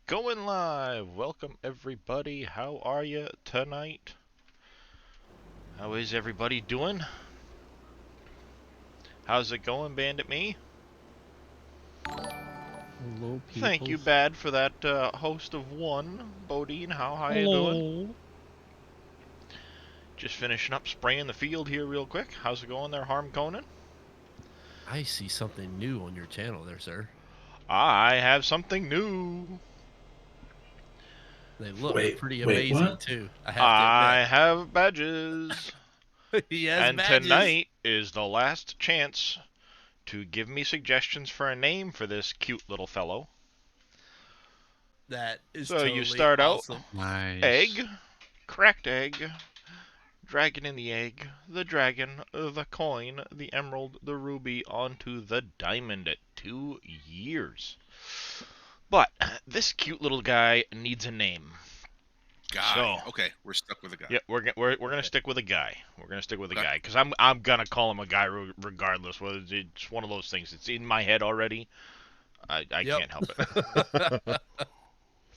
Going live! Welcome everybody. How are you tonight? How is everybody doing? How's it going, Bandit Me? Hello, people. Thank you, Bad, for that host of one. Bodine, how you doing? Hello. Just finishing up spraying the field here real quick. How's it going there, Harm Conan? I see something new on your channel there, sir. I have something new. They look Wait, pretty wait, amazing, what? too. I have I have badges. to admit. He has And badges. tonight is the last chance to give me suggestions for a name for this cute little fellow. That is So totally you start awesome. out, Nice. egg, cracked egg, dragon in the egg, the dragon, the coin, the emerald, the ruby, onto the diamond at 2 years. But this cute little guy needs a name. Guy. So, Okay, we're stuck with a guy. yeah, we're gonna stick with a guy. We're gonna stick with a Okay. guy because I'm gonna call him a guy regardless. Whether it's one of those things. It's in my head already. I Yep. can't help it.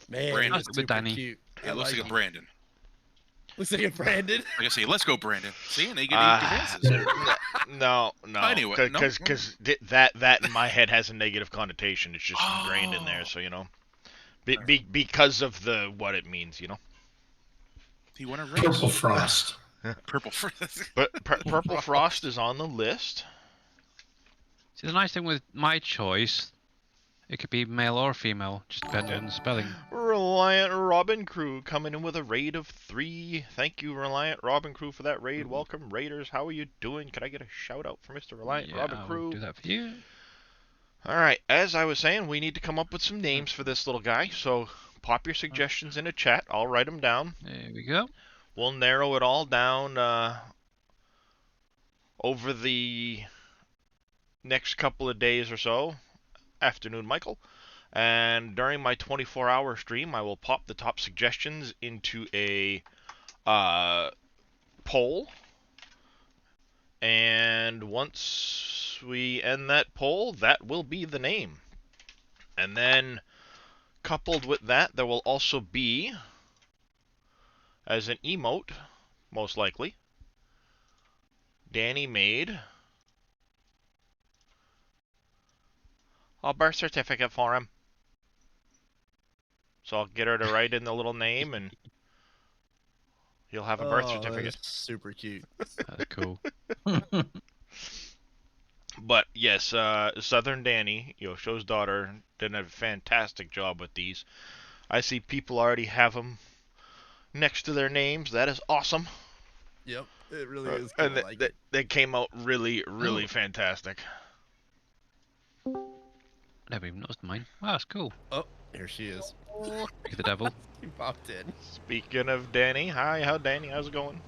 Man, Brandon. he's With super Danny. cute. It looks like a him. Brandon. Looks like a Brandon. Like I say, let's go, Brandon. See, and they get advances. No. Anyway, no. Because that in my head has a negative connotation. It's just ingrained in there, Oh. so you know, because of what it means, you know. He won a race. Purple Frost. Purple Frost. But Purple Frost is on the list. See, the nice thing with my choice, it could be male or female, just depending on the spelling. Reliant Robin Crew coming in with a raid of 3. Thank you, Reliant Robin Crew, for that raid. Welcome, Raiders. How are you doing? Could I get a shout out for Mr. Reliant Robin I'll Crew? do that for you. Alright, as I was saying, we need to come up with some names for this little guy, so pop your suggestions in a chat. I'll write them down. There we go. We'll narrow it all down over the next couple of days or so. Afternoon, Michael. And during my 24-hour stream, I will pop the top suggestions into a poll. And once we end that poll, that will be the name. And then, coupled with that, there will also be, as an emote, most likely, Danny made a birth certificate for him. So I'll get her to write in the little name, and he'll have a birth certificate. That's super cute. That's cool. But yes, Southern Danny, Yosho's daughter, did a fantastic job with these. I see people already have them next to their names. That is awesome. Yep, it really is cool. And they came out really, really fantastic. Never even noticed mine. Wow, that's cool. Oh, here she is. Look at the devil. He popped in. Speaking of Danny, hi, how's it going?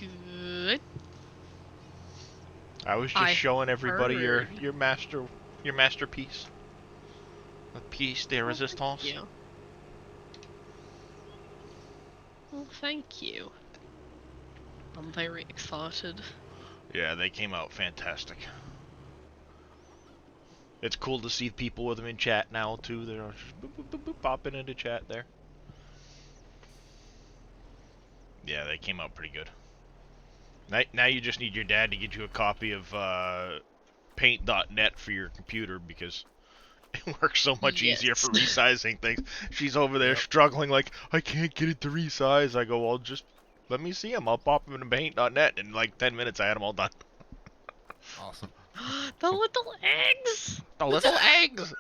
Good. I was just showing everybody heard. your masterpiece. The piece de resistance. Thank you. Well, thank you. I'm very excited. Yeah, they came out fantastic. It's cool to see people with them in chat now too. They're just boop, boop, boop, boop, popping into chat there. Yeah, they came out pretty good. Now you just need your dad to get you a copy of paint.net for your computer because it works so much easier for resizing things. She's over there struggling like, I can't get it to resize. I go, well, just let me see them. I'll pop them into paint.net. In like 10 minutes, I had them all done. Awesome. The little eggs! The little eggs!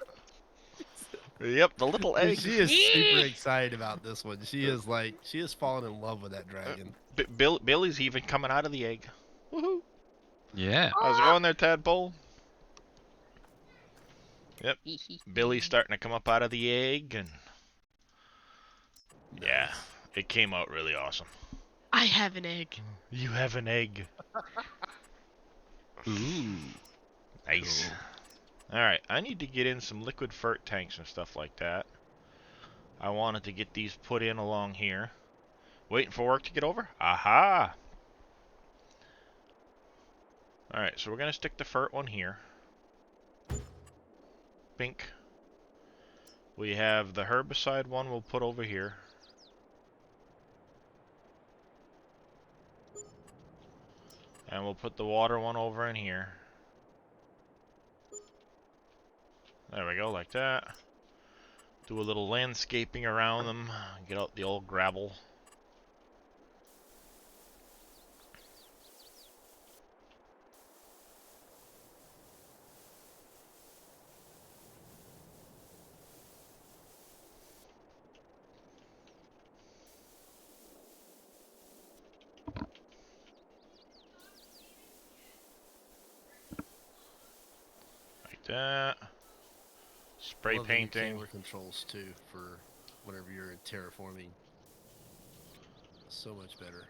Yep, the little eggs. She is super excited about this one. She is falling in love with that dragon. Billy's even coming out of the egg. Woohoo! Yeah. How's it going there, Tadpole? Yep. Billy's starting to come up out of the egg, and yeah, it came out really awesome. I have an egg. You have an egg. Ooh. Nice. Cool. Alright, I need to get in some liquid fert tanks and stuff like that. I wanted to get these put in along here. Waiting for work to get over? Aha! Alright, so we're going to stick the fert one here. Bink. We have the herbicide one we'll put over here. And we'll put the water one over in here. There we go, like that. Do a little landscaping around them. Get out the old gravel. Like that. Spray Love the new painting. camera controls too for whenever you're in terraforming. So much better.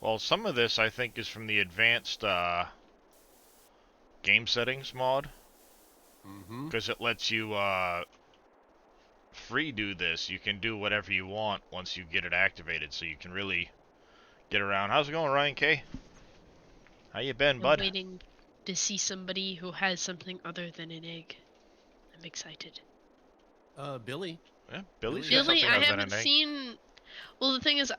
Well, some of this I think is from the advanced game settings mod. Mm-hmm. Because it lets you free do this. You can do whatever you want once you get it activated, so you can really get around. How's it going, Ryan K? How you been, I'm bud? waiting to see somebody who has something other than an egg. I'm excited. Billy. Yeah, Billy's Billy, got Billy, something I other than haven't an egg. seen. Well, the thing is,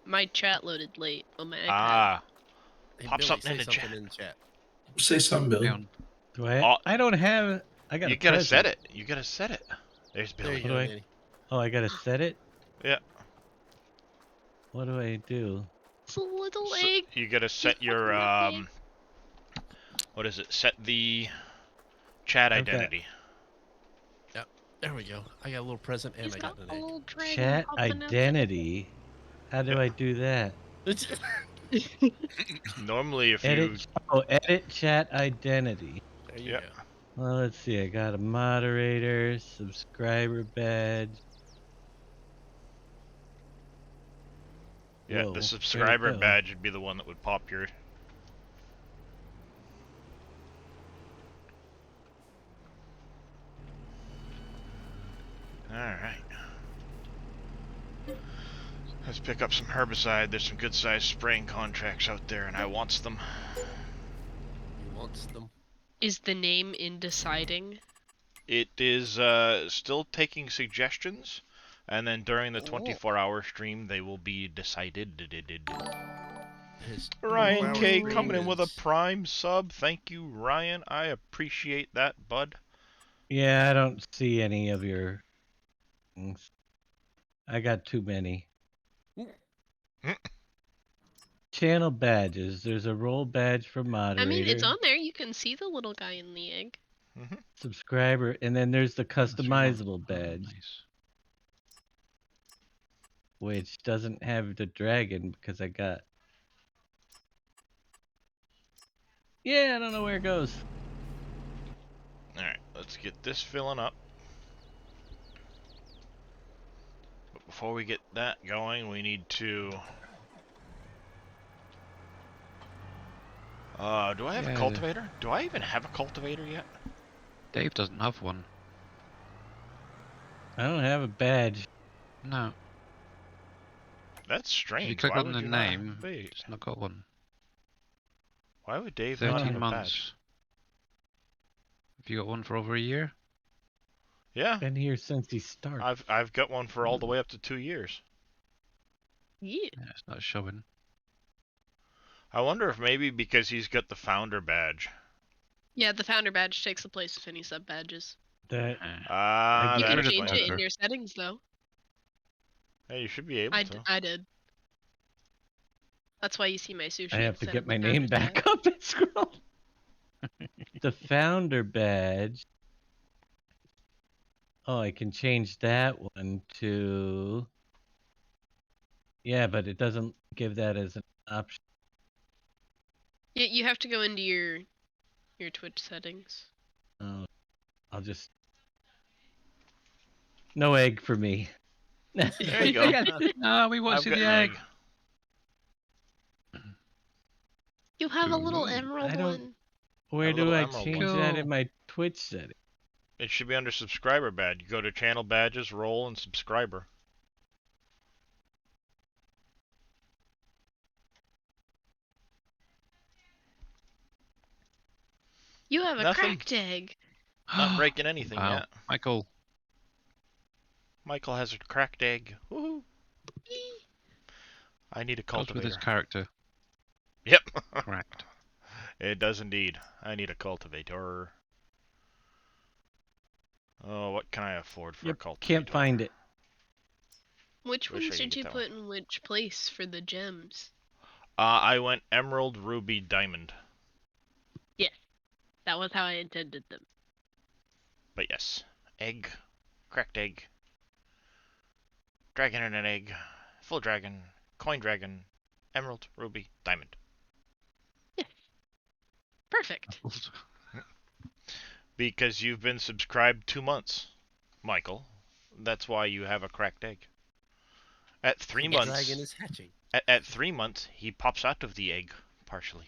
my chat loaded late on my iPad. Ah, Hey, Pop Billy, something say in the something chat. in the chat. Say something, Billy. Down. Do I? Oh, I don't have. I got. you a gotta present. set it. You gotta set it. There's There Billy. you What go, do I- Danny. Oh, I gotta set it. Yeah. What do I do? It's a little So egg. you gotta set your what is it? Set the chat I've got- identity. There we go. I got a little present and He's I got got a an little dragon Chat popping out there. identity. How do I do that? egg. Normally, if Edit. you Oh, edit chat identity. There you Yep. go. Well, let's see. I got a moderator, subscriber badge. yeah, Whoa, the where'd it subscriber go? badge would be the one that would pop your. Alright. Let's pick up some herbicide. There's some good sized spraying contracts out there, and I wants them. He wants them. Is the name in deciding? It is still taking suggestions, and then during the 24-hour stream, they will be decided. His Ryan 24-hour K stream coming in with a is- prime sub. Thank you, Ryan. I appreciate that, bud. Yeah, I don't see any of your things. I got too many. Channel badges. There's a role badge for moderator. I mean, it's on there. You can see the little guy in the egg. Subscriber, and then there's the customizable Oh, badge, nice. which doesn't have the dragon because I got. Yeah, I don't know where it goes. Alright, let's get this filling up. But before we get that going, we need to... do I have a Yeah. cultivator? Do I even have a cultivator yet? Dave doesn't have one. I don't have a badge. No, That's strange. if you click Why on would the you not have name, a- it's not got one. Why would Dave not have 13 a badge? months. Have you got one for over a year? Yeah, Been here since he started. I've got one for all the way up to 2 years. Yeah. Yeah, it's not showing. I wonder if maybe because he's got the founder badge. Yeah, the founder badge takes the place of any sub badges. That Ah, I You get can that rid of change it in explains. your settings though. Hey, you should be able to. I did. That's why you see my sushi. I have to instead get of the my name founder back tab. up and scroll. The founder badge. Oh, I can change that one to. Yeah, but it doesn't give that as an option. You have to go into your Twitch settings. Oh, I'll just. No egg for me. There you go. No, we want to I've see got the an egg. You have a Ooh, little I emerald don't- one. Where A do little I emerald change one. that Cool. in my Twitch setting? It should be under subscriber badge. You go to channel badges, role, and subscriber. You have a Nothing. cracked egg. Not breaking anything Wow. yet. Michael, Michael has a cracked egg. Woohoo! I need a Goes with his cultivator. character. Yep. Correct. It does indeed. I need a cultivator. Oh, what can I afford for a Yep, cultivator? can't find it. Which Wish I ones could did get you that put in which place for the gems? I went emerald, ruby, diamond. Yes, that was how I intended them. But yes, egg, cracked egg, dragon in an egg, full dragon, coin dragon, emerald, ruby, diamond. Yes. Perfect. Because you've been subscribed 2 months, Michael. That's why you have a cracked egg. At 3 The months, dragon is hatching. at 3 months, he pops out of the egg partially.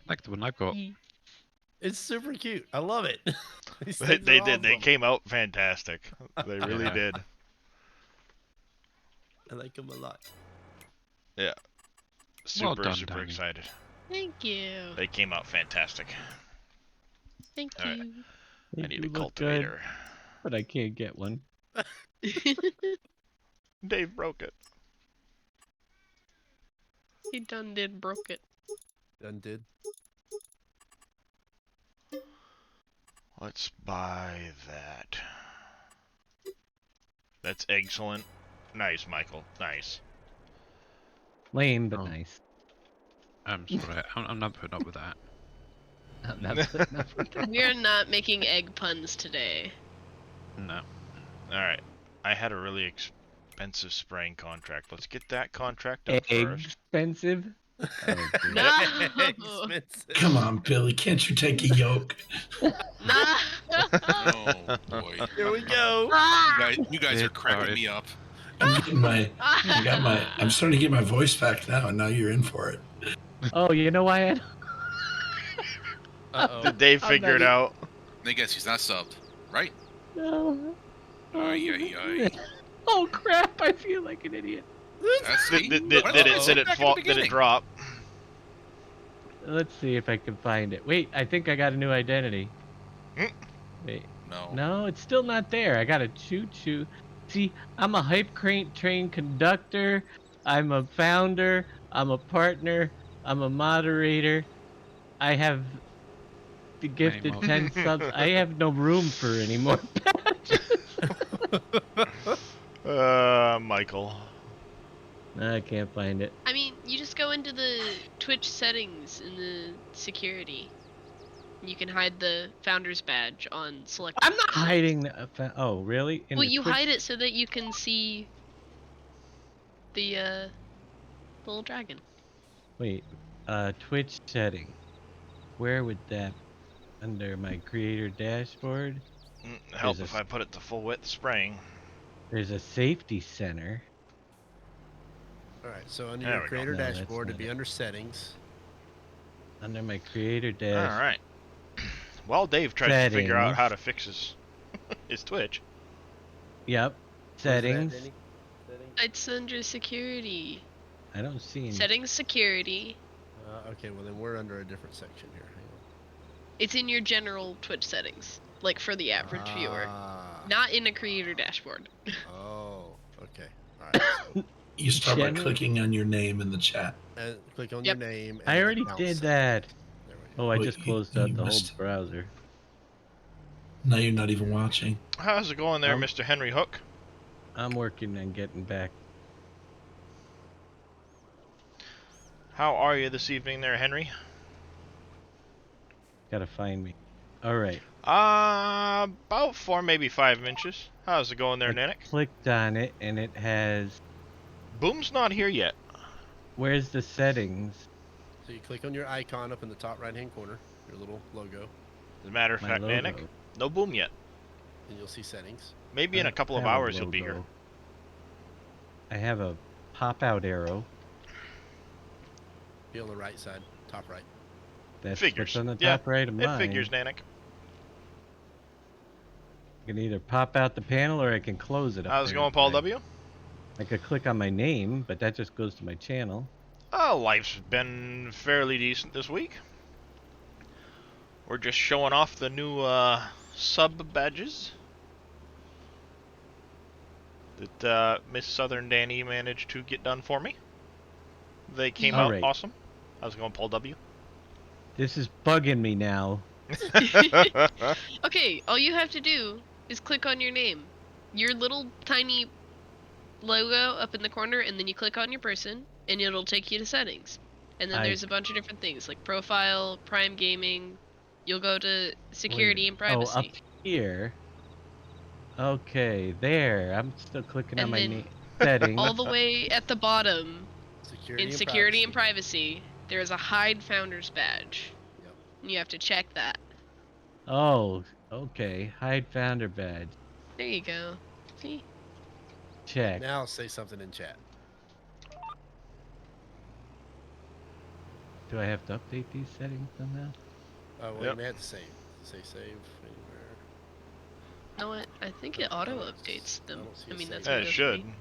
Like the one I've got. It's super cute. I love it. These They things are did. They awesome. came out fantastic. They really Yeah. did. I like them a lot. Super, done, super Danny. excited. Thank you. They came out fantastic. Thank Alright. you. They I need do a look good, cultivator. but I can't get one. Dave broke it. He done did broke it. Done did. Let's buy that. That's excellent. Nice, Michael. Nice. Lame, but Oh. nice. I'm sorry. I'm not putting up with that. I'm not putting up with that. We are not making egg puns today. No. Alright. I had a really expensive spraying contract. Let's get that contract up first. Expensive? Oh, dear. No. Expensive. Come on, Billy, can't you take a yoke? No. Oh boy. Here we go. You guys are It cracking started. me up. I'm getting I'm starting to get my voice back now, and now you're in for it. Oh, you know why? Uh-oh. Did Dave I'm figure it not out? I guess he's not subbed, right? No. Ay, ay, ay. Oh crap! I feel like an idiot. That's Did, me. did, did, Why did don't it you did sit it back in fall? the Did it beginning? drop? Let's see if I can find it. Wait, I think I got a new identity. Hmm? Wait, No. no, it's still not there. I got a choo-choo. See, I'm a hype train conductor. I'm a founder. I'm a partner. I'm a moderator. I have the gifted more. 10 subs. I have no room for any more patches. Michael. I can't find it. I mean, you just go into the Twitch settings in the security. You can hide the founder's badge on select. I'm not hiding the. Oh, really? In Well, the you Twitch- hide it so that you can see the little dragon. Wait, Twitch setting. Where would that? Under my creator dashboard, Help There's if a- I put it to full width spraying. there's a safety center. All right, so under There your we go. creator No, that's dashboard, it'd not be it. under settings. Under my creator All dash. right. While Dave tries to figure out Settings. how to fix his Twitch. Yep. Where's it at, Settings. Danny? Settings. It's under security. I don't see any. Settings security. Okay, well then we're under a different section here. Hang It's in your general Twitch settings, like for the on. average viewer. Ah. Not in a creator dashboard. Oh, okay. All right. So, You start by General- clicking on your name in the chat. and click on Yep. your name. And I then already account did setting. that. There we go. Oh, I Wait, just you- closed you out the whole missed- browser. Now you're not even watching. How's it going there, Um, Mr. Henry Hook? I'm working on getting back. How are you this evening there, Henry? Gotta find me. All right. About 4, maybe 5 inches. How's it going there, I Nanik? clicked on it and it has. Boom's not here yet. Where's the settings? So you click on your icon up in the top right-hand corner, your little logo, As a matter of My fact, logo. Nanik, no Boom yet. and you'll see settings. Maybe in I a couple of have a hours he'll be here. logo. I have a pop-out arrow. Be on the right side, top right. That's Figures. what's on the Yeah, top right of It mine. figures, Nanik. I can either pop out the panel or I can close it. up How's it there. going, Paul I- W? I could click on my name, but that just goes to my channel. Life's been fairly decent this week. We're just showing off the new sub badges. that Miss Southern Danny managed to get done for me. They came All out right. awesome. How's it going, Paul W? This is bugging me now. Okay, all you have to do is click on your name. Your little tiny logo up in the corner, and then you click on your person, and it'll take you to settings. And then there's a bunch of different things, like profile, prime gaming. You'll go to security and Oh, up privacy. here. Okay, there. I'm still clicking on And my then settings. all the way at the bottom, Security in and security and privacy. privacy, there is a hide founders badge. Yep. And you have to check that. Oh, okay. Hide founder badge. There you go. See? Check. Now say something in chat. Do I have to update these settings somehow? Well, Yep. you may have to save. Say save anywhere. You know what? I think it auto updates I them. don't see I a mean, save. that's Yeah, it Windows should. 3.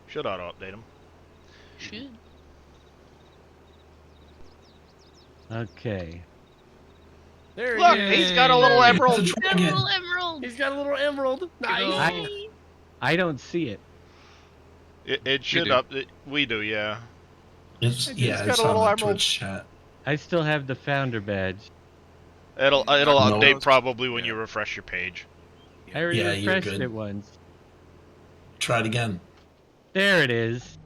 Should auto update them. Should. Okay. There Look, he is. he's got a little It's a emerald. Got a dragon. little emerald! He's got a little emerald. Nice. Yay! I don't see it. It should do. up. We do, yeah. It's It's yeah, got it's a on little the emerald. Twitch chat. I still have the founder badge. It'll No. update probably when Yeah. you refresh your page. I already Yeah, you're refreshed good. it once. Try it again. There it is.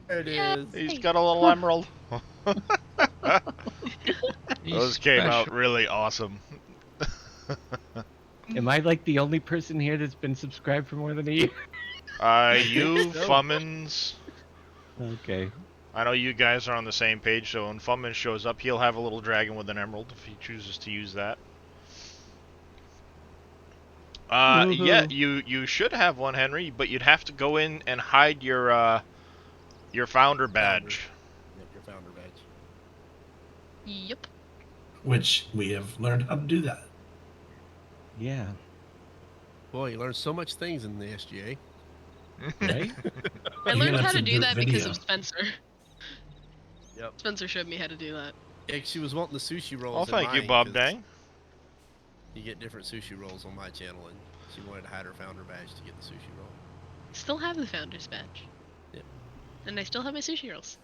There it Yeah. is. He's got a little emerald. He's Those came out special. really awesome. Am I like the only person here that's been subscribed for more than a year? You, so. Fummins. Okay. I know you guys are on the same page, so when Fummins shows up, he'll have a little dragon with an emerald if he chooses to use that. Yeah, you should have one, Henry, but you'd have to go in and hide your founder badge. Yep, your founder badge. Yep. Which we have learned how to do that. Yeah. Boy, you learn so much things in the SGA. Right? I You're learned gonna how have to to do do a that because video. of Spencer. Yep. Spencer showed me how to do that. Yeah, she was wanting the sushi rolls. Oh, in thank you, mine, Bob 'cause Dang. You get different sushi rolls on my channel, and she wanted to hide her founder badge to get the sushi roll. I still have the founder's badge. Yep. And I still have my sushi rolls.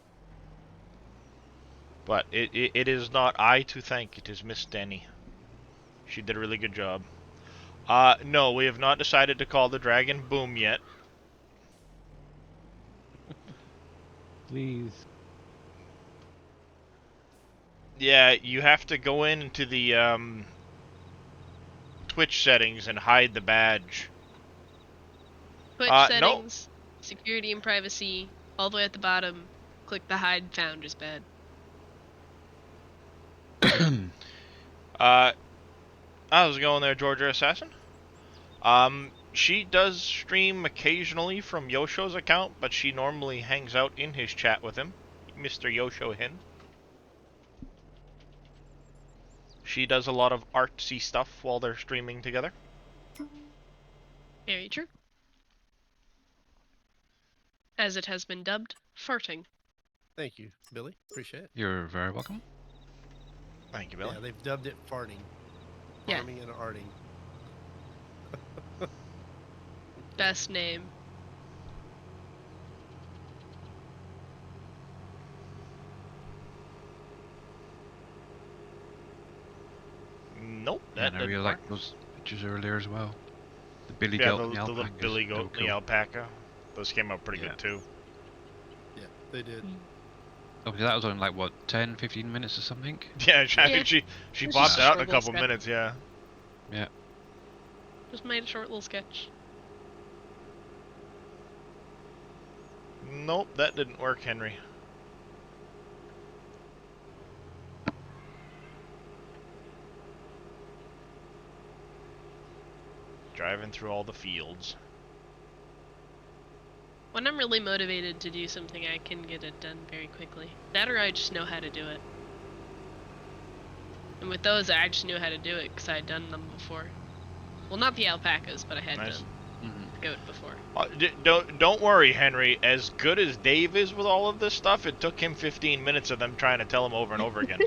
But it is not I to thank, it is Miss Denny. She did a really good job. No, we have not decided to call the dragon Boom yet. Please. Yeah, you have to go into the Twitch settings and hide the badge. Twitch No. settings, security and privacy, all the way at the bottom. Click the hide founder's badge. How's it going there, Georgia Assassin? She does stream occasionally from Yosho's account, but she normally hangs out in his chat with him, Mr. Yosho Hin. She does a lot of artsy stuff while they're streaming together. Very true. As it has been dubbed, farting. Thank you, Billy. Appreciate it. You're very welcome. Thank you, Billy. Yeah, they've dubbed it farting. Yeah. Farming and arting. Best name. Nope, that And I didn't really work. like those pictures earlier as well. The Billy Yeah, Goat the and the little alpacas. billy They were goat and the cool. alpaca. Those came out pretty Yeah. good too. Yeah, they did. Obviously, that was only like what 10, 15 minutes or something. Yeah, I Yeah. think she It's popped just out in a short little couple sketch. minutes, yeah. Just made a short little sketch. Nope, that didn't work, Henry. Driving through all the fields. When I'm really motivated to do something, I can get it done very quickly. That or I just know how to do it. And with those, I just knew how to do it because I had done them before. Well, not the alpacas, but I had Nice. done Mm-hmm. the goat before. Don't worry, Henry. As good as Dave is with all of this stuff, it took him 15 minutes of them trying to tell him over and over again.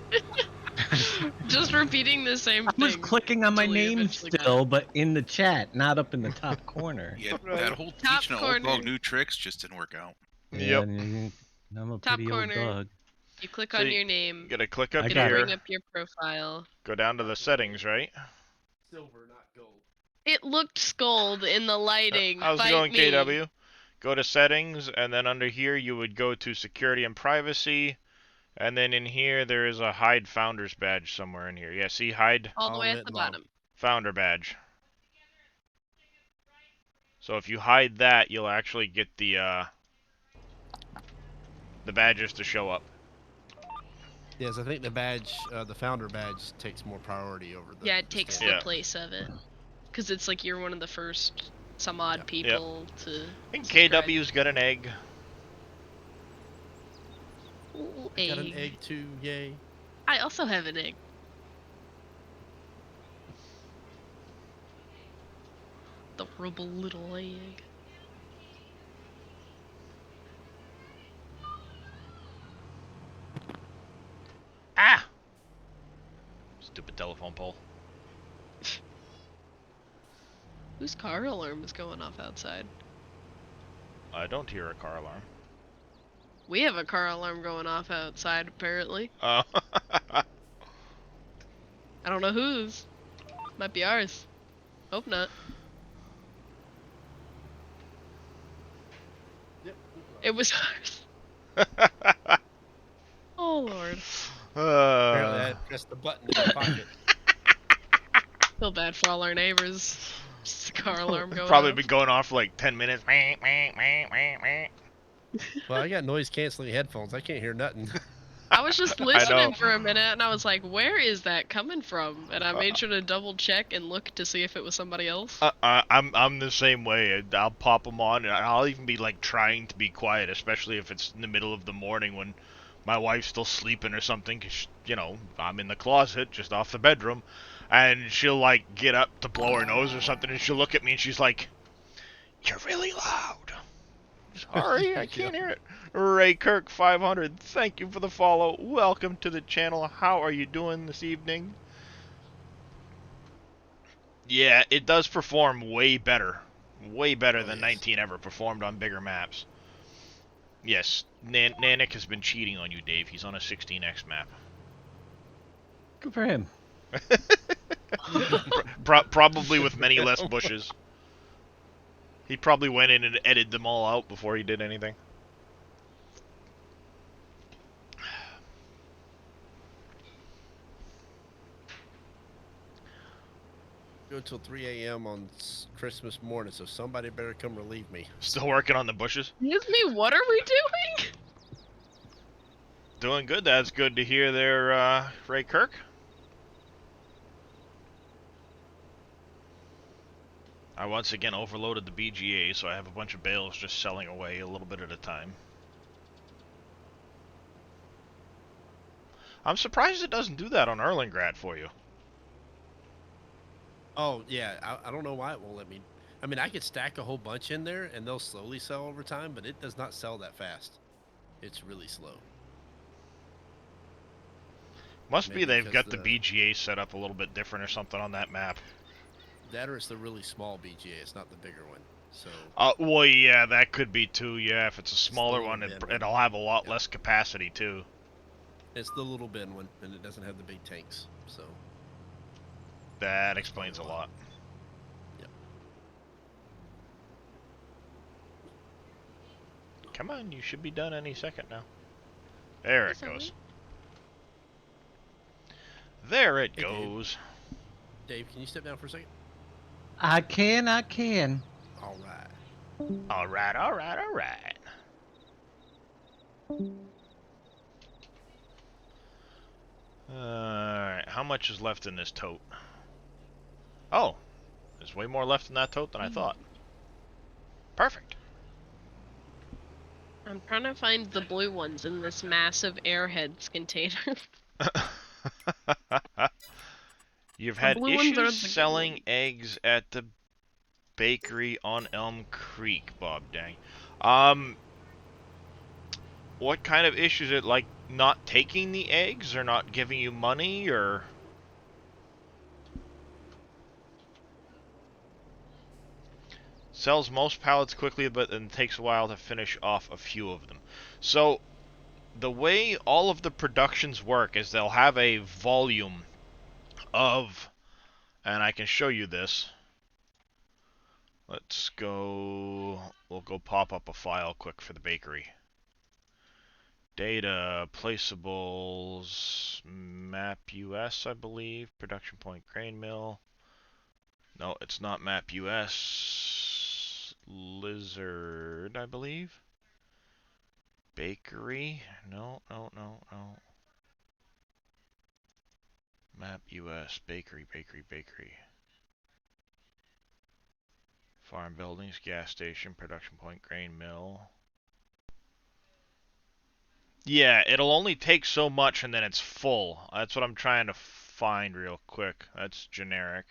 Just repeating the same I thing. was clicking on my until we name eventually got still, it. but in the chat, not up in the top corner. Yeah, Right. that whole Top teaching an old corner. dog new tricks just didn't work out. Yep. Yeah, I'm a Top pretty corner. old dog. You click So on you your name. You gotta click I up It's got gonna it. here, bring up your profile. go down to the settings, right? Silver, not gold. It looked scold in the lighting. How's it Fight going, me. KW? Go to settings, and then under here you would go to security and privacy, and then in here there is a hide founders badge somewhere in here. Yeah, see hide All the way All at the the way at the bottom. founder badge. So if you hide that, you'll actually get the badges to show up. Yes, I think the badge, the founder badge, takes more priority over the. Yeah, it takes standard. the place of it. Because it's like you're one of the first some odd Yep. people to. And subscribe. KW's got an egg. Ooh, I got an egg. egg too, yay. I also have an egg. The rubble little egg. Ah! Stupid telephone pole. Whose car alarm is going off outside? I don't hear a car alarm. We have a car alarm going off outside, apparently. Oh. I don't know whose. Might be ours. Hope not. Yep. It was ours. Oh lord. Apparently I pressed the button in my pocket. Feel bad for all our neighbors. Just a car alarm going Probably off. been going off for like 10 minutes. Well, I got noise canceling headphones. I can't hear nothing. I was just know. listening for a minute and I was like, where is that coming from? And I made sure to double check and look to see if it was somebody else. I'm the same way. I'll pop them on, and I'll even be like trying to be quiet, especially if it's in the middle of the morning when my wife's still sleeping or something. 'Cause, you know, I'm in the closet just off the bedroom, and she'll like get up to blow her nose or something, and she'll look at me and she's like, "You're really loud." Sorry, I can't hear it. Ray Kirk 500, thank you for the follow. Welcome to the channel. How are you doing this evening? Yeah, it does perform way better. Way better Oh, than yes. 19 ever performed on bigger maps. Yes, Nanik has been cheating on you, Dave. He's on a 16x map. Good for him. Probably with many less bushes. He probably went in and edited them all out before he did anything. Go till 3 a.m. on Christmas morning, so somebody better come relieve me. Still working on the bushes. Excuse me, what are we doing? Doing good. That's good to hear there, Ray Kirk. I once again overloaded the BGA, so I have a bunch of bales just selling away a little bit at a time. I'm surprised it doesn't do that on Erlingrad for you. Oh, yeah, I don't know why it won't let me. I mean, I could stack a whole bunch in there, and they'll slowly sell over time, but it does not sell that fast. It's really slow. Must be Maybe they've because got the the- BGA set up a little bit different or something on that map. That or it's the really small BGA, it's not the bigger one. So, Well, yeah, that could be too. Yeah, if it's a smaller little one, bin one. it'll have a lot Yeah. less capacity too. it's the little bin one, and it doesn't have the big tanks. So, That explains a lot. Yep. Come on, you should be done any second now. There it That's all goes. right. There it Hey, Dave. goes. Dave, can you step down for a second? I can. All right. Alright, alright, alright. Alright, how much is left in this tote? Oh, there's way more left in that tote than I thought. Perfect. I'm trying to find the blue ones in this massive Airheads container. You've had blue ones are issues the good selling ones. eggs at the bakery on Elm Creek, Bob Dang. what kind of issue is it? Like not taking the eggs or not giving you money or? Sells most pallets quickly, but then takes a while to finish off a few of them. So, the way all of the productions work is they'll have a volume of, and I can show you this. Let's go, we'll go pop up a file quick for the bakery. Data, placeables, map US, I believe, production point grain mill. No, it's not map US. Lizard, I believe. Bakery, no. Map US, bakery. Farm buildings, gas station, production point, grain mill. Yeah, it'll only take so much and then it's full. That's what I'm trying to find real quick. That's generic.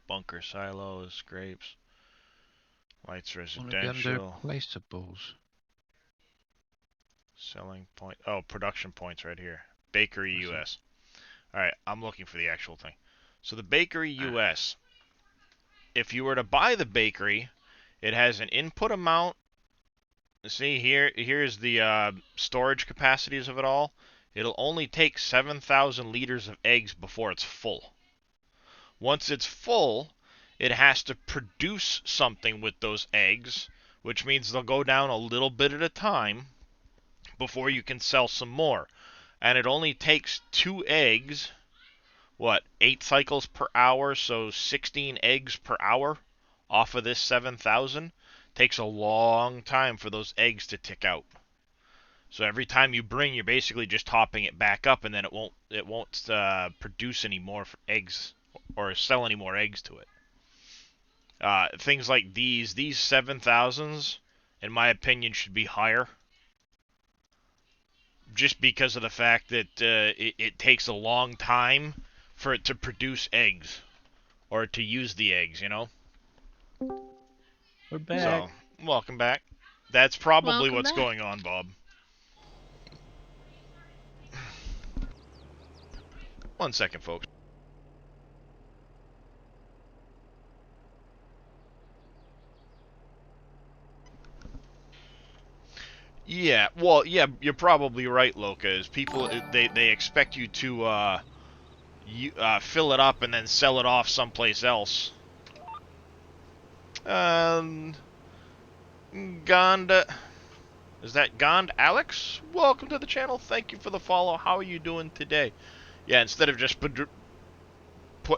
Bunker silos, grapes. Lights Wanna be under residential. placeables. Selling point. Oh, production points right here. Bakery US. Alright, I'm looking for the actual thing. So the Bakery US, if you were to buy the bakery, it has an input amount. See, here's the storage capacities of it all. It'll only take 7,000 liters of eggs before it's full. Once it's full, it has to produce something with those eggs, which means they'll go down a little bit at a time before you can sell some more. And it only takes 2 eggs, 8 cycles per hour, so 16 eggs per hour off of this 7,000. Takes a long time for those eggs to tick out. So every time you bring, you're basically just topping it back up, and then it won't produce any more eggs or sell any more eggs to it. Things like these 7,000s, in my opinion, should be higher. Just because of the fact that it takes a long time for it to produce eggs. Or to use the eggs, you know? We're back. So, welcome back. That's probably Welcome what's back. going on, Bob. One second, folks. Yeah, well, yeah, you're probably right, Loca. Is people they expect you to fill it up and then sell it off someplace else. Gond, is that Gond Alex? Welcome to the channel. Thank you for the follow. How are you doing today? Yeah, instead of just putting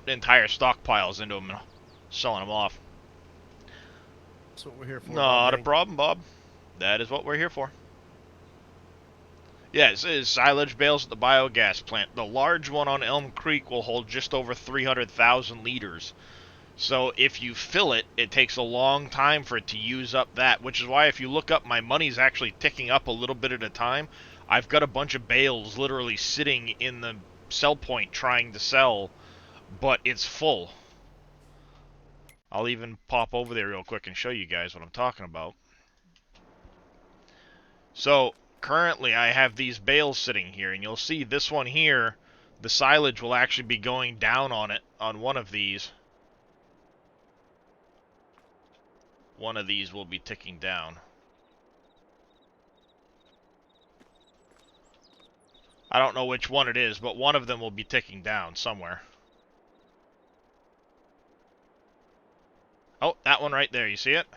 entire stockpiles into them and selling them off. That's what we're here for. Not a Bob. problem, Bob. That is what we're here for. Yes, it is silage bales at the biogas plant. The large one on Elm Creek will hold just over 300,000 liters. So if you fill it, it takes a long time for it to use up that, which is why if you look up, my money's actually ticking up a little bit at a time. I've got a bunch of bales literally sitting in the sell point trying to sell, but it's full. I'll even pop over there real quick and show you guys what I'm talking about. So, currently I have these bales sitting here, and you'll see this one here, the silage will actually be going down on it, on one of these. One of these will be ticking down. I don't know which one it is, but one of them will be ticking down somewhere. Oh, that one right there, you see it?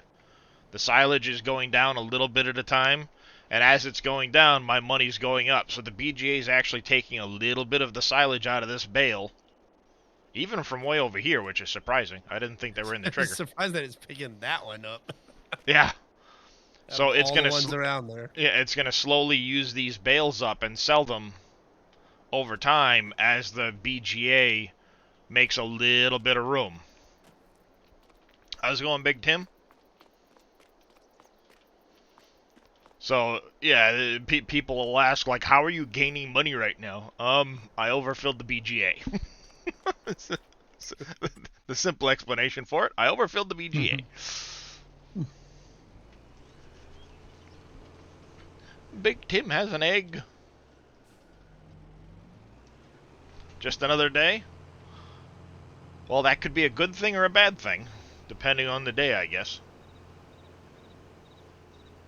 The silage is going down a little bit at a time, and as it's going down, my money's going up. So the BGA is actually taking a little bit of the silage out of this bale, even from way over here, which is surprising. I didn't think they were in the I'm trigger. surprised that it's picking that one up. Yeah. So Out of it's all gonna the ones around there. yeah, it's gonna slowly use these bales up and sell them over time as the BGA makes a little bit of room. How's it going, Big Tim? So, yeah, people will ask, like, how are you gaining money right now? I overfilled the BGA. The simple explanation for it, I overfilled the VGA. Big Tim has an egg. Just another day? Well, that could be a good thing or a bad thing, depending on the day, I guess.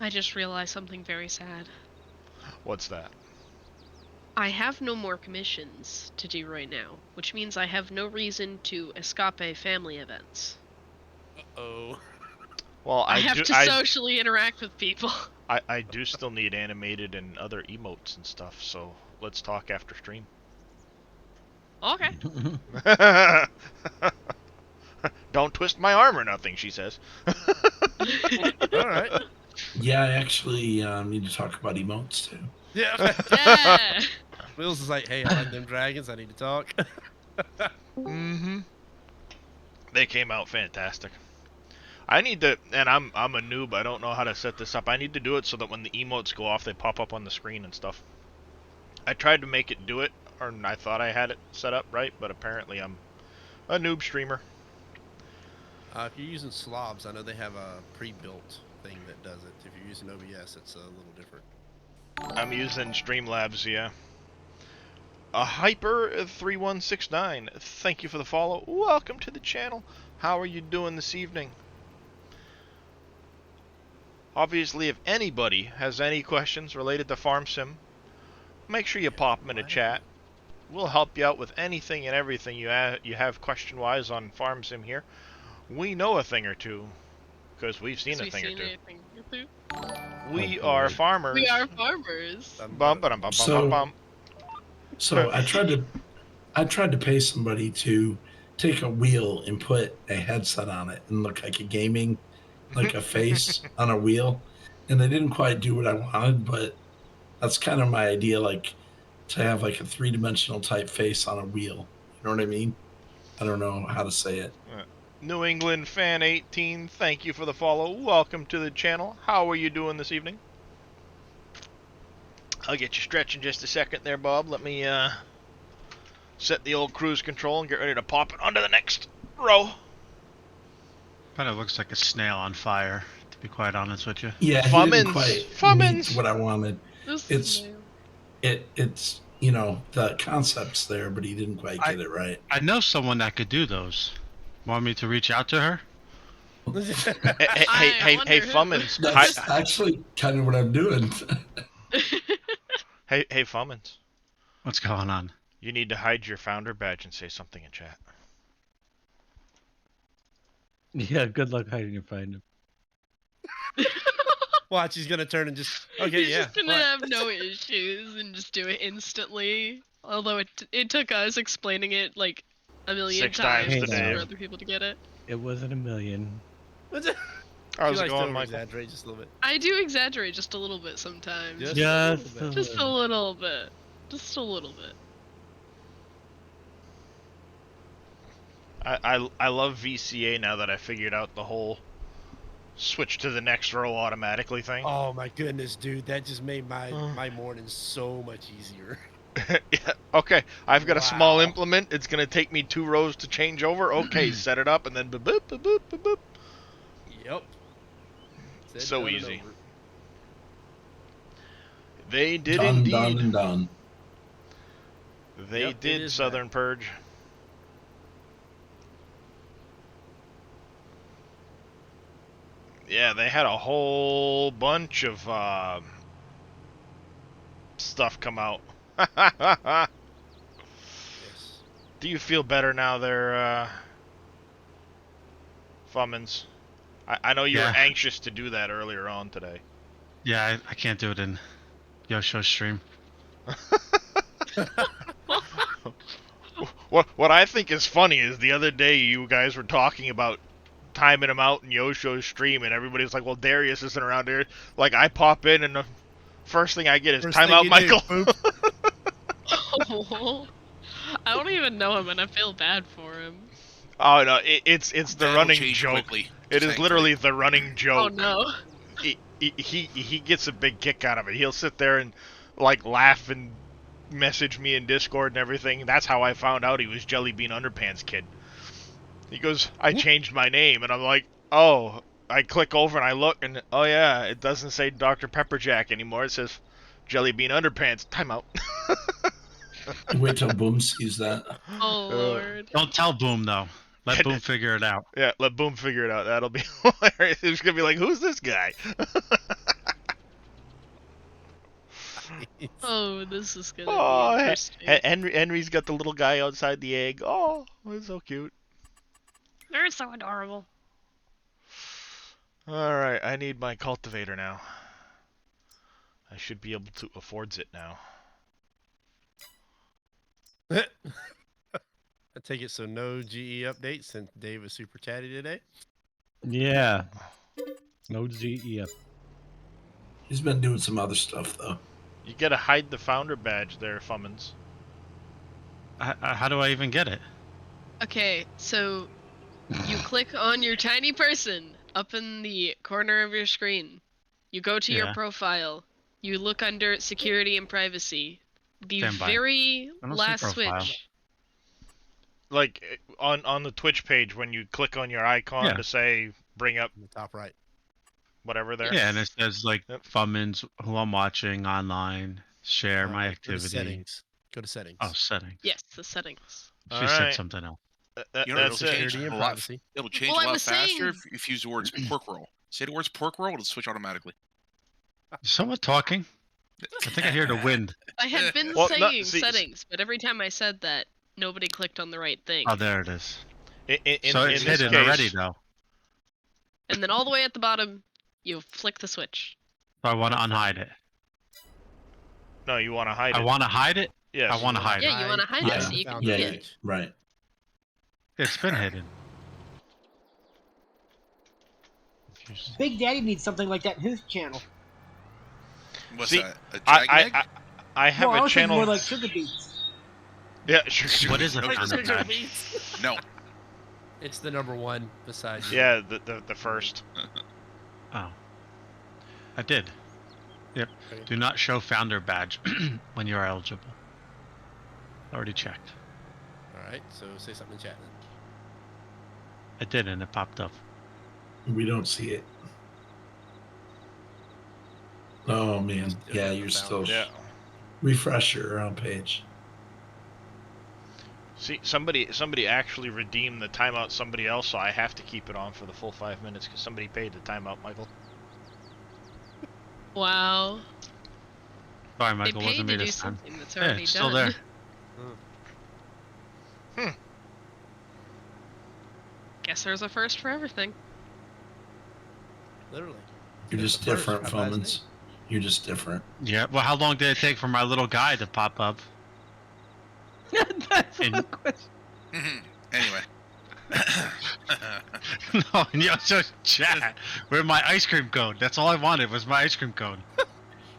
I just realized something very sad. What's that? I have no more commissions to do right now, which means I have no reason to escape family events. Oh. Well, I have to socially interact with people. I do still need animated and other emotes and stuff, so let's talk after stream. Okay. Don't twist my arm or nothing, she says. All right. Yeah, I actually need to talk about emotes too. Yeah. Yeah. Wills is like, hey, I like them dragons. I need to talk. Mm-hmm. They came out fantastic. I need to, and I'm a noob. I don't know how to set this up. I need to do it so that when the emotes go off, they pop up on the screen and stuff. I tried to make it do it, or I thought I had it set up right, but apparently I'm a noob streamer. If you're using slobs, I know they have a pre-built thing that does it. If you're using OBS, it's a little different. I'm using Streamlabs, yeah. A Hyper3169, thank you for the follow. Welcome to the channel. How are you doing this evening? Obviously, if anybody has any questions related to Farm Sim, make sure you pop them in a chat. We'll help you out with anything and everything you have question-wise on Farm Sim here. We know a thing or two, because we've seen a thing or two. We are farmers. We are farmers. Bum, ba-dum, bum, bum, bum, bum. So I tried to pay somebody to take a wheel and put a headset on it and look like a gaming, like a face on a wheel, and they didn't quite do what I wanted, but that's kind of my idea, like to have like a 3-dimensional type face on a wheel. You know what I mean? I don't know how to say it. New England Fan 18, thank you for the follow. Welcome to the channel. How are you doing this evening? I'll get you stretching just a second there, Bob. Let me set the old cruise control and get ready to pop it onto the next row. Kind of looks like a snail on fire, to be quite honest with you. Yeah, he didn't quite meet what I wanted. It's you know, the concept's there, but he didn't quite get it right. I know someone that could do those. Want me to reach out to her? Hey, Fummins. That's actually kind of what I'm doing. Hey, Fummins. What's going on? You need to hide your founder badge and say something in chat. Yeah, good luck hiding your finder. Watch, he's gonna turn and just He's just gonna have no issues and just do it instantly. Although it took us explaining it like a million 6 times times today. for other people to get it. It wasn't a million. How's it going, Michael? Exaggerate just a little bit. I do exaggerate just a little bit sometimes. Just Just a little bit. Just a little bit. I love VCA now that I figured out the whole switch to the next row automatically thing. Oh my goodness, dude, that just made my morning so much easier. Yeah, okay, I've got a small implement. It's gonna take me 2 rows to change over. Okay, set it up and then boop boop boop boop boop boop. Yep. So easy. They did Done, indeed. done, and done. They Yep, did Southern Purge. Yeah, they had a whole bunch of stuff come out. Yes. Do you feel better now there, Fummins? I know you were anxious to do that earlier on today. Yeah, I can't do it in Yosho's stream. What I think is funny is the other day you guys were talking about timing him out in Yosho's stream, and everybody's like, well, Darius isn't around here. Like, I pop in, and the first thing I get is time out Michael. Oh, I don't even know him, and I feel bad for him. Oh, no, it's the That'll running change joke. quickly, It is thankfully. literally the running joke. Oh no. He gets a big kick out of it. He'll sit there and like laugh and message me in Discord and everything. That's how I found out he was Jelly Bean Underpants Kid. He goes, I changed my name, and I'm like, oh. I click over and I look, and oh yeah, it doesn't say Dr. Pepperjack anymore. It says Jelly Bean Underpants. Timeout. Wait till Boom sees that. Oh lord. Don't tell Boom though. Let Boom figure it out. Yeah, let Boom figure it out. That'll be hilarious. He's gonna be like, who's this guy? Oh, this is gonna Oh, be interesting. Henry's got the little guy outside the egg. Oh, it's so cute. They're so adorable. Alright, I need my cultivator now. I should be able to afford it now. I take it so no GE updates since Dave was super chatty today. Yeah. No GEF. He's been doing some other stuff though. You gotta hide the founder badge there, Fummins. How do I even get it? Okay, so you click on your tiny person up in the corner of your screen. You go to your Yeah. profile. You look under security and privacy. The Stand by. very I don't see last profile. switch. Like, on the Twitch page, when you click on your icon Yeah. to say, bring up In the top right. whatever there. Yeah, and it says like Yep. Fummins, who I'm watching online, share my Go to activity. settings. Go to settings. Oh, settings. Yes, the settings. She Alright. said something else. You know, That's it'll it. change Security and a lot. privacy. It'll change Well, I a lot was faster saying- if you use the words pork roll. Say the words pork roll, it'll switch automatically. Is someone talking? I think I hear the wind. I had been Well, no, saying see- settings, but every time I said that, nobody clicked on the right thing. Oh, there it is. In So in it's this hidden case, already though. And then all the way at the bottom, you flick the switch. So I want to unhide it. No, you want to hide I it. want to hide it. Yes. I want to hide Yeah, it. you want to hide Yeah. it so you can Found Yeah, see the it. badge. right. It's been hidden. Big Daddy needs something like that in his channel. What's See, that? A dragon egg? I have Well, I a was thinking channel. more like sugar beets. Yeah, sure. What is it? No, on the badge? No. It's the number one besides. Yeah, the first. Oh, I did. Yep. Okay. Do not show founder badge when you are eligible. Already checked. All right. So say something in chat then. I did, and it popped up. We don't see it. Oh man. Yeah, you're still Yeah. refresh your own page. See, somebody actually redeemed the timeout somebody else, so I have to keep it on for the full 5 minutes because somebody paid the timeout, Michael. Wow. Sorry, They Michael, paid wasn't to me do this time. something that's Yeah, already it's still done. there. Guess there's a first for everything. Literally. You're just The first, different, how about his Fummins. You're just different. Yeah. Well, how long did it take for my little guy to pop up? That's And- the question. Anyway. No, and you also chat. Where my ice cream cone? That's all I wanted was my ice cream cone.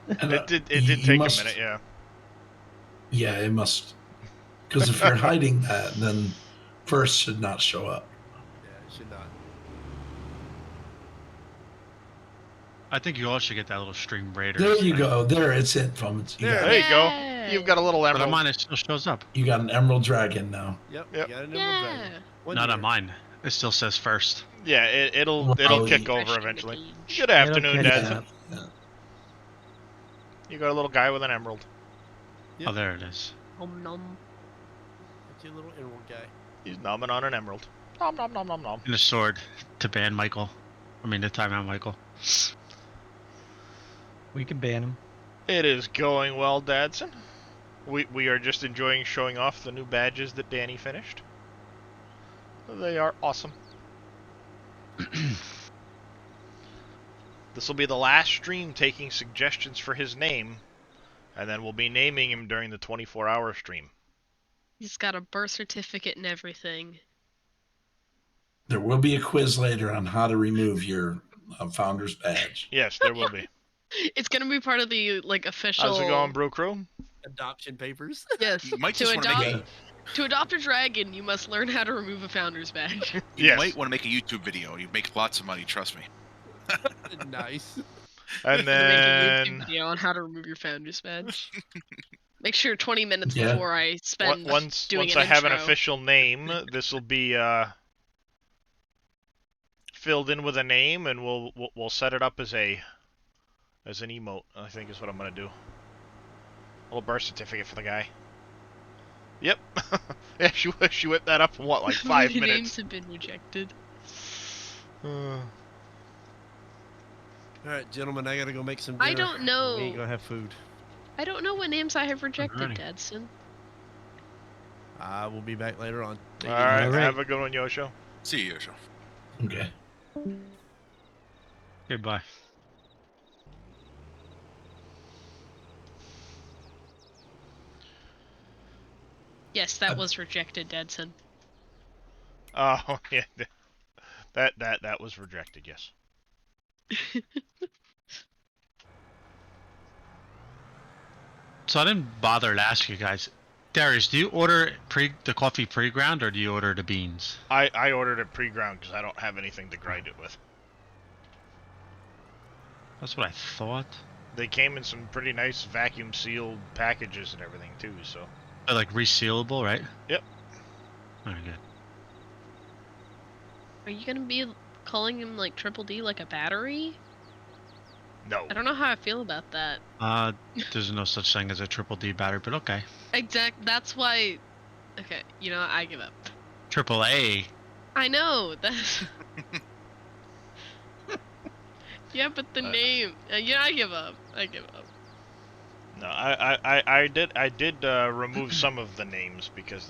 And, It did you take must- a minute, yeah. Yeah, it must. Because if you're hiding that, then first should not show up. Yeah, it should not. I think you all should get that little Stream Raiders. There you go. There, it's it, Fummins. You, There got, you go. Yay. You've got a little But on emerald. mine, it still shows up. you got an emerald dragon now. Yep. Yep. You got an emerald Yeah. dragon. One Not year. on mine. It still says first. Yeah, it'll Well, kick you- over Fresh eventually. cage. Good afternoon, catch Dad. up. Yeah. You got a little guy with an emerald. Yep. Oh, there it is. Nom nom. That's your little emerald guy. He's nomming on an emerald. Nom nom nom nom nom. And a sword to ban Michael. I mean, to time out Michael. We can ban him. It is going well, Dadson. We are just enjoying showing off the new badges that Danny finished. They are awesome. This will be the last stream taking suggestions for his name, and then we'll be naming him during the 24-hour stream. He's got a birth certificate and everything. There will be a quiz later on how to remove your founder's badge. Yes, there will be. It's gonna be part of the official. How's it going, Brew Crew? Adoption papers. Yes. You might to just want to make adopt to adopt a dragon, you must learn how to remove a founder's badge. You Yes. might want to make a YouTube video. You make lots of money, trust me. Nice. And Make a YouTube then video on how to remove your founder's badge. Make sure 20 minutes Yeah. before I spend once doing I an have an intro. official name, this will be filled in with a name, and we'll set it up as an emote. I think is what I'm gonna do. A little birth certificate for the guy. Yep. Yeah, she whipped that up in what, like 5 Names minutes. have been rejected. All right, gentlemen, I gotta go make some dinner. I don't know. We ain't gonna have food. I don't know what names I have rejected, Alrighty. Dadson. I will be back later on. All right, All right. have a good one, Yosho. See you, Yosho. Okay. Goodbye. Yes, that was rejected, Dadson. Oh yeah, that was rejected. Yes. So I didn't bother to ask you guys. Darius, do you order the coffee pre-ground or do you order the beans? I ordered it pre-ground because I don't have anything to grind it with. That's what I thought. They came in some pretty nice vacuum sealed packages and everything too. So. They're like resealable, right? Yep. Very good. Are you gonna be calling him like Triple D like a battery? No. I don't know how I feel about that. There's no such thing as a triple D battery, but okay. That's why. Okay, you know what? I give up. Triple A. I know that's. Yeah, but the name. Yeah, I give up. I give up. No, I did remove some of the names because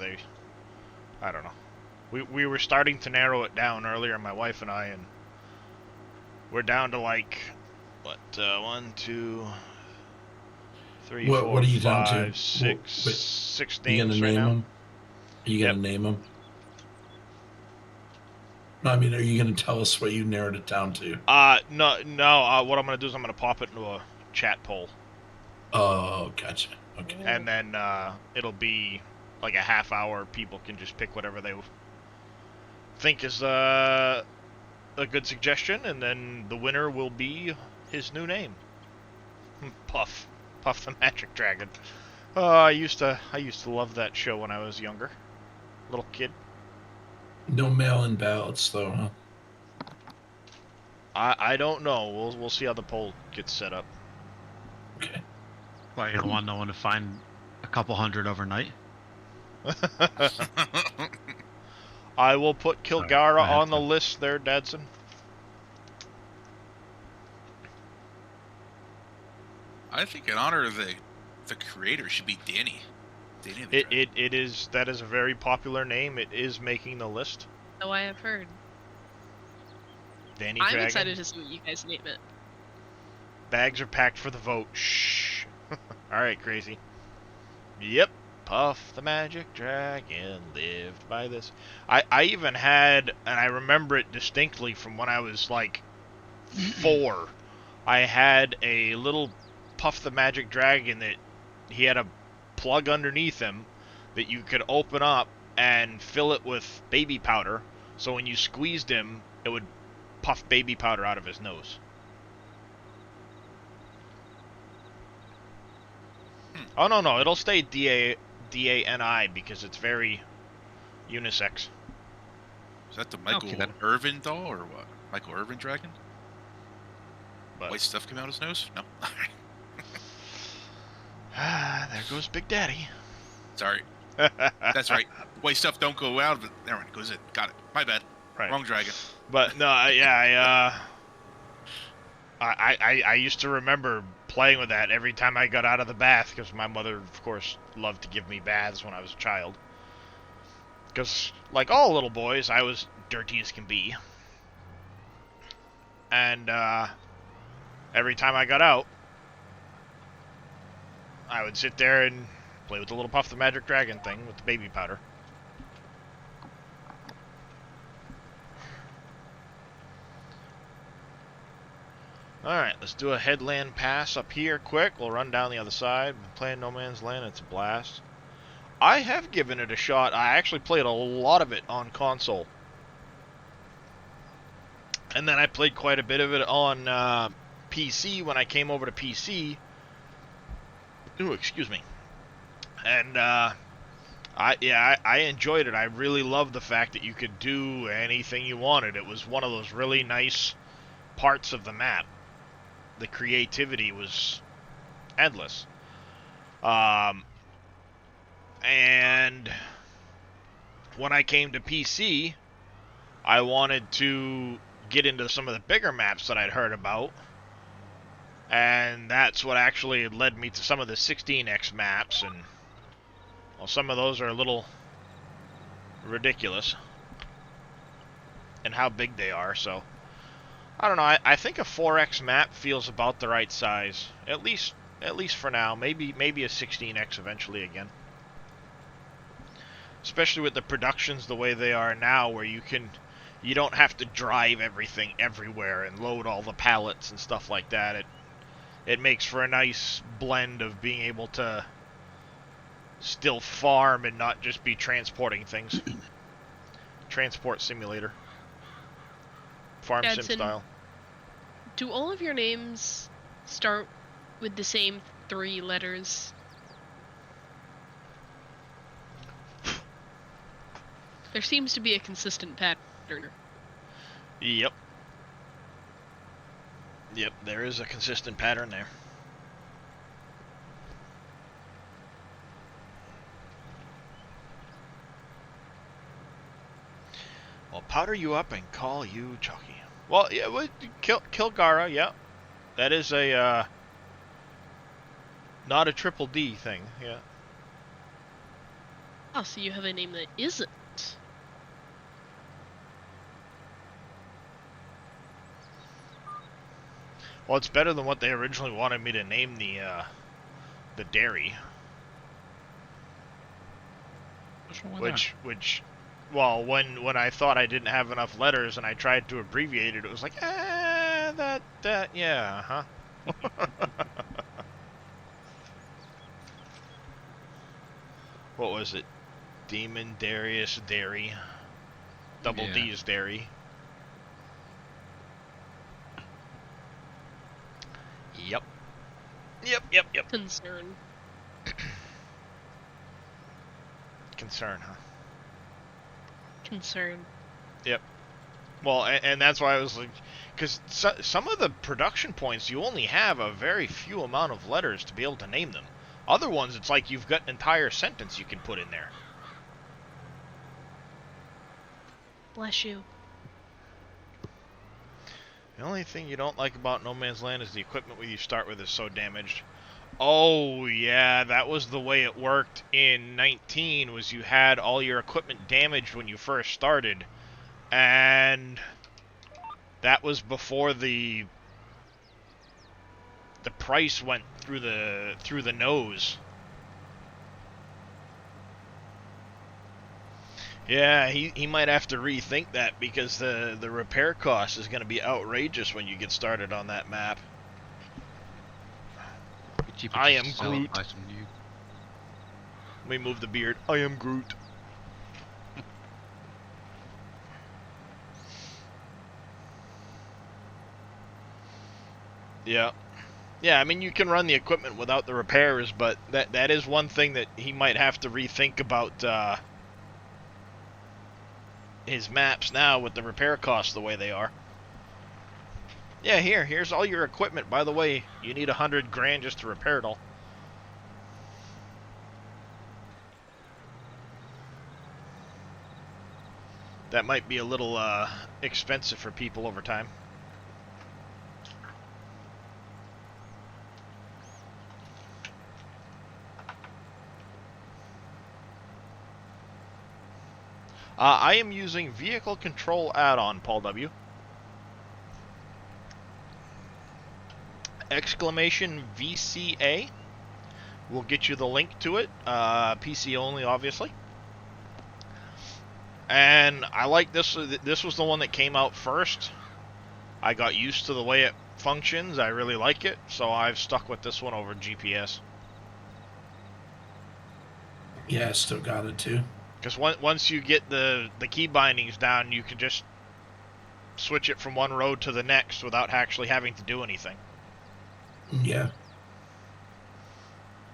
I don't know. We were starting to narrow it down earlier, my wife and I, and we're down to like, what, 1, 2, 3, What 4, are you down to? 5, 6, What- 6 You names gonna right name now. them? Are you gonna name them? No, I mean, are you gonna tell us what you narrowed it down to? No. What I'm gonna do is I'm gonna pop it into a chat poll, Oh, gotcha. Okay. and then it'll be like a half hour. People can just pick whatever they think is a good suggestion, and then the winner will be his new name. Puff the Magic Dragon. I used to love that show when I was younger, little kid. No mail-in ballots, though, huh? I don't know. We'll see how the poll gets set up. Okay. Why, you don't want no one to find a couple hundred overnight? I will put Kilgara I have on the to. list there, Dadson. I think in honor of the creator should be Danny. Danny the Dragon. That is a very popular name. It is making the list. So I have heard. Danny I'm Dragon. excited to see what you guys name it. Bags are packed for the vote. Shh. Alright, crazy. Yep. Puff the Magic Dragon lived by this. I even had, and I remember it distinctly from when I was like 4. I had a little Puff the Magic Dragon that he had a plug underneath him that you could open up and fill it with baby powder. So when you squeezed him, it would puff baby powder out of his nose. Oh no, it'll stay DANI because it's very unisex. Is that the Michael then. Irvin doll or what? Michael Irvin Dragon? But White stuff came out his nose? No. there goes Big Daddy. Sorry. That's right. White stuff don't go out, but there it goes. It got it. My bad. Right. Wrong dragon. But no, yeah, I used to remember playing with that every time I got out of the bath because my mother, of course, loved to give me baths when I was a child. Because, like all little boys, I was dirty as can be. And every time I got out, I would sit there and play with the little Puff the Magic Dragon thing with the baby powder. Alright, let's do a headland pass up here quick. We'll run down the other side. Been playing No Man's Land, it's a blast. I have given it a shot. I actually played a lot of it on console. And then I played quite a bit of it on PC when I came over to PC. Ooh, excuse me. And I enjoyed it. I really loved the fact that you could do anything you wanted. It was one of those really nice parts of the map. The creativity was endless. And when I came to PC, I wanted to get into some of the bigger maps that I'd heard about. And that's what actually led me to some of the 16x maps, and well, some of those are a little ridiculous in how big they are, so I don't know. I think a 4x map feels about the right size, at least for now. Maybe a 16x eventually again. Especially with the productions the way they are now, where you don't have to drive everything everywhere and load all the pallets and stuff like that. It makes for a nice blend of being able to still farm and not just be transporting things. Transport simulator. Farm sim Jadson, style. Do all of your names start with the same 3 letters? There seems to be a consistent pattern. Yep. Yep, there is a consistent pattern there. I'll powder you up and call you Chucky. Well, yeah, kill Gara, yeah. That is a, not a triple D thing, yeah. Oh, so you have a name that isn't. Well, it's better than what they originally wanted me to name the dairy. Which, well, when I thought I didn't have enough letters and I tried to abbreviate it, it was like, yeah, huh? What was it? Demon Darius Dairy. Double D's Dairy. Yep. Yep. Concern. Concern, huh? Concern. Yep. Well, and that's why I was like, because some of the production points, you only have a very few amount of letters to be able to name them. Other ones, it's like you've got an entire sentence you can put in there. Bless you. The only thing you don't like about No Man's Land is the equipment you start with is so damaged. Oh, yeah, that was the way it worked in 19, was you had all your equipment damaged when you first started. And that was before the price went through the nose. Yeah, he might have to rethink that, because the repair cost is going to be outrageous when you get started on that map. I am Groot. Let me move the beard. I am Groot. Yeah. Yeah, I mean, you can run the equipment without the repairs, but that is one thing that he might have to rethink about his maps now with the repair costs the way they are. Yeah, here's all your equipment. By the way, you need 100 grand just to repair it all. That might be a little expensive for people over time. I am using Vehicle Control Add-on, Paul W. Exclamation VCA. We'll get you the link to it. PC only, obviously. And I like this. This was the one that came out first. I got used to the way it functions. I really like it, so I've stuck with this one over GPS. Yeah, I still got it too. Because once you get the key bindings down, you can just switch it from one road to the next without actually having to do anything. Yeah.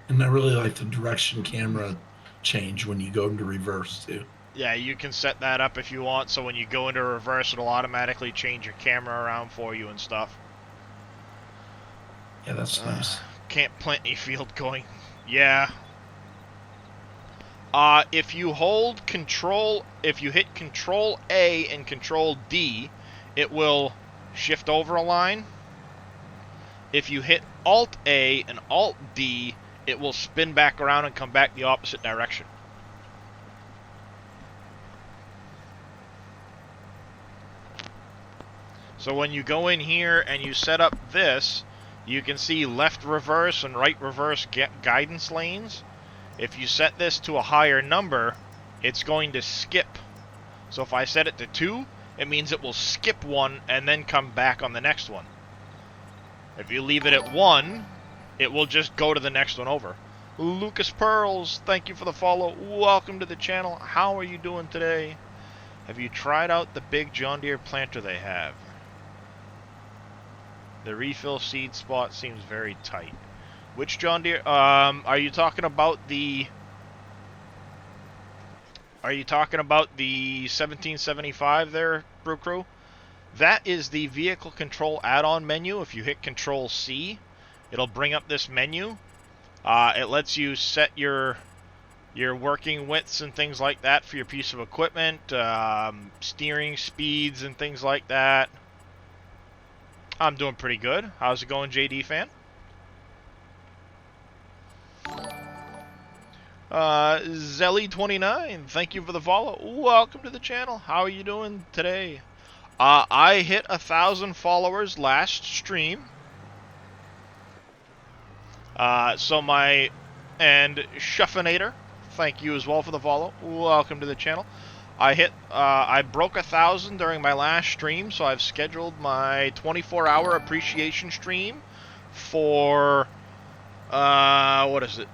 And I really like the direction camera change when you go into reverse too. Yeah, you can set that up if you want, so when you go into reverse, it'll automatically change your camera around for you and stuff. Yeah, that's nice. Can't plant any field going. Yeah. If you hold Control, if you hit Control A and Control D, it will shift over a line. If you hit Alt A and Alt D, it will spin back around and come back the opposite direction. So when you go in here and you set up this, you can see left reverse and right reverse guidance lanes. If you set this to a higher number, it's going to skip. So if I set it to 2, it means it will skip one and then come back on the next one. If you leave it at 1, it will just go to the next one over. Lucas Pearls, thank you for the follow. Welcome to the channel. How are you doing today? Have you tried out the big John Deere planter they have? The refill seed spot seems very tight. Which John Deere? Are you talking about the? Are you talking about the 1775 there, Brew Crew? That is the vehicle control add-on menu. If you hit Control C, it'll bring up this menu. It lets you set your working widths and things like that for your piece of equipment, steering speeds and things like that. I'm doing pretty good. How's it going, JD fan? Zelly29, thank you for the follow. Welcome to the channel. How are you doing today? I hit 1,000 followers last stream. And Shuffinator, thank you as well for the follow. Welcome to the channel. I broke 1,000 during my last stream, so I've scheduled my 24-hour appreciation stream for what is it?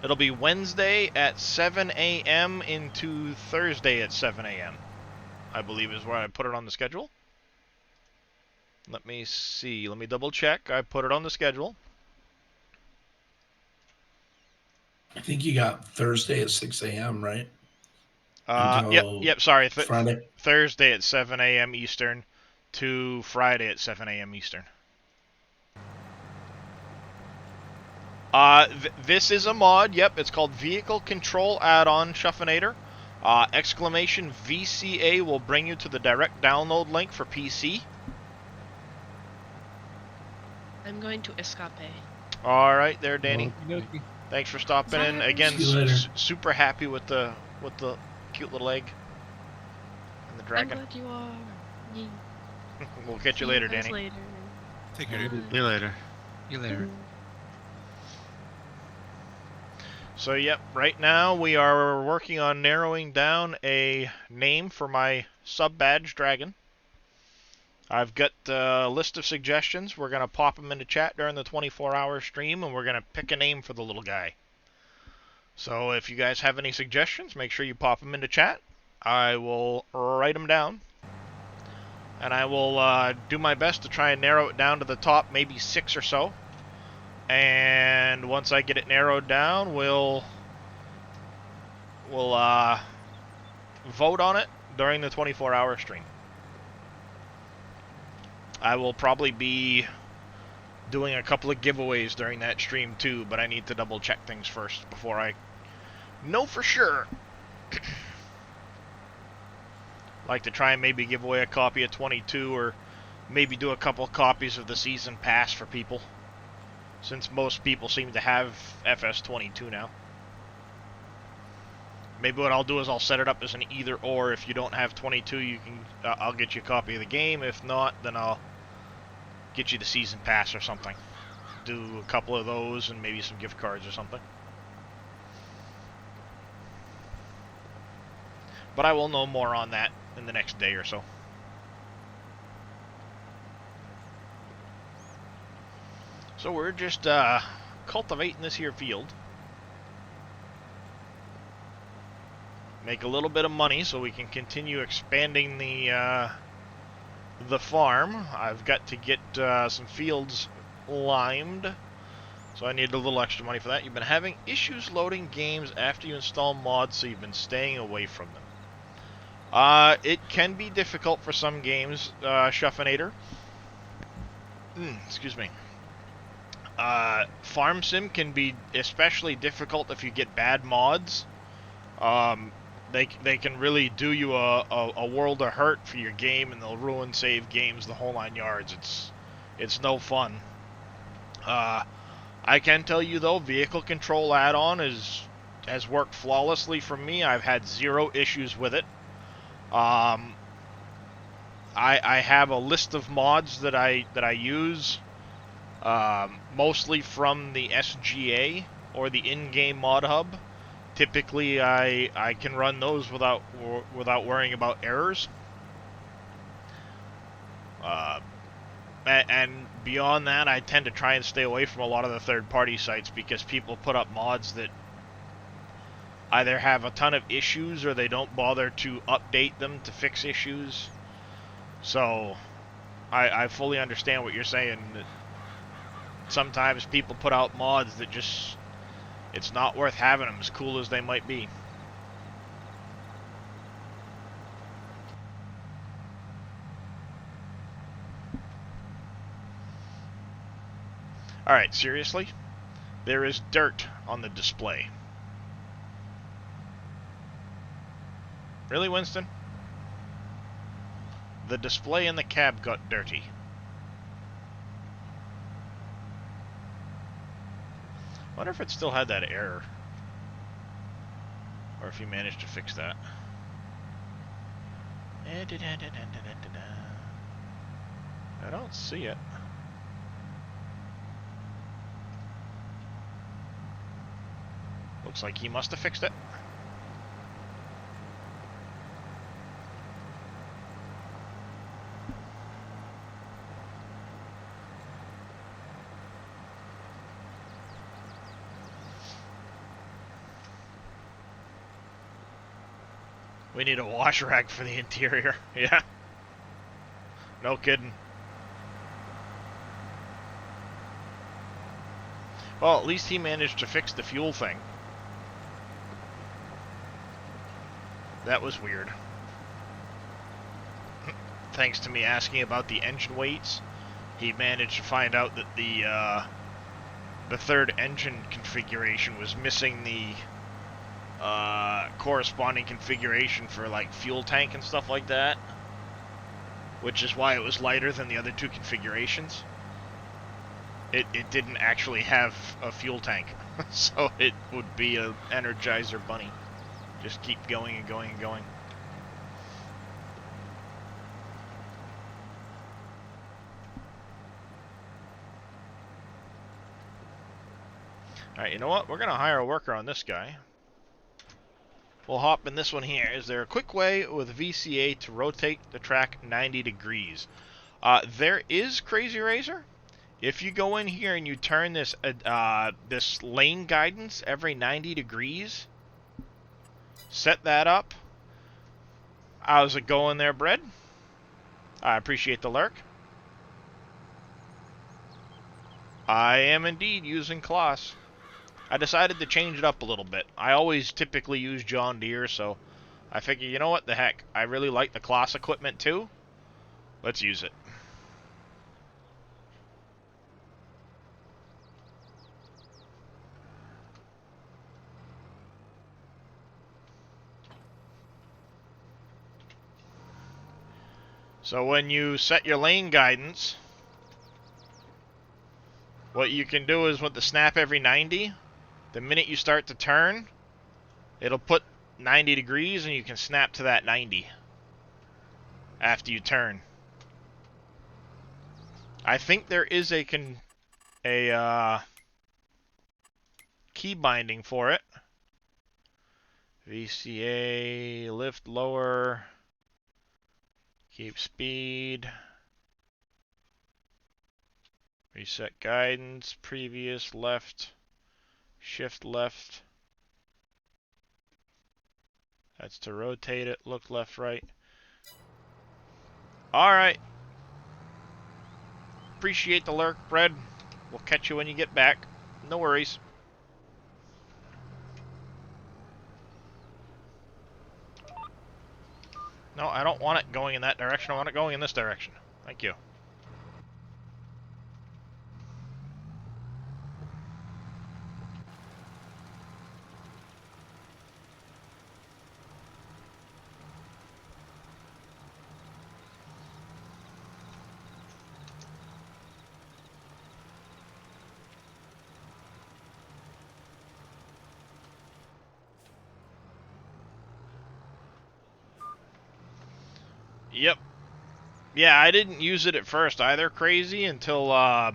It'll be Wednesday at 7 a.m. into Thursday at 7 a.m. I believe is where I put it on the schedule. Let me see. Let me double check. I put it on the schedule. I think you got Thursday at 6 a.m., right? Yep, sorry. Friday? Thursday at 7 a.m. Eastern to Friday at 7 a.m. Eastern. This is a mod. Yep, it's called Vehicle Control Add-on Shuffinator. Exclamation VCA will bring you to the direct download link for PC. I'm going to escape. All right, there, Danny. Okey-dokey. Thanks for stopping in. Again, See you later. super happy with the cute little egg and the I'm dragon. glad you are. Yay. We'll catch you later, See guys Danny. Later. Take care, dude. See you later. You later. So, yep, right now we are working on narrowing down a name for my sub-badge dragon. I've got a list of suggestions. We're going to pop them into chat during the 24-hour stream, and we're going to pick a name for the little guy. So if you guys have any suggestions, make sure you pop them into chat. I will write them down. And I will do my best to try and narrow it down to the top, maybe 6 or so. And once I get it narrowed down, we'll vote on it during the 24-hour stream. I will probably be doing a couple of giveaways during that stream too, but I need to double check things first before I know for sure. Like to try and maybe give away a copy of 22, or maybe do a couple copies of the season pass for people, since most people seem to have FS22 now. Maybe what I'll do is I'll set it up as an either or. If you don't have 22, you can I'll get you a copy of the game. If not, then I'll get you the season pass or something. Do a couple of those and maybe some gift cards or something. But I will know more on that in the next day or so. So we're just cultivating this here field. Make a little bit of money so we can continue expanding the farm. I've got to get some fields limed So I need a little extra money for that. You've been having issues loading games after you install mods, so you've been staying away from them. It can be difficult for some games, Shuffinator. Excuse me. Farm Sim can be especially difficult if you get bad mods. They can really do you a world of hurt for your game, and they'll ruin save games, the whole 9 yards. It's no fun. I can tell you though, vehicle control add-on has worked flawlessly for me. I've had 0 issues with it. I have a list of mods that I use, mostly from the SGA or the in-game mod hub. Typically, I can run those without worrying about errors. And beyond that, I tend to try and stay away from a lot of the third-party sites because people put up mods that either have a ton of issues or they don't bother to update them to fix issues. So, I fully understand what you're saying. Sometimes people put out mods that just, it's not worth having them, as cool as they might be. Alright, seriously? There is dirt on the display. Really, Winston? The display in the cab got dirty. Wonder if it still had that error. Or if he managed to fix that. I don't see it. Looks like he must have fixed it. We need a wash rag for the interior. Yeah. No kidding. Well, at least he managed to fix the fuel thing. That was weird. Thanks to me asking about the engine weights, he managed to find out that the third engine configuration was missing the corresponding configuration for like fuel tank and stuff like that, which is why it was lighter than the other 2 configurations. It didn't actually have a fuel tank, so it would be an Energizer bunny. Just keep going and going and going. Alright, you know what? We're going to hire a worker on this guy. We'll hop in this one here. Is there a quick way with VCA to rotate the track 90 degrees? There is, Crazy Razor. If you go in here and you turn this this lane guidance every 90 degrees, set that up. How's it going there, Bread? I appreciate the lurk. I am indeed using Kloss. I decided to change it up a little bit. I always typically use John Deere, so I figure, you know what, the heck. I really like the Kloss equipment too. Let's use it. So when you set your lane guidance, what you can do is with the snap every 90, the minute you start to turn, it'll put 90 degrees and you can snap to that 90 after you turn. I think there is a key binding for it. VCA, lift lower, keep speed, reset guidance, previous left, shift left. That's to rotate it, look left, right. Alright. Appreciate the lurk, Bread. We'll catch you when you get back. No worries. No, I don't want it going in that direction. I want it going in this direction. Thank you. Yep. Yeah, I didn't use it at first either, Crazy, until, I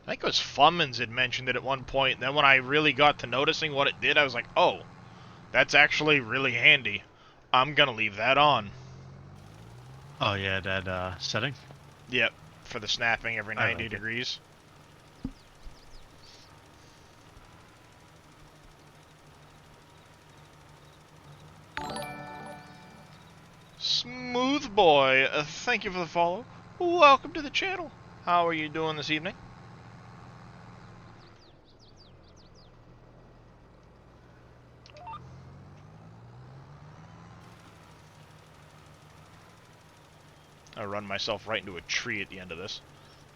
think it was Fummins had mentioned it at one point, and then when I really got to noticing what it did, I was like, oh, that's actually really handy. I'm gonna leave that on. Oh yeah, that setting. Yep, for the snapping every I 90 like it. degrees. Smooth Boy, thank you for the follow. Welcome to the channel. How are you doing this evening? I run myself right into a tree at the end of this.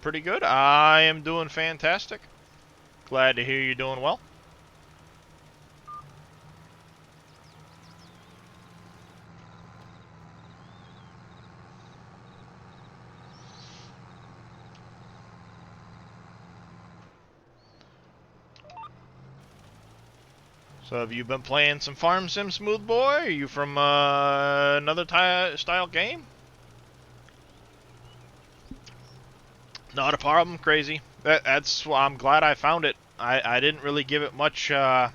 Pretty good. I am doing fantastic. Glad to hear you're doing well. So have you been playing some Farm Sim, Smooth Boy? Are you from another style game? Not a problem, Crazy. That's I'm glad I found it. I didn't really give it much much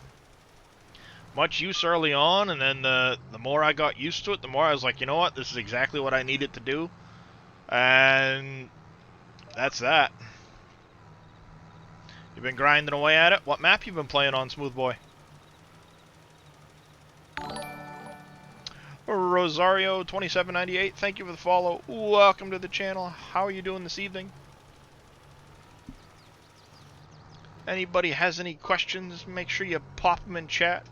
use early on, and then the more I got used to it, the more I was like, you know what, this is exactly what I needed to do, and that's that. You've been grinding away at it. What map you been playing on, Smooth Boy? Rosario2798, thank you for the follow. Welcome to the channel. How are you doing this evening? Anybody has any questions, make sure you pop them in chat.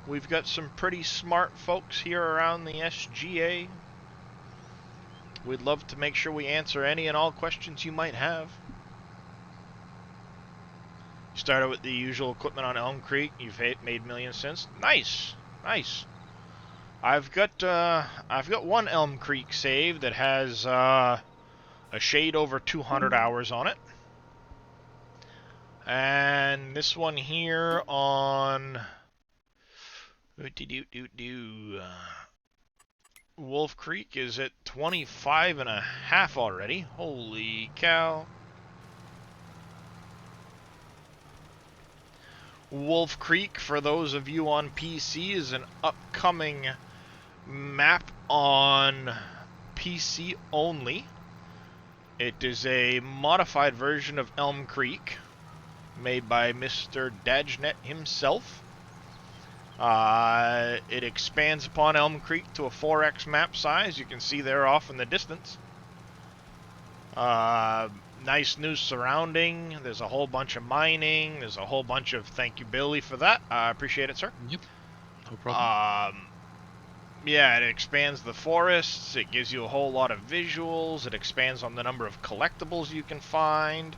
We've got some pretty smart folks here around the SGA. We'd love to make sure we answer any and all questions you might have. Started with the usual equipment on Elm Creek. You've made millions since. Nice, nice. I've got one Elm Creek save that has a shade over 200 hours on it, and this one here on Wolf Creek is at 25.5 already. Holy cow. Wolf Creek, for those of you on PC, is an upcoming map on PC only. It is a modified version of Elm Creek, made by Mr. Dajnet himself. It expands upon Elm Creek to a 4x map size. You can see there off in the distance. Nice new surrounding. There's a whole bunch of mining. There's a whole bunch of... Thank you, Billy, for that. I appreciate it, sir. Yep. No problem. Yeah, it expands the forests. It gives you a whole lot of visuals. It expands on the number of collectibles you can find.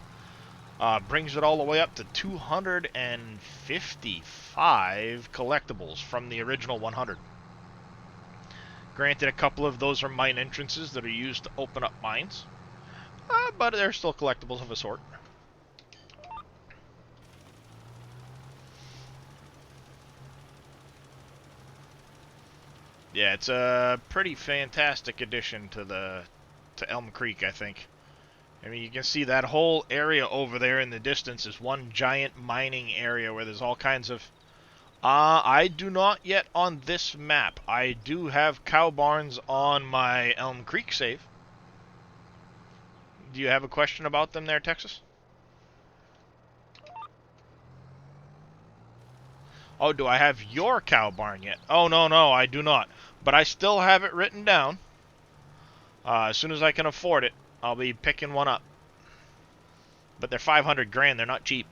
Brings it all the way up to 255 collectibles from the original 100. Granted, a couple of those are mine entrances that are used to open up mines. But they're still collectibles of a sort. Yeah, it's a pretty fantastic addition to Elm Creek, I think. I mean, you can see that whole area over there in the distance is one giant mining area where there's all kinds of... I do not yet on this map. I do have cow barns on my Elm Creek save. Do you have a question about them there, Texas? Oh, do I have your cow barn yet? Oh, no, I do not. But I still have it written down. As soon as I can afford it, I'll be picking one up. But they're 500 grand. They're not cheap.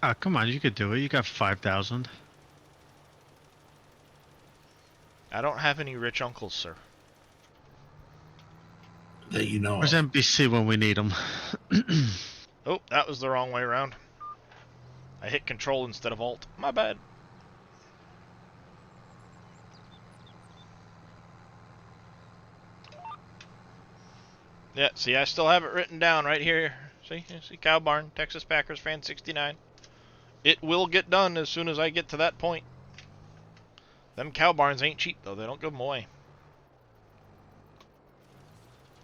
Oh, come on, you could do it. You got 5,000. I don't have any rich uncles, sir. That you know Where's of. NBC when we need them? Oh, that was the wrong way around. I hit control instead of alt. My bad. Yeah, see, I still have it written down right here. See, Cow Barn, Texas Packers fan 69. It will get done as soon as I get to that point. Them cow barns ain't cheap though; they don't give them away.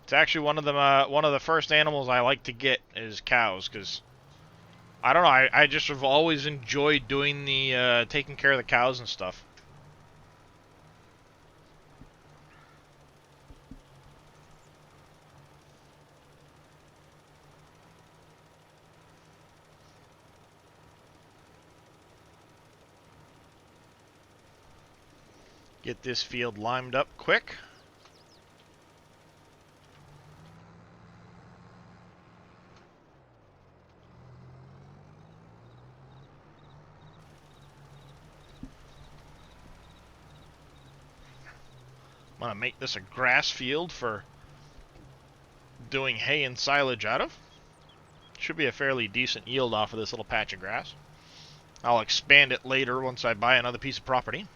It's actually one of the first animals I like to get is cows, because I don't know, I just have always enjoyed doing the taking care of the cows and stuff. Get this field limed up quick. I'm going to make this a grass field for doing hay and silage out of. Should be a fairly decent yield off of this little patch of grass. I'll expand it later once I buy another piece of property.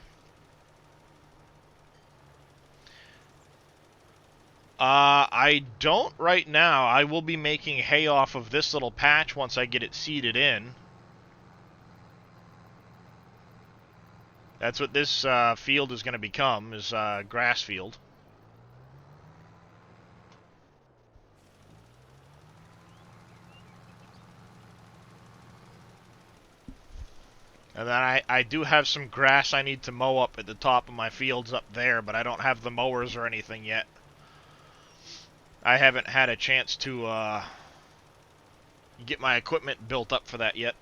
I don't right now. I will be making hay off of this little patch once I get it seeded in. That's what this field is going to become, is a grass field. And then I do have some grass I need to mow up at the top of my fields up there, but I don't have the mowers or anything yet. I haven't had a chance to get my equipment built up for that yet.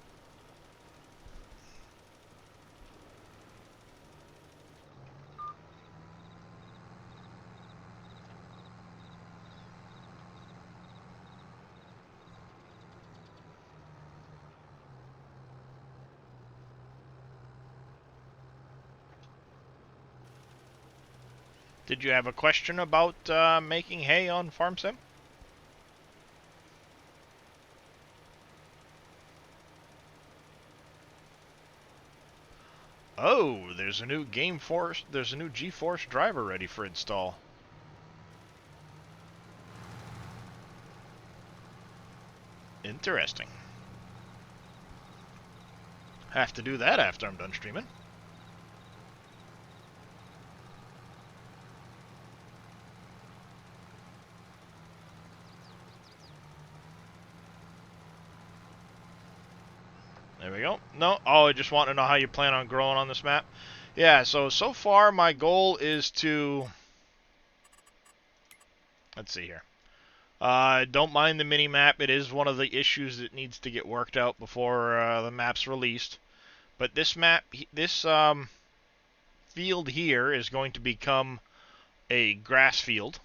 Did you have a question about making hay on Farm Sim? Oh, there's a new there's a new GeForce driver ready for install. Interesting. Have to do that after I'm done streaming. There we go. No, oh, I just want to know how you plan on growing on this map. Yeah, so far my goal is to... Let's see here. Don't mind the mini-map. It is one of the issues that needs to get worked out before the map's released. But this map, this field here is going to become a grass field.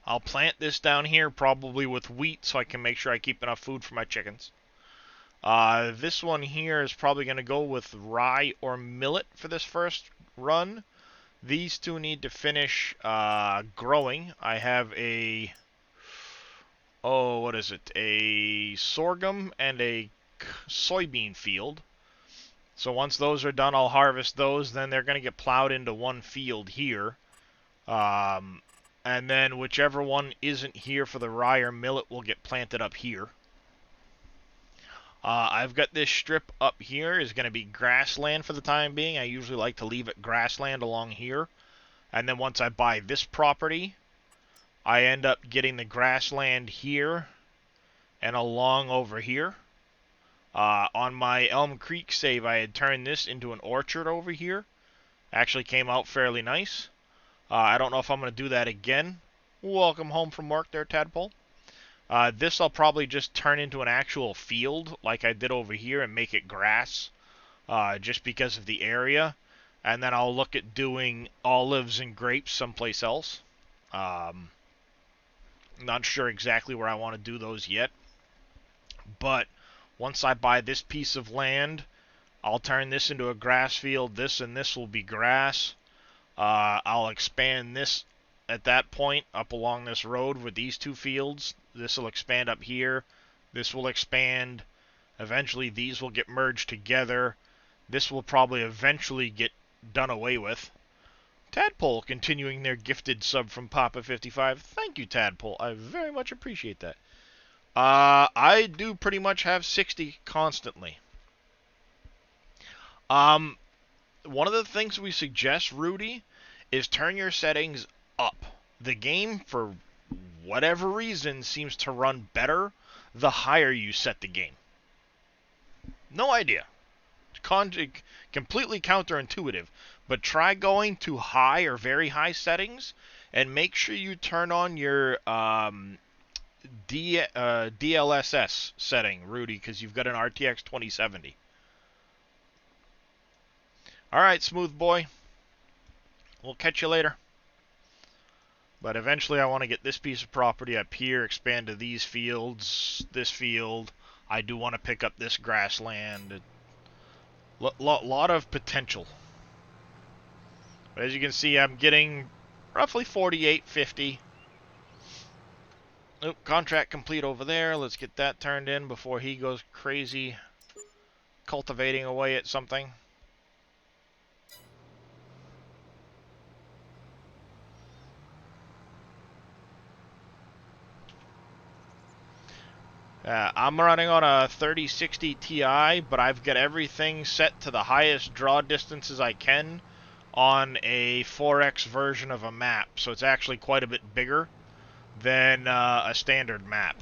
I'll plant this down here probably with wheat so I can make sure I keep enough food for my chickens. This one here is probably going to go with rye or millet for this first run. These two need to finish growing. I have a, what is it? A sorghum and a soybean field. So once those are done, I'll harvest those. Then they're going to get plowed into one field here. And then whichever one isn't here for the rye or millet will get planted up here. I've got this strip up here is going to be grassland for the time being. I usually like to leave it grassland along here. And then once I buy this property, I end up getting the grassland here and along over here. On my Elm Creek save, I had turned this into an orchard over here. Actually came out fairly nice. I don't know if I'm going to do that again. Welcome home from work there, Tadpole. This I'll probably just turn into an actual field like I did over here and make it grass just because of the area. And then I'll look at doing olives and grapes someplace else. And Not sure exactly where I want to do those yet. But once I buy this piece of land, I'll turn this into a grass field. This and this will be grass. I'll expand this at that point up along this road with these two fields. This will expand up here. This will expand. Eventually these will get merged together. This will probably eventually get done away with. Tadpole continuing their gifted sub from Papa55. Thank you, Tadpole. I very much appreciate that. I do pretty much have 60 constantly. One of the things we suggest, Rudy, is turn your settings up. The game, for whatever reason, seems to run better the higher you set the game. No idea. Completely counterintuitive. But try going to high or very high settings, and make sure you turn on your DLSS setting, Rudy, because you've got an RTX 2070. Alright, smooth boy. We'll catch you later. But eventually I want to get this piece of property up here, expand to these fields, this field. I do want to pick up this grassland. Lot of potential. But as you can see, I'm getting roughly 48.50. Oop, contract complete over there. Let's get that turned in before he goes crazy cultivating away at something. I'm running on a 3060 Ti, but I've got everything set to the highest draw distances I can on a 4X version of a map, so it's actually quite a bit bigger than a standard map.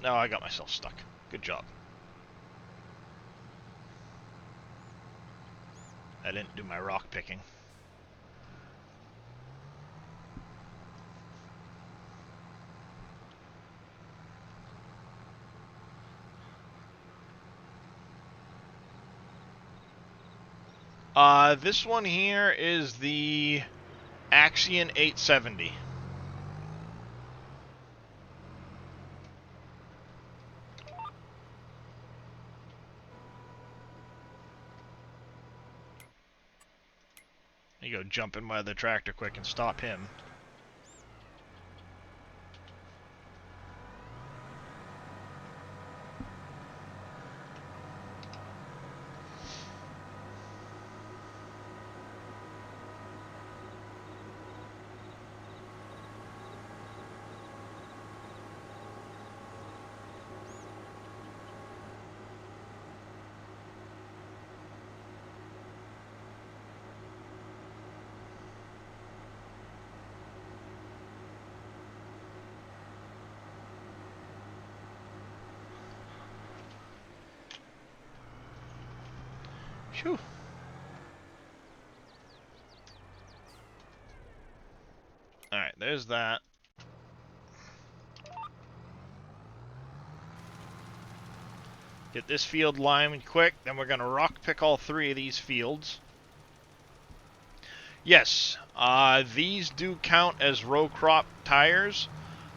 No, I got myself stuck. Good job. I didn't do my rock picking. This one here is the Axion 870. You go jump in by the tractor quick and stop him. Phew. Alright, there's that. Get this field limed quick, then we're going to rock pick all three of these fields. Yes, these do count as row crop tires.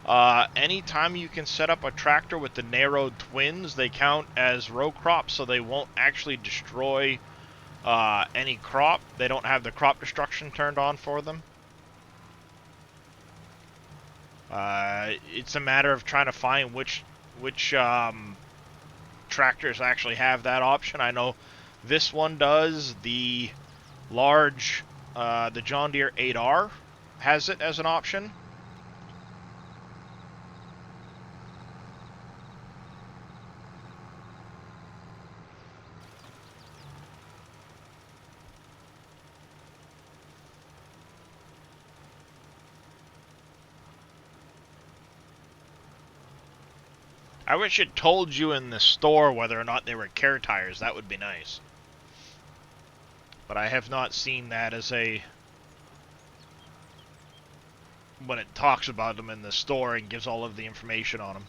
Anytime you can set up a tractor with the narrowed twins, they count as row crops, so they won't actually destroy any crop. They don't have the crop destruction turned on for them. It's a matter of trying to find which tractors actually have that option. I know this one does. The large, the John Deere 8R has it as an option. I wish it told you in the store whether or not they were care tires. That would be nice. But I have not seen that as a... when it talks about them in the store and gives all of the information on them.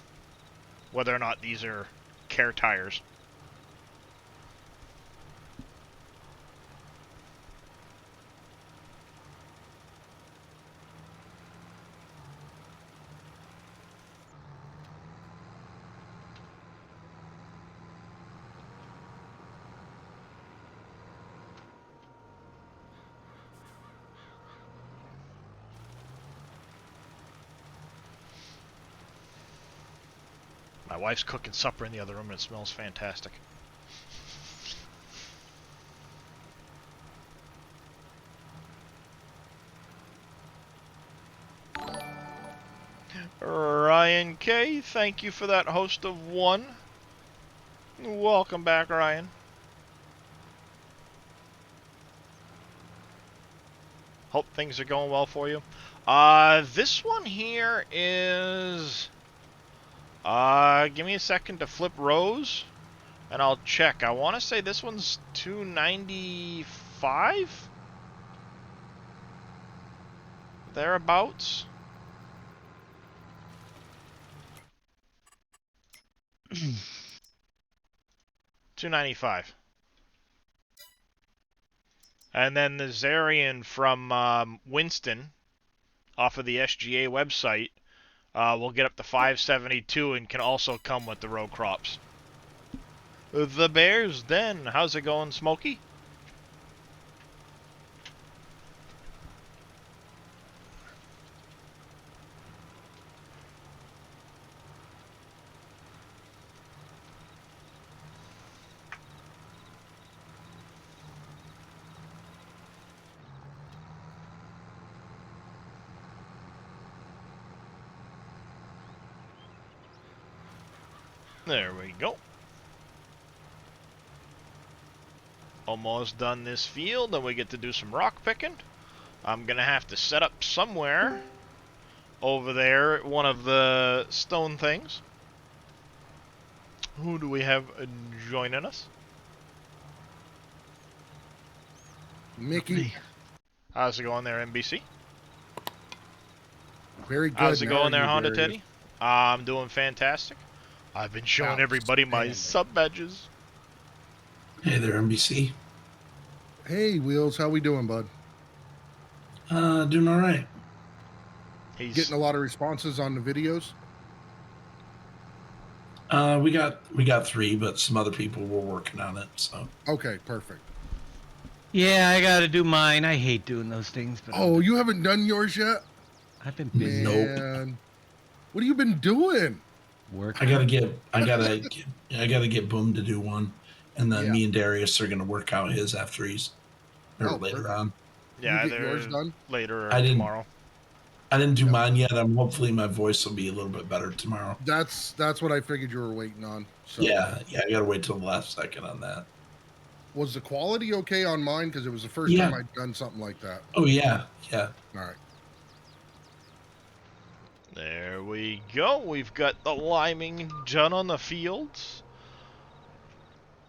Whether or not these are Care tires. My wife's cooking supper in the other room and it smells fantastic. Ryan K, thank you for that host of one. Welcome back, Ryan. Hope things are going well for you. This one here is... give me a second to flip rows, and I'll check. I want to say this one's 295? Thereabouts? $295. And then the Zarian from Winston, off of the SGA website, will get up to 572 and can also come with the row crops. The Bears Den, how's it going, Smokey? There we go. Almost done this field, and we get to do some rock picking. I'm gonna have to set up somewhere over there at one of the stone things. Who do we have joining us? Mickey. How's it going there, NBC? Very good. How's it How going are there, you, Honda Darius? Teddy? I'm doing fantastic. I've been showing everybody my Outstanding. sub badges. Hey there, NBC. Hey, Wheels. How we doing, bud? Doing all right. He's Getting a lot of responses on the videos? We got 3, but some other people were working on it. So Okay, perfect. Yeah, I gotta do mine. I hate doing those things, but Oh, you haven't done yours yet? I've been busy. Nope. Man. What have you been doing? Work. I gotta get Boom to do one, and then Yeah. me and Darius are gonna work out his after he's or Oh, later perfect. on. yeah, you get yours they're done? later I didn't- tomorrow. I didn't do Yeah. mine yet. Hopefully my voice will be a little bit better tomorrow. That's what I figured you were waiting on. So Yeah, I gotta wait till the last second on that. was the quality okay on mine? Because it was the first Yeah. time I'd done something like that. Oh yeah. All right. There we go. We've got the liming done on the fields.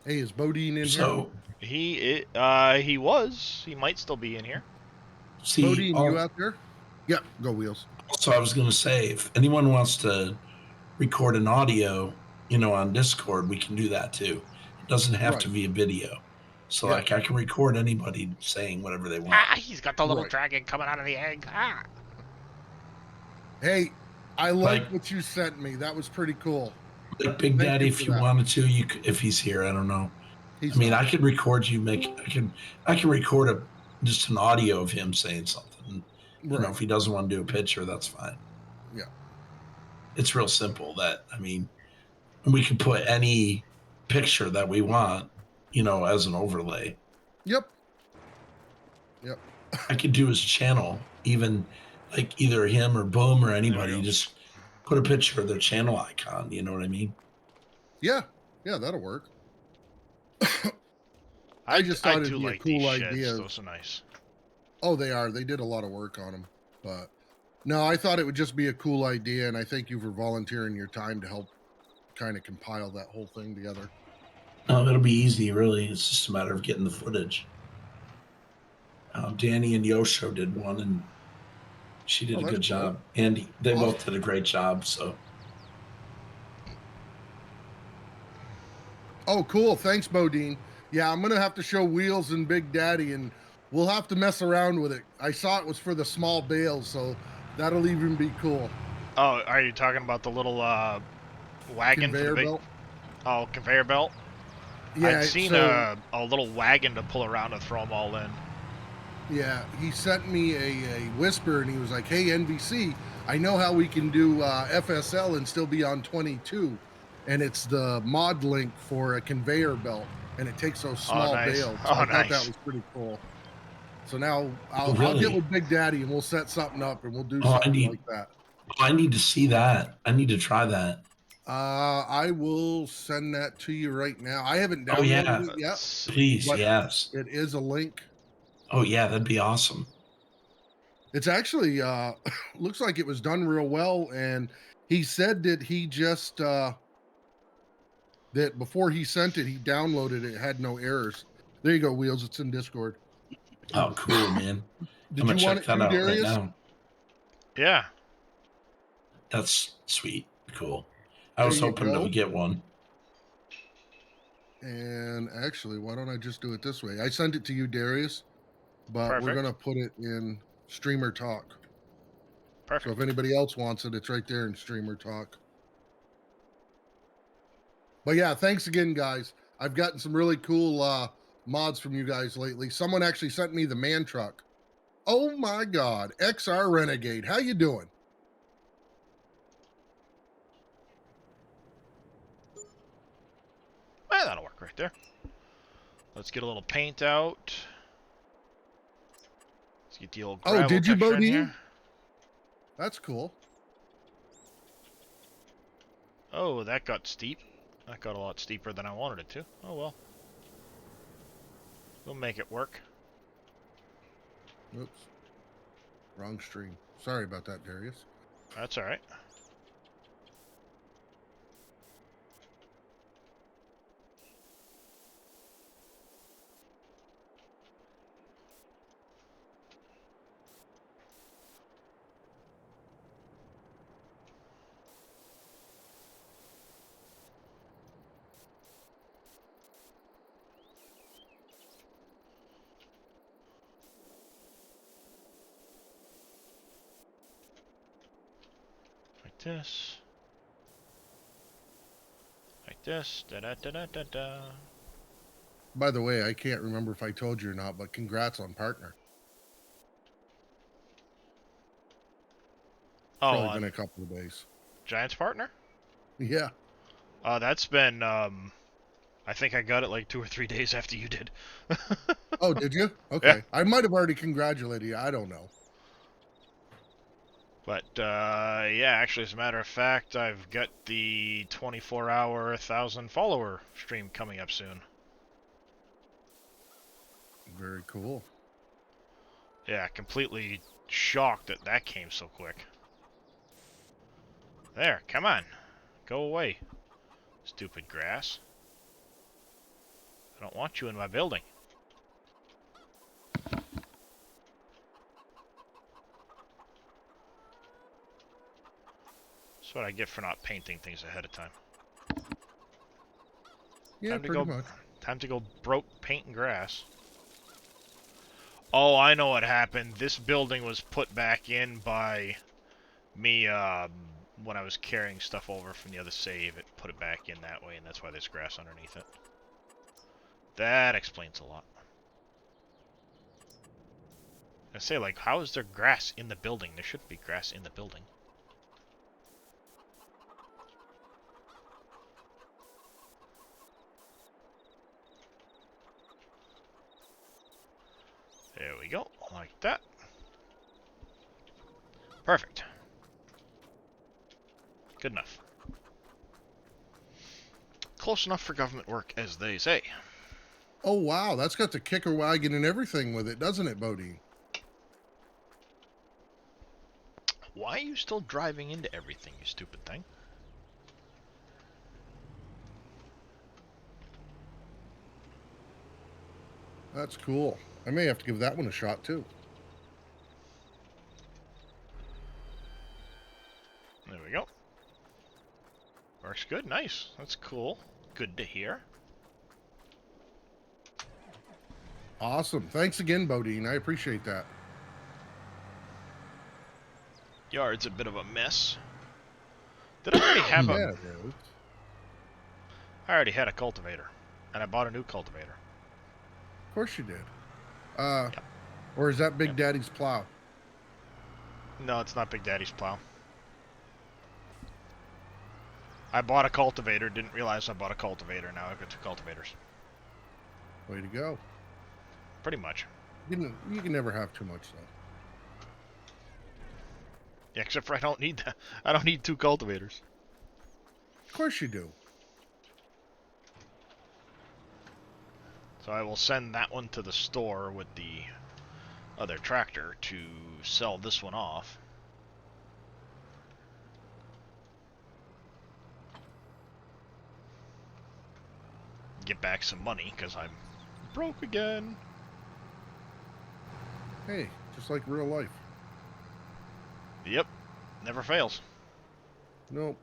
Hey, is Bodine in here? So He was. He might still be in here. see, Bodine, you out there? Yep. Go Wheels. so I was gonna say, if anyone wants to record an audio, on Discord, we can do that too. It doesn't have to Right. be a video. So Yeah. like I can record anybody saying whatever they want. Ah, he's got the little Right. dragon coming out of the egg. Ah. Hey, I like Like- what you sent me. That was pretty cool. Like Big Thank Daddy, you if for you that. wanted to, you could, if he's here, I don't know. He's I mean, not. I could record you. I can record just an audio of him saying something. Right. If he doesn't want to do a picture, that's fine. Yeah. It's real simple. We can put any picture that we want, as an overlay. Yep. I could do his channel, even like either him or Boom or anybody. go. Just put a picture of their channel icon. You know what I mean? Yeah. Yeah, that'll work. I just thought it'd do be a like cool these idea. sheds. Those are nice. Oh, they are. They did a lot of work on them. But no, I thought it would just be a cool idea. And I thank you for volunteering your time to help kind of compile that whole thing together. No, it'll be easy. Really, it's just a matter of getting the footage. Danny and Yosho did one, and she did Oh, a that's good cool. job. And they Awesome. both did a great job. So Oh, cool. Thanks, Bodine. Yeah, I'm gonna have to show Wheels and Big Daddy, and we'll have to mess around with it. I saw it was for the small bales, so that'll even be cool. Oh, are you talking about the little wagon for the Conveyor big? belt. Oh, conveyor belt. Yeah. I'd seen So a little wagon to pull around and throw them all in. yeah, he sent me a whisper, and he was like, "Hey, NBC, I know how we can do FSL and still be on 22, and it's the mod link for a conveyor belt, and it takes those Oh, small nice. bales." So Oh, I thought that nice. was pretty cool. So now Oh, I'll get really? with Big Daddy, and we'll set something up, and we'll do Oh, something like that. I need to see that. I need to try that. I will send that to you right now. I haven't Oh, yeah. downloaded it yet, Please, but yes. it is a link. Oh, yeah, that'd be awesome. It's actually looks like it was done real well, and he said that he just that before he sent it, he downloaded it, had no errors. There you go, Wheels. It's in Discord. Oh, cool, man. Did I'm you gonna want check it that too, out right Darius? now. Yeah. That's sweet. Cool. I There was you hoping go. to get one. And actually, why don't I just do it this way? I sent it to you, Darius, but we're Perfect. gonna put it in Streamer Talk. Perfect. So if anybody else wants it, it's right there in Streamer Talk. But yeah, thanks again, guys. I've gotten some really cool mods from you guys lately. Someone actually sent me the man truck. Oh my God, XR Renegade, how you doing? Well, that'll work right there. Let's get a little paint out. Let's get the old gravel Did you, texture in Bodine? here. That's cool. Oh, that got steep. That got a lot steeper than I wanted it to. Oh well. We'll make it work. Oops. Wrong stream. Sorry about that, Darius. That's alright. Like this. Like this. Da da da da da da. By the way, I can't remember if I told you or not, but congrats on partner. Oh, Probably been a couple of days. Giants partner? Yeah. That's been, I think I got it like 2 or 3 days after you did. Oh, did you? Okay. Yeah. I might have already congratulated you. I don't know. But, yeah, actually, as a matter of fact, I've got the 24-hour 1,000 follower stream coming up soon. Very cool. Yeah, completely shocked that that came so quick. There, come on. Go away. Stupid grass. I don't want you in my building. That's what I get for not painting things ahead of time. Yeah, pretty much. Time to go broke painting grass. Oh, I know what happened. This building was put back in by me when I was carrying stuff over from the other save. It put it back in that way, and that's why there's grass underneath it. That explains a lot. I say, like, how is there grass in the building? There shouldn't be grass in the building. There we go, like that. Perfect. Good enough. Close enough for government work, as they say. Oh, wow. That's got the kicker wagon and everything with it, doesn't it, Bodine? Why are you still driving into everything, you stupid thing? That's cool. I may have to give that one a shot, too. There we go. Works good, nice. That's cool. Good to hear. Awesome. Thanks again, Bodine. I appreciate that. Yard's a bit of a mess. Did I already have Yeah, a... it is. I already had a cultivator. And I bought a new cultivator. Of course you did. Yep. Or is that Big Yep. Daddy's plow? No, it's not Big Daddy's plow. I bought a cultivator, didn't realize I bought a cultivator. Now I've got 2 cultivators. Way to go. Pretty much. You can never have too much, though. Yeah, except for I don't need that. I don't need 2 cultivators. Of course you do. So I will send that one to the store with the other tractor to sell this one off. Get back some money, because I'm broke again. Hey, just like real life. Yep, never fails. Nope.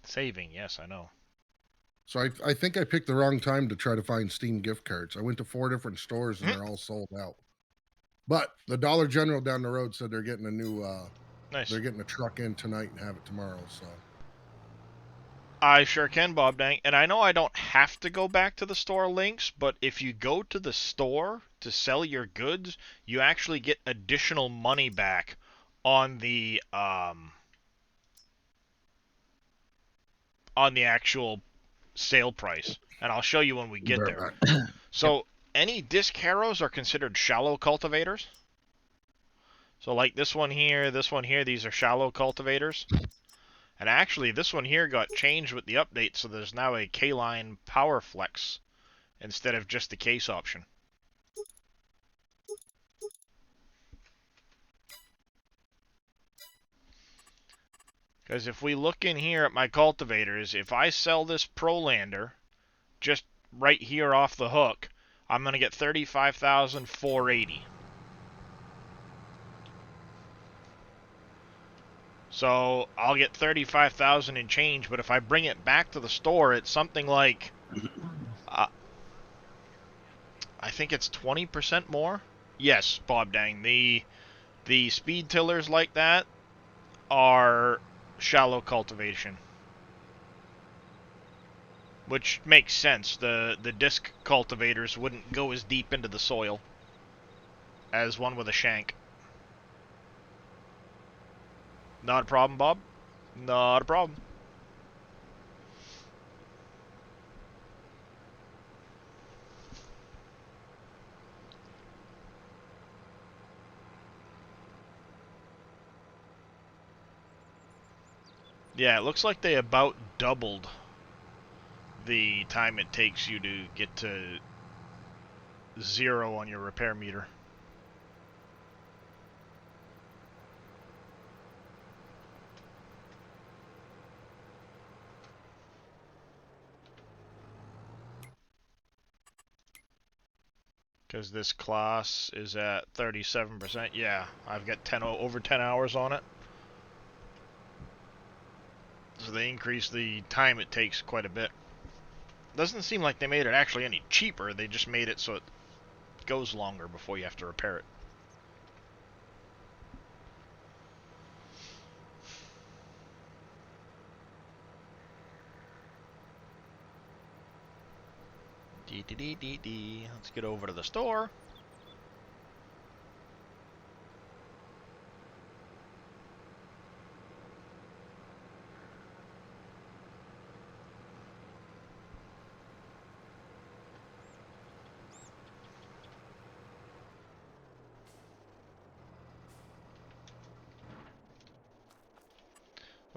Saving, yes, I know. So I think I picked the wrong time to try to find Steam gift cards. I went to 4 different stores and they're all sold out. But the Dollar General down the road said they're getting a new Nice. they're getting a truck in tonight and have it tomorrow, so I sure can, Bob Dang. And I know I don't have to go back to the store links, but if you go to the store to sell your goods, you actually get additional money back on the actual sale price. And I'll show you when we get there. So any disc harrows are considered shallow cultivators. So like this one here, these are shallow cultivators. And actually, this one here got changed with the update, so there's now a K-line Power Flex instead of just the case option. Because if we look in here at my cultivators, if I sell this Prolander just right here off the hook, I'm going to get $35,480. So I'll get $35,000 in change, but if I bring it back to the store, it's something like, I think it's 20% more. Yes, Bob Dang, the speed tillers like that are shallow cultivation, which makes sense. The disc cultivators wouldn't go as deep into the soil as one with a shank. Not a problem, Bob. Not a problem. Yeah, it looks like they about doubled the time it takes you to get to 0 on your repair meter. Because this class is at 37%. Yeah, I've got over 10 hours on it. So they increased the time it takes quite a bit. Doesn't seem like they made it actually any cheaper. They just made it so it goes longer before you have to repair it. Let's get over to the store.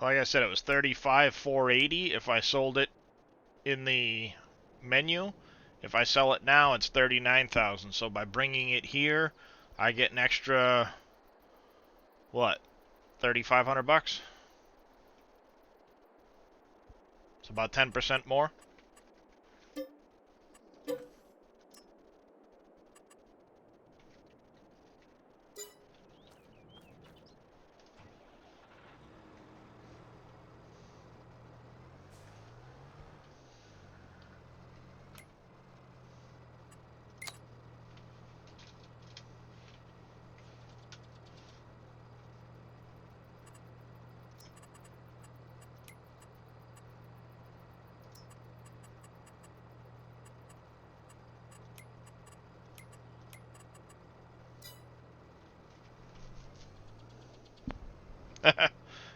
Like I said, it was $35,480 if I sold it in the menu. If I sell it now, it's $39,000. So by bringing it here, I get an extra, what, $3,500? It's about 10% more.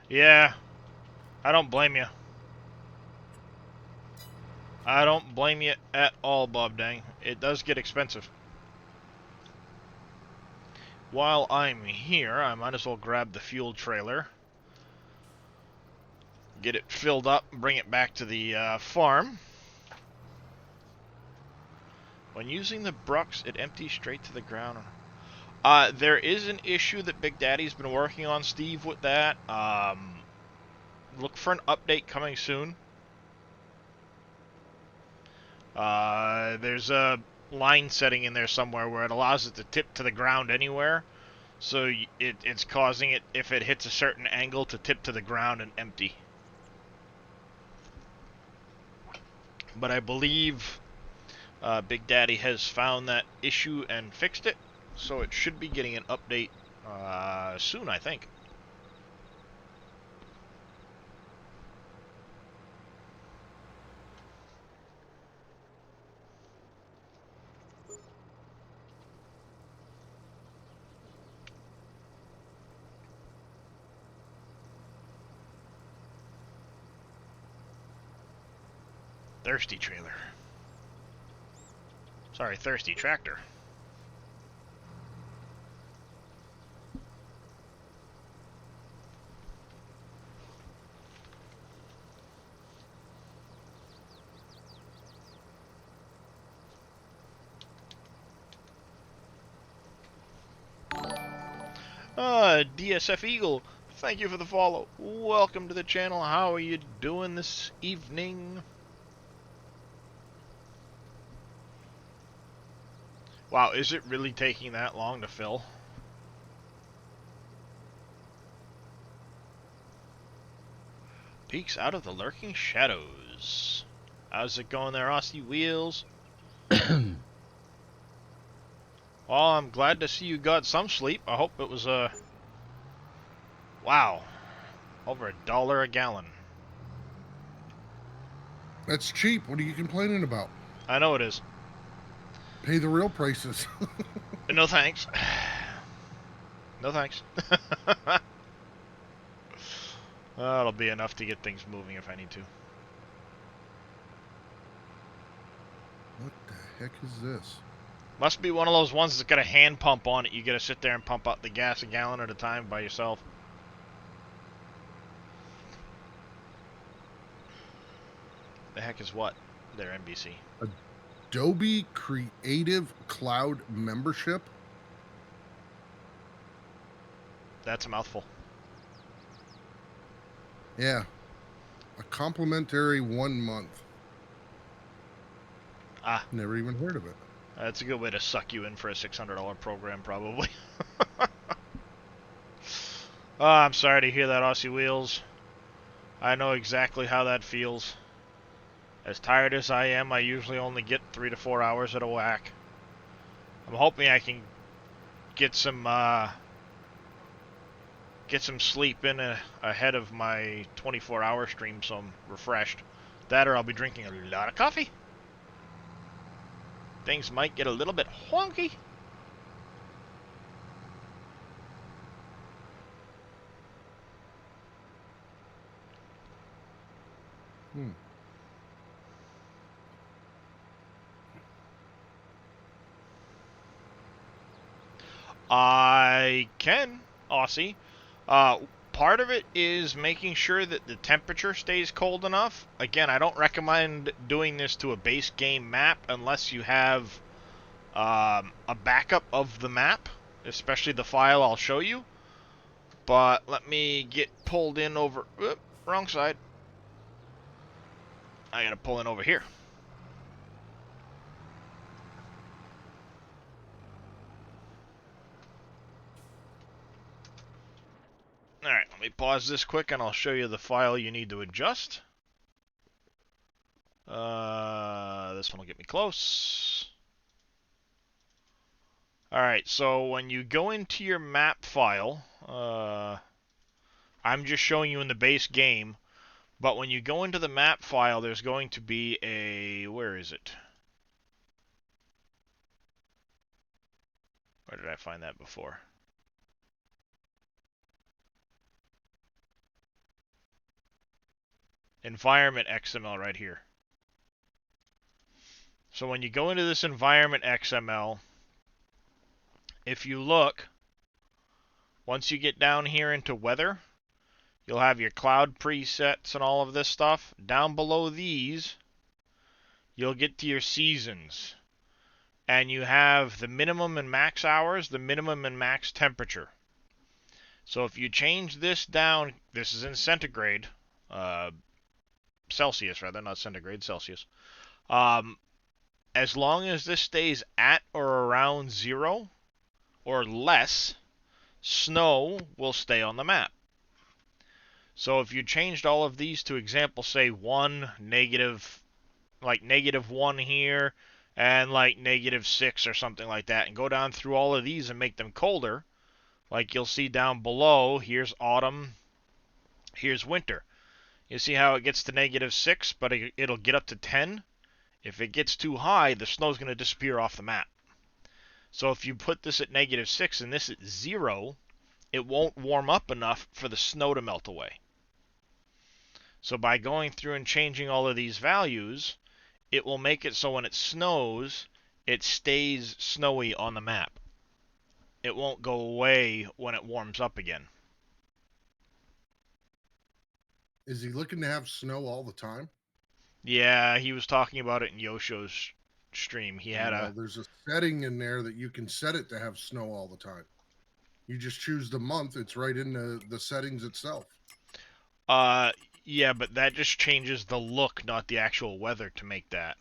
Yeah, I don't blame you. I don't blame you at all, Bob Dang. It does get expensive. While I'm here, I might as well grab the fuel trailer, get it filled up, and bring it back to the farm. When using the brucks, it empties straight to the ground. There is an issue that Big Daddy's been working on, Steve, with that. Look for an update coming soon. There's a line setting in there somewhere where it allows it to tip to the ground anywhere. So it's causing it, if it hits a certain angle, to tip to the ground and empty. But I believe Big Daddy has found that issue and fixed it. So it should be getting an update soon, I think. Thirsty trailer. Sorry, thirsty tractor. DSF Eagle, thank you for the follow. Welcome to the channel. How are you doing this evening? Wow, is it really taking that long to fill? Peeks out of the lurking shadows. How's it going there, Aussie Wheels? Well, I'm glad to see you got some sleep. I hope it was wow, over $1 a gallon. That's cheap. What are you complaining about? I know it is. Pay the real prices. No thanks. No thanks. That'll be enough to get things moving if I need to. What the heck is this? Must be one of those ones that's got a hand pump on it. You gotta sit there and pump out the gas a gallon at a time by yourself. The heck is what? Their NBC. Adobe Creative Cloud membership? That's a mouthful. Yeah. A complimentary 1 month. Ah. Never even heard of it. That's a good way to suck you in for a $600 program, probably. Oh, I'm sorry to hear that, Aussie Wheels. I know exactly how that feels. As tired as I am, I usually only get 3 to 4 hours at a whack. I'm hoping I can get some sleep in ahead of my 24-hour stream, so I'm refreshed. That or I'll be drinking a lot of coffee. Things might get a little bit wonky. I can, Aussie. Part of it is making sure that the temperature stays cold enough. Again, I don't recommend doing this to a base game map unless you have a backup of the map, especially the file I'll show you. But let me get pulled in over... Oop, wrong side. I gotta pull in over here. Alright, let me pause this quick and I'll show you the file you need to adjust. This one will get me close. Alright, so when you go into your map file, I'm just showing you in the base game, but when you go into the map file, there's going to be a... Where is it? Where did I find that before? environment XML right here. So when you go into this environment XML, if you look, once you get down here into weather, you'll have your cloud presets and all of this stuff. Down below these, you'll get to your seasons. And you have the minimum and max hours, the minimum and max temperature. So if you change this down, this is in centigrade, Celsius rather, not centigrade, Celsius. As long as this stays at or around 0 or less, snow will stay on the map. So if you changed all of these to example, say 1, negative, like -1 here, and like -6 or something like that, and go down through all of these and make them colder, like you'll see down below, here's autumn, here's winter. You see how it gets to -6, but it'll get up to 10? If it gets too high, the snow's going to disappear off the map. So if you put this at -6 and this at 0, it won't warm up enough for the snow to melt away. So by going through and changing all of these values, it will make it so when it snows, it stays snowy on the map. It won't go away when it warms up again. Is he looking to have snow all the time? Yeah, he was talking about it in Yosho's stream. He had Well, there's a setting in there that you can set it to have snow all the time. You just choose the month. It's right in the settings itself. Yeah, but that just changes the look, not the actual weather to make that.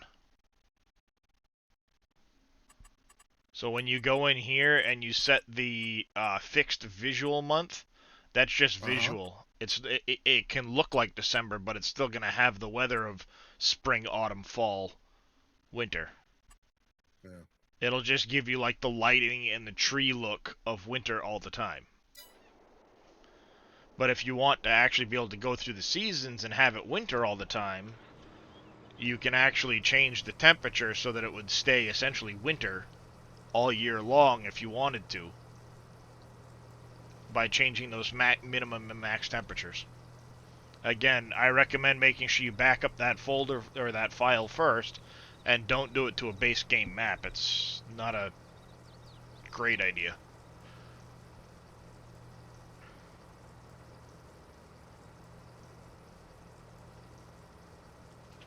So when you go in here and you set the fixed visual month, that's just visual. It can look like December, but it's still going to have the weather of spring, autumn, fall, winter. Yeah. It'll just give you like the lighting and the tree look of winter all the time. But if you want to actually be able to go through the seasons and have it winter all the time, you can actually change the temperature so that it would stay essentially winter all year long if you wanted to, by changing those minimum and max temperatures. Again, I recommend making sure you back up that folder or that file first, and don't do it to a base game map. It's not a great idea.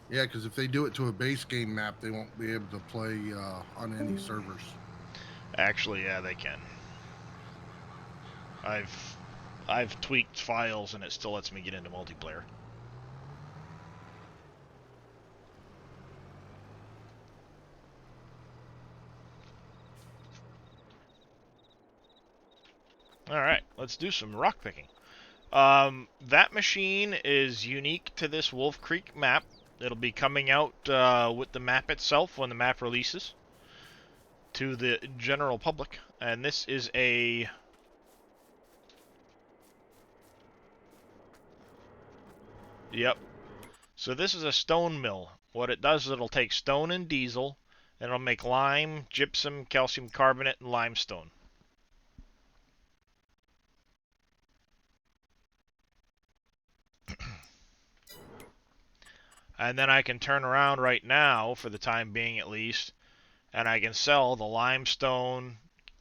Yeah, because if they do it to a base game map, they won't be able to play on any servers. Actually, yeah, they can. I've tweaked files and it still lets me get into multiplayer. Alright, let's do some rock picking. That machine is unique to this Wolf Creek map. It'll be coming out with the map itself when the map releases to the general public. And this is a... Yep. So this is a stone mill. What it does is it'll take stone and diesel, and it'll make lime, gypsum, calcium carbonate, and limestone. And then I can turn around right now, for the time being at least, and I can sell the limestone,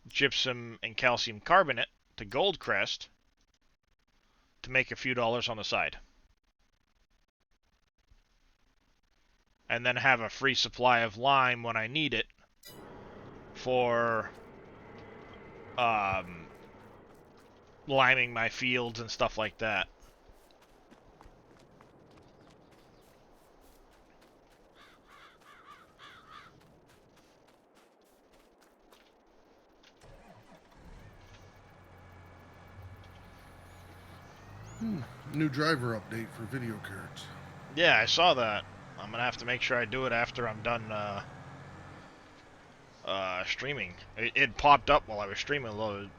gypsum, and calcium carbonate to Goldcrest to make a few dollars on the side. And then have a free supply of lime when I need it for liming my fields and stuff like that. New driver update for video cards. Yeah, I saw that. I'm gonna have to make sure I do it after I'm done streaming. It popped up while I was streaming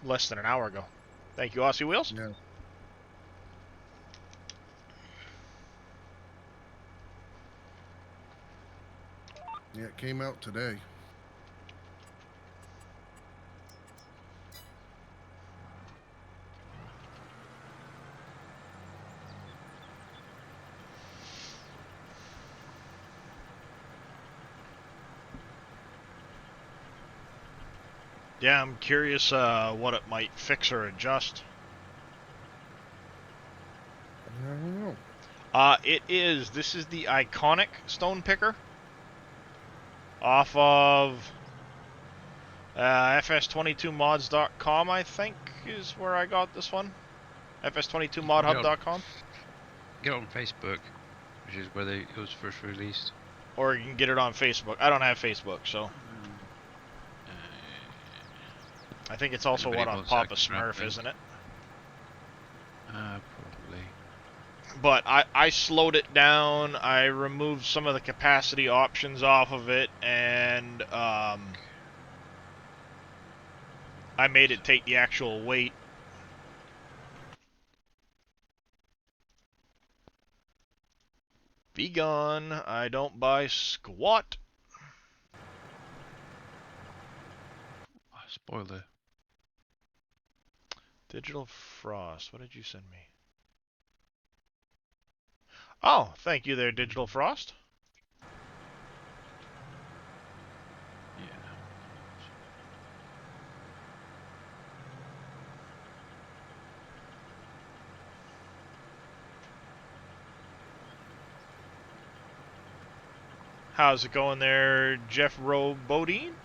less than an hour ago. Thank you, Aussie Wheels. Yeah. Yeah, it came out today. Yeah, I'm curious what it might fix or adjust. I don't know. This is the iconic stone picker off of fs22mods.com, I think, is where I got this one. fs22modhub.com. Get it on Facebook, which is where it was first released. Or you can get it on Facebook. I don't have Facebook, so. I think it's also Anybody what on wants Papa that crap Smurf, link? isn't it? Probably. But I slowed it down. I removed some of the capacity options off of it, and I made it take the actual weight. Be gone. I don't buy squat. Oh, spoiler. Digital Frost. What did you send me? Oh, thank you there, Digital Frost. Yeah. How's it going there, Jeff Robodine?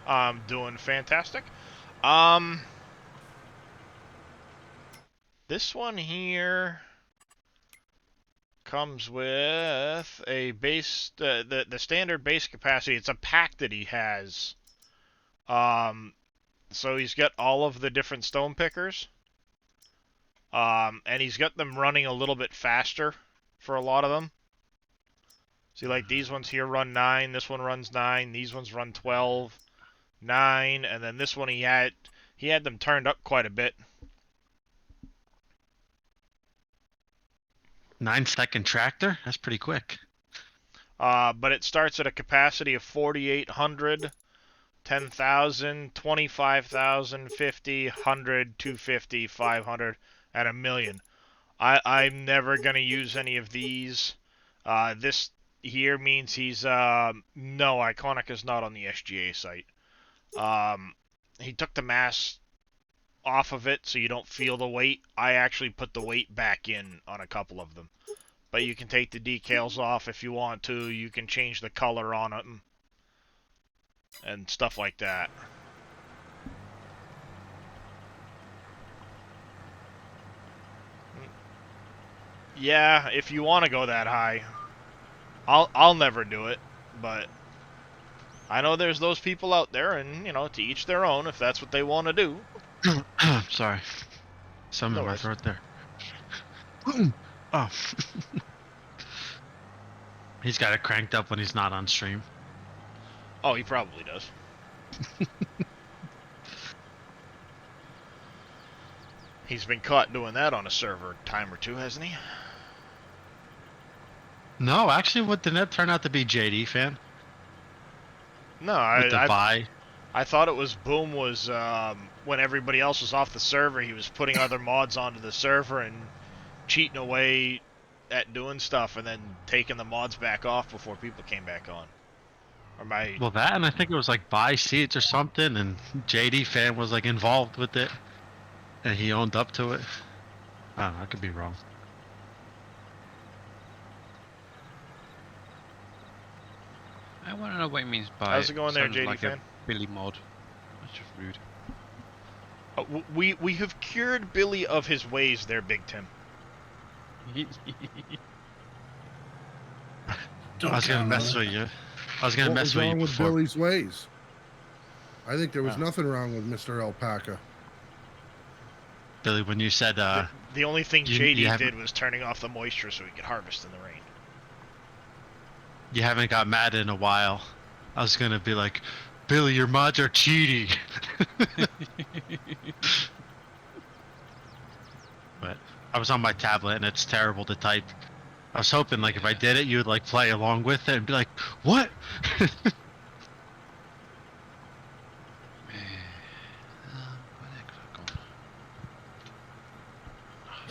I'm doing fantastic. This one here comes with a base, the standard base capacity. It's a pack that he has. So he's got all of the different stone pickers. And he's got them running a little bit faster for a lot of them. See, like these ones here run 9, this one runs 9, these ones run 12, 9, and then this one he had them turned up quite a bit. 9-second tractor? That's pretty quick. But it starts at a capacity of 4,800, 10,000, 25,000, 50, 100, 250, 500, and 1,000,000. I'm never going to use any of these. This here means he's no, Iconic is not on the SGA site. He took the mass off of it so you don't feel the weight. I actually put the weight back in on a couple of them. But you can take the decals off if you want to. You can change the color on them and stuff like that. Yeah, if you want to go that high. I'll never do it, but I know there's those people out there, and you know, to each their own if that's what they want to do. Sorry. Some in my throat there. Oh. He's got it cranked up when he's not on stream. Oh, he probably does. He's been caught doing that on a server a time or two, hasn't he? No, actually, what did that turn out to be? JD fan? No, I thought it was Boom was when everybody else was off the server, he was putting other mods onto the server and cheating away at doing stuff and then taking the mods back off before people came back on. Or my Well, that, and I think it was like buy seats or something, and JD fan was like involved with it, and he owned up to it. I don't know, I could be wrong. I want to know what it means by. How's it going there, sounds JD like fan? a Billy mod. That's just rude. We have cured Billy of his ways there, Big Tim. Don't I was gonna count mess on it. with you. I was gonna What mess was with you wrong with before. Billy's ways? I think there was Oh. nothing wrong with Mr. Alpaca. Billy, when you said The only thing you JD haven't- did was turning off the moisture so he could harvest in the rain. you haven't got mad in a while, I was gonna be like, Billy, your mods are cheating. But I was on my tablet and it's terrible to type. I was hoping like if I did it, you'd like play along with it and be like, what?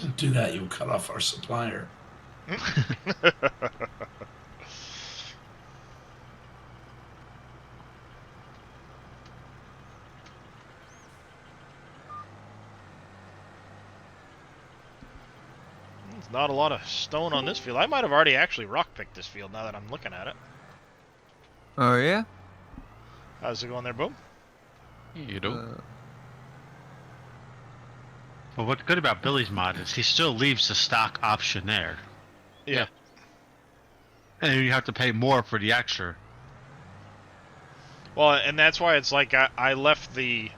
Don't do that, you'll cut off our supplier. not a lot of stone on this field. I might have already actually rock picked this field now that I'm looking at it. Oh yeah. How's it going there, Boom? You do. But what's good about Billy's mod is he still leaves the stock option there. Yeah. And you have to pay more for the extra. Well, and that's why it's like I left the,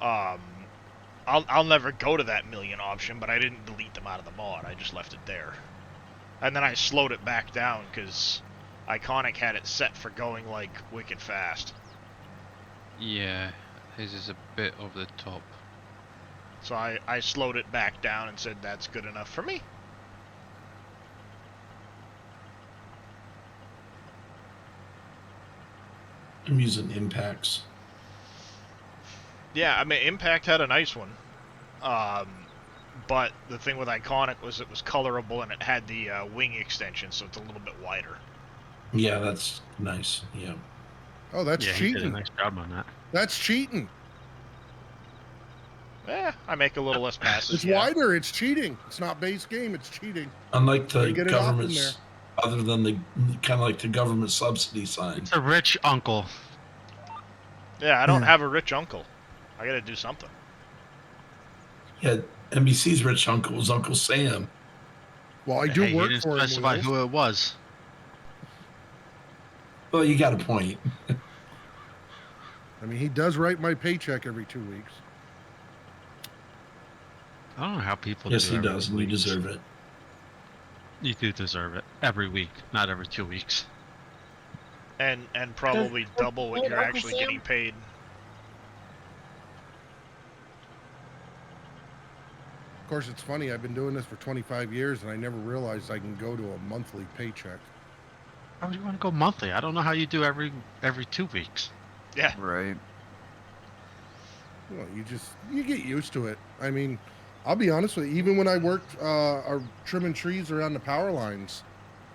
I'll never go to that million option, but I didn't delete them out of the mod. I just left it there. And then I slowed it back down because Iconic had it set for going like wicked fast. Yeah, his is a bit over the top. So I slowed it back down and said that's good enough for me. I'm using impacts. Yeah, I mean, Impact had a nice one. But the thing with Iconic was it was colorable and it had the wing extension, so it's a little bit wider. Yeah, that's nice. Yeah. Oh, that's Yeah, he did a cheating. nice job on that. That's cheating. I make a little less passes. It's yeah. wider. It's cheating. It's not base game. It's cheating. Unlike the Get it off in government's, other than the kind of like the government subsidy sign. It's a rich uncle. Yeah, I don't have a rich uncle. I gotta do something. Yeah, NBC's rich uncle was Uncle Sam. Well, I Hey, do he work didn't for him. specify Wheels. who it was. Well, you got a point. I mean, he does write my paycheck every 2 weeks. I don't know how people Yes, do he every does, and 2 you weeks. deserve it. You do deserve it. Every week, not every 2 weeks. And probably double what you're Uncle actually Sam? getting paid. Of course, it's funny. I've been doing this for 25 years, and I never realized I can go to a monthly paycheck. How would you want to go monthly? I don't know how you do every 2 weeks. Yeah. Right. Well, you get used to it. I mean, I'll be honest with you. Even when I worked trimming trees around the power lines,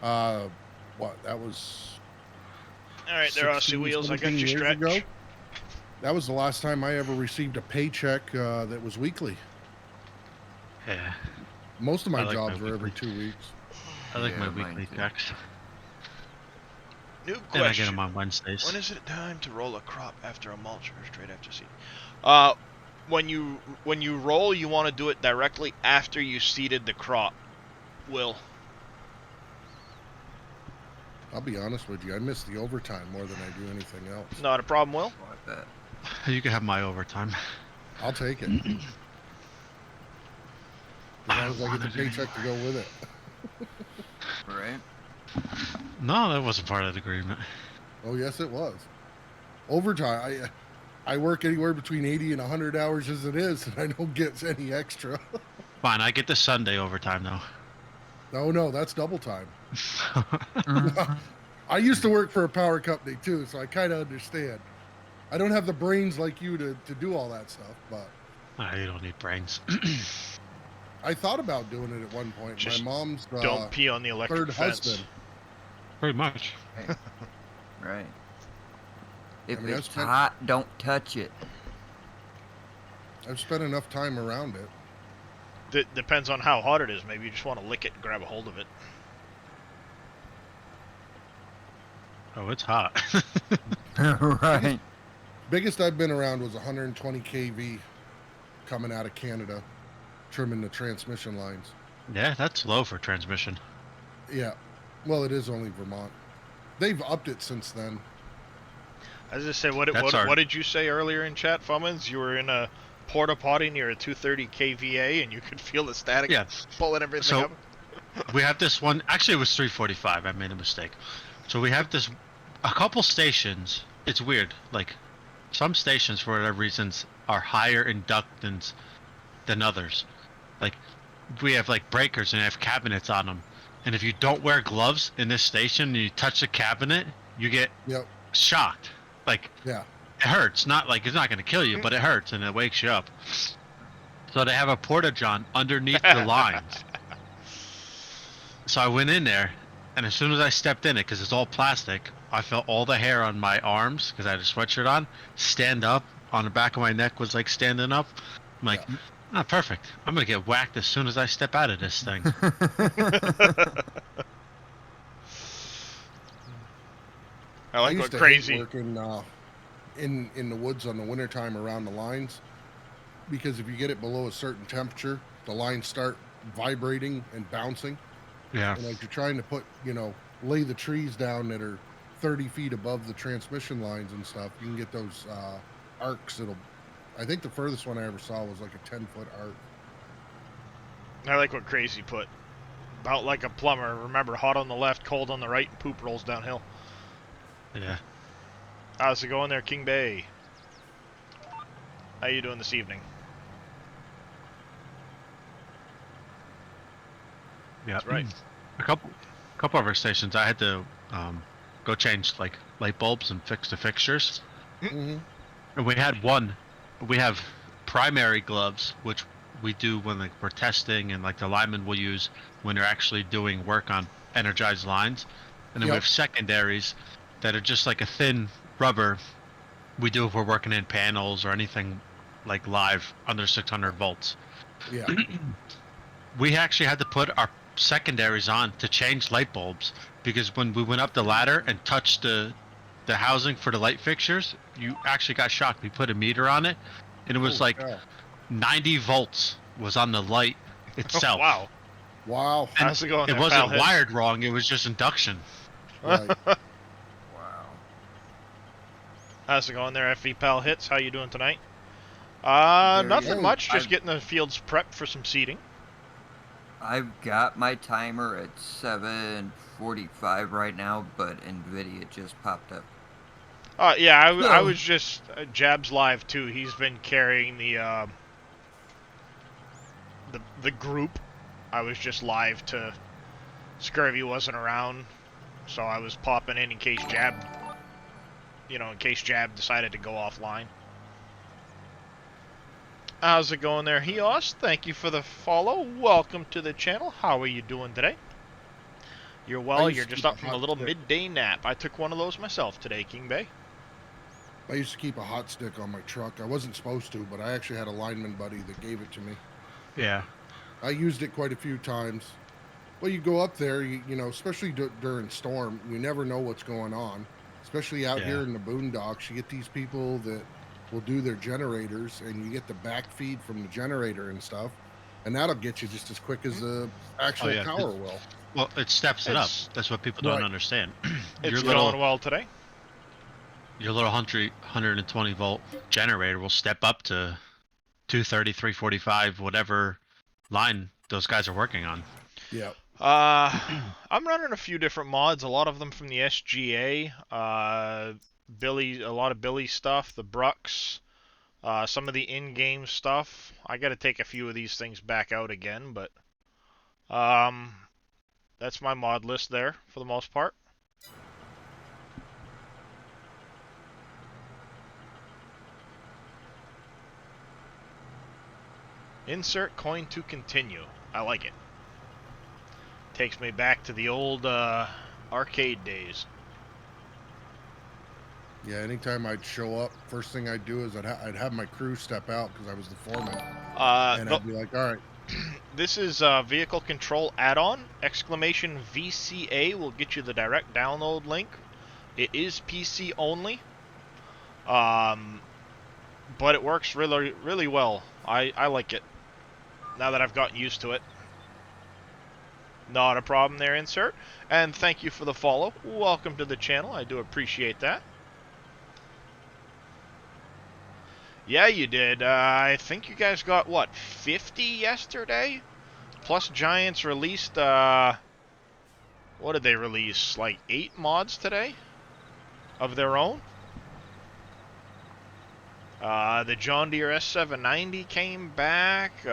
that was All right, there, Aussie 16, Wheels. I got 17 your years stretch. ago. That was the last time I ever received a paycheck that was weekly. Yeah. Most of my I like jobs my were every weekly. 2 weeks. I like Yeah, my mine weekly too. checks. New And I get question. them on Wednesdays. When is it time to roll a crop after a mulch or straight after seed? When you roll, you want to do it directly after you seeded the crop. Will. I'll be honest with you. I miss the overtime more than I do anything else. Not a problem, Will. Like that. You can have my overtime. I'll take it. As long as I get the paycheck to go with it. Right. No, that wasn't part of the agreement. Oh, yes, it was. Overtime. I work anywhere between 80 and 100 hours as it is, and I don't get any extra. Fine, I get the Sunday overtime though. No, that's double time. I used to work for a power company too, so I kind of understand. I don't have the brains like you to do all that stuff, but You don't need brains. I thought about doing it at one point. Just My mom's Don't pee on the electric third fence. husband. Pretty much. Right. If mean, I've it's spent- hot, don't touch it. I've spent enough time around it. Depends on how hot it is. Maybe you just want to lick it and grab a hold of it. Oh, it's hot. Right. Biggest I've been around was 120 kV coming out of Canada, trimming the transmission lines. Yeah, that's low for transmission. Yeah. Well, it is only Vermont. They've upped it since then. I was just say, what That's our- did you say earlier in chat, Fummins? You were in a porta potty near a 230 kVA, and you could feel the static Yeah. pulling everything So- up. We have this one. Actually, it was 345. I made a mistake. So we have this. A couple stations. It's weird. Like some stations, for whatever reasons, are higher inductance than others. Like we have like breakers and have cabinets on them. And if you don't wear gloves in this station and you touch the cabinet, you get Yep. shocked. Like Yeah. it hurts. Not like it's not going to kill you, but it hurts and it wakes you up. So they have a porta-john underneath the lines. So I went in there, and as soon as I stepped in it, because it's all plastic, I felt all the hair on my arms, because I had a sweatshirt on, stand up. On the back of my neck was like standing up. I'm like, Ah, perfect. I'm gonna get whacked as soon as I step out of this thing. I like used what to hate crazy. working in the woods on the wintertime around the lines, because if you get it below a certain temperature, the lines start vibrating and bouncing. Yeah. And as you're trying to put, lay the trees down that are 30 feet above the transmission lines and stuff, you can get those arcs. I think the furthest one I ever saw was like a 10-foot arc. I like what crazy put. About like a plumber. Remember, hot on the left, cold on the right, and poop rolls downhill. Yeah. How's it going there, King Bay? How you doing this evening? Yeah. That's right. A couple of our stations, I had to go change like light bulbs and fix the fixtures. Mm-hmm. And we have primary gloves, which we do when like we're testing, and like the linemen will use when they're actually doing work on energized lines. And then we Yep. have secondaries that are just like a thin rubber. We do if we're working in panels or anything like live under 600 volts. Yeah. We actually had to put our secondaries on to change light bulbs, because when we went up the ladder and touched the housing for the light fixtures, you actually got shocked. We put a meter on it, and it was Holy like cow. 90 volts was on the light itself. Wow. Wow. And How's it going it there, wasn't pal hits? wired wrong, it was just induction. Right. Wow. How's it going there, FV Pal Hits? How you doing tonight? Very Nothing good. much. Just I've- getting the fields prepped for some seeding. I've got my timer at 7:45 right now, but NVIDIA just popped up. Yeah, I No. was just Jab's live too. He's been carrying the group. I was just live to Scurvy wasn't around, so I was popping in case Jab, in case Jab decided to go offline. How's it going there, Heos? Thank you for the follow. Welcome to the channel. How are you doing today? You're well. used You're to just keep up a from a hot little stick. midday nap. I took one of those myself today, King Bay. I used to keep a hot stick on my truck. I wasn't supposed to, but I actually had a lineman buddy that gave it to me. Yeah. I used it quite a few times. Well, you go up there, especially during storm, you never know what's going on. Especially out here in the boondocks, you get these people that will do their generators, and you get the back feed from the generator and stuff, and that'll get you just as quick as the actual yeah, power will. Well, it steps it up. It's- That's what people don't Right. understand. It's going well today. Your little 120 volt generator will step up to 230, 345, whatever line those guys are working on. Yeah. I'm running a few different mods, a lot of them from the SGA. A lot of Billy stuff, the Brux, some of the in-game stuff. I got to take a few of these things back out again, but that's my mod list there for the most part. Insert coin to continue. I like it. Takes me back to the old arcade days. Yeah, anytime I'd show up, first thing I'd do is I'd have my crew step out because I was the foreman, and I'd be like, all right. This is vehicle control add-on, exclamation VCA will get you the direct download link. It is PC only, but it works really, really well. I like it, now that I've gotten used to it. Not a problem there, Insert. And thank you for the follow. Welcome to the channel. I do appreciate that. Yeah, you did. I think you guys got, what, 50 yesterday? Plus Giants released, what did they release? Like 8 mods today? Of their own? The John Deere S790 came back.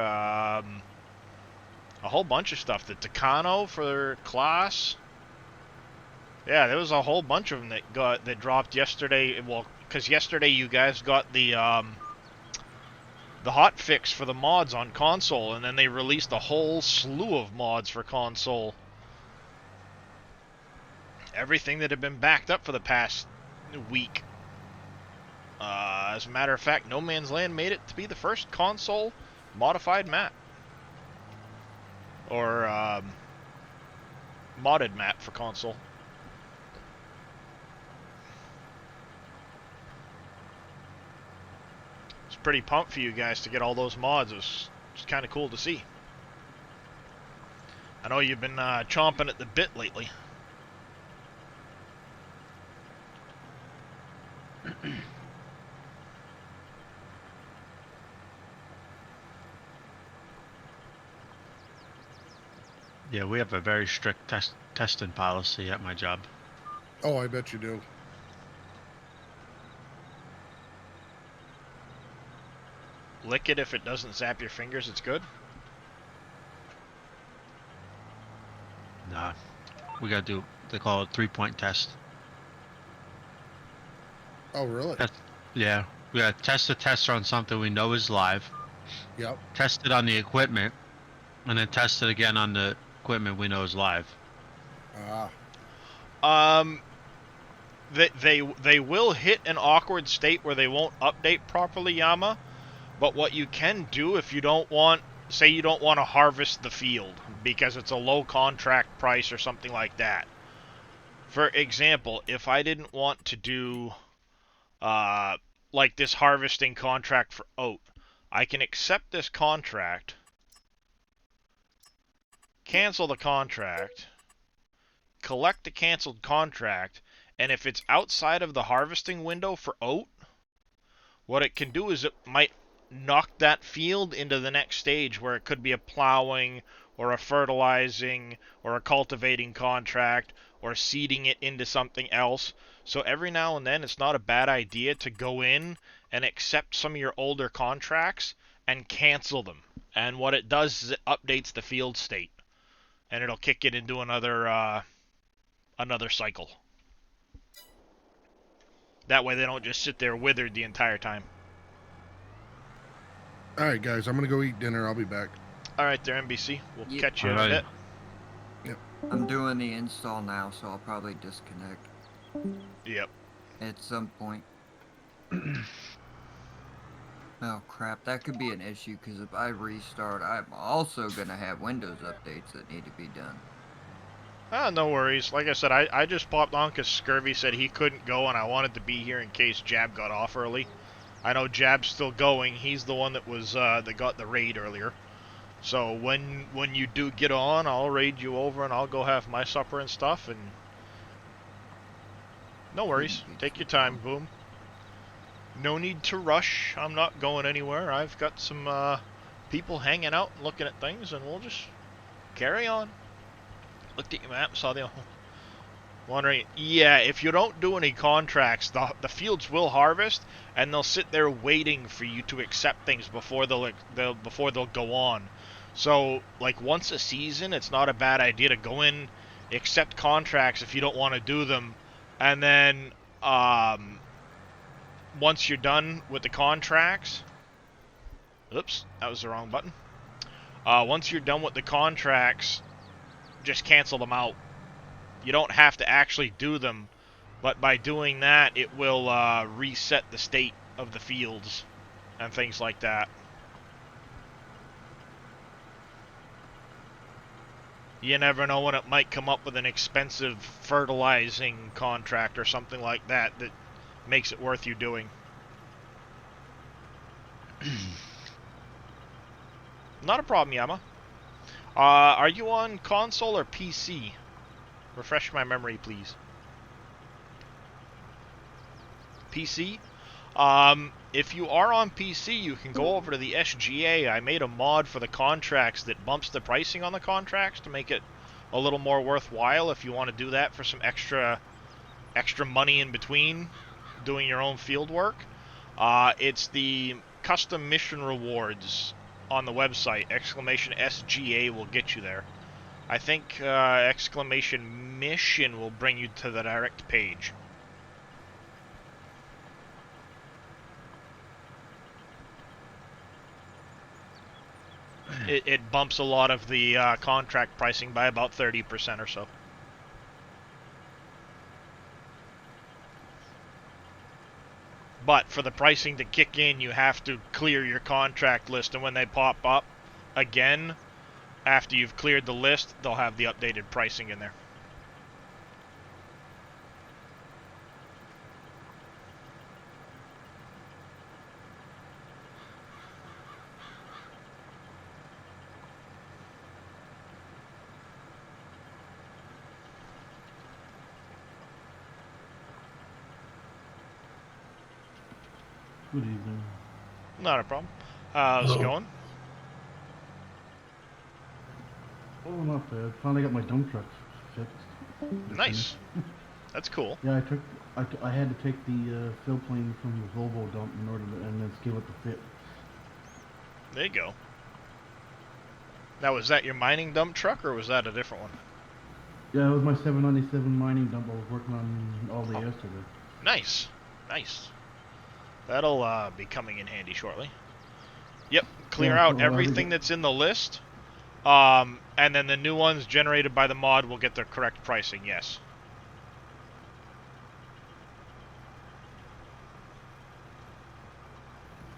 A whole bunch of stuff. The Takano for class. Yeah, there was a whole bunch of them that dropped yesterday. Well, because yesterday you guys got the hot fix for the mods on console, and then they released a whole slew of mods for console. Everything that had been backed up for the past week. As a matter of fact, No Man's Land made it to be the first console modified map. Or modded map for console. It's pretty pumped for you guys to get all those mods. It's kind of cool to see. I know you've been chomping at the bit lately. Yeah, we have a very strict testing policy at my job. Oh, I bet you do. Lick it if it doesn't zap your fingers, it's good. Nah, we gotta do, they call it 3-point test. Oh, really? Yeah, we gotta test the tester on something we know is live. Yep. Test it on the equipment, and then test it again on the equipment we know is live. They will hit an awkward state where they won't update properly, Yama. But what you can do if you don't want, say you don't want to harvest the field because it's a low contract price or something like that. For example, if I didn't want to do like this harvesting contract for oat, I can accept this contract, cancel the contract, collect the canceled contract, and if it's outside of the harvesting window for oat, what it can do is it might knock that field into the next stage where it could be a plowing or a fertilizing or a cultivating contract or seeding it into something else. So every now and then it's not a bad idea to go in and accept some of your older contracts and cancel them. And what it does is it updates the field state and it'll kick it into another cycle. That way they don't just sit there withered the entire time. All right, guys, I'm going to go eat dinner. I'll be back. All right there, NBC. We'll Yep. catch you in a bit. Yep. I'm doing the install now, so I'll probably disconnect. Yep. At some point. Oh crap, that could be an issue because if I restart, I'm also going to have Windows updates that need to be done. No worries. Like I said, I just popped on because Scurvy said he couldn't go and I wanted to be here in case Jab got off early. I know Jab's still going. He's the one that was that got the raid earlier. So when you do get on, I'll raid you over and I'll go have my supper and stuff. And no worries. Take your time, Boom. No need to rush. I'm not going anywhere. I've got some people hanging out and looking at things, and we'll just carry on. Looked at your map, saw the wondering. Yeah, if you don't do any contracts, the fields will harvest, and they'll sit there waiting for you to accept things before they'll go on. So, like once a season, it's not a bad idea to go in, accept contracts if you don't want to do them, and then once you're done with the contracts, oops, that was the wrong button. Once you're done with the contracts, just cancel them out. You don't have to actually do them, but by doing that, it will reset the state of the fields and things like that. You never know when it might come up with an expensive fertilizing contract or something like that that makes it worth you doing. Not a problem, Yama. Are you on console or PC? Refresh my memory, please. PC? If you are on PC, you can go over to the SGA. I made a mod for the contracts that bumps the pricing on the contracts to make it a little more worthwhile if you want to do that for some extra money in between doing your own field work. It's the custom mission rewards on the website. Exclamation SGA will get you there. I think exclamation mission will bring you to the direct page. It bumps a lot of the contract pricing by about 30% or so. But for the pricing to kick in, you have to clear your contract list, and when they pop up again, after you've cleared the list, they'll have the updated pricing in there. Good evening. Not a problem. How's it going? Oh, not bad. Finally got my dump truck fixed. Nice. That's cool. Yeah, I had to take the fill plane from the Volvo dump in order to, and then scale it to fit. There you go. Now, was that your mining dump truck, or was that a different one? Yeah, it was my 797 mining dump I was working on all day yesterday. Nice. Nice. That'll be coming in handy shortly. Yep, clear out everything that's in the list, and then the new ones generated by the mod will get the correct pricing, yes.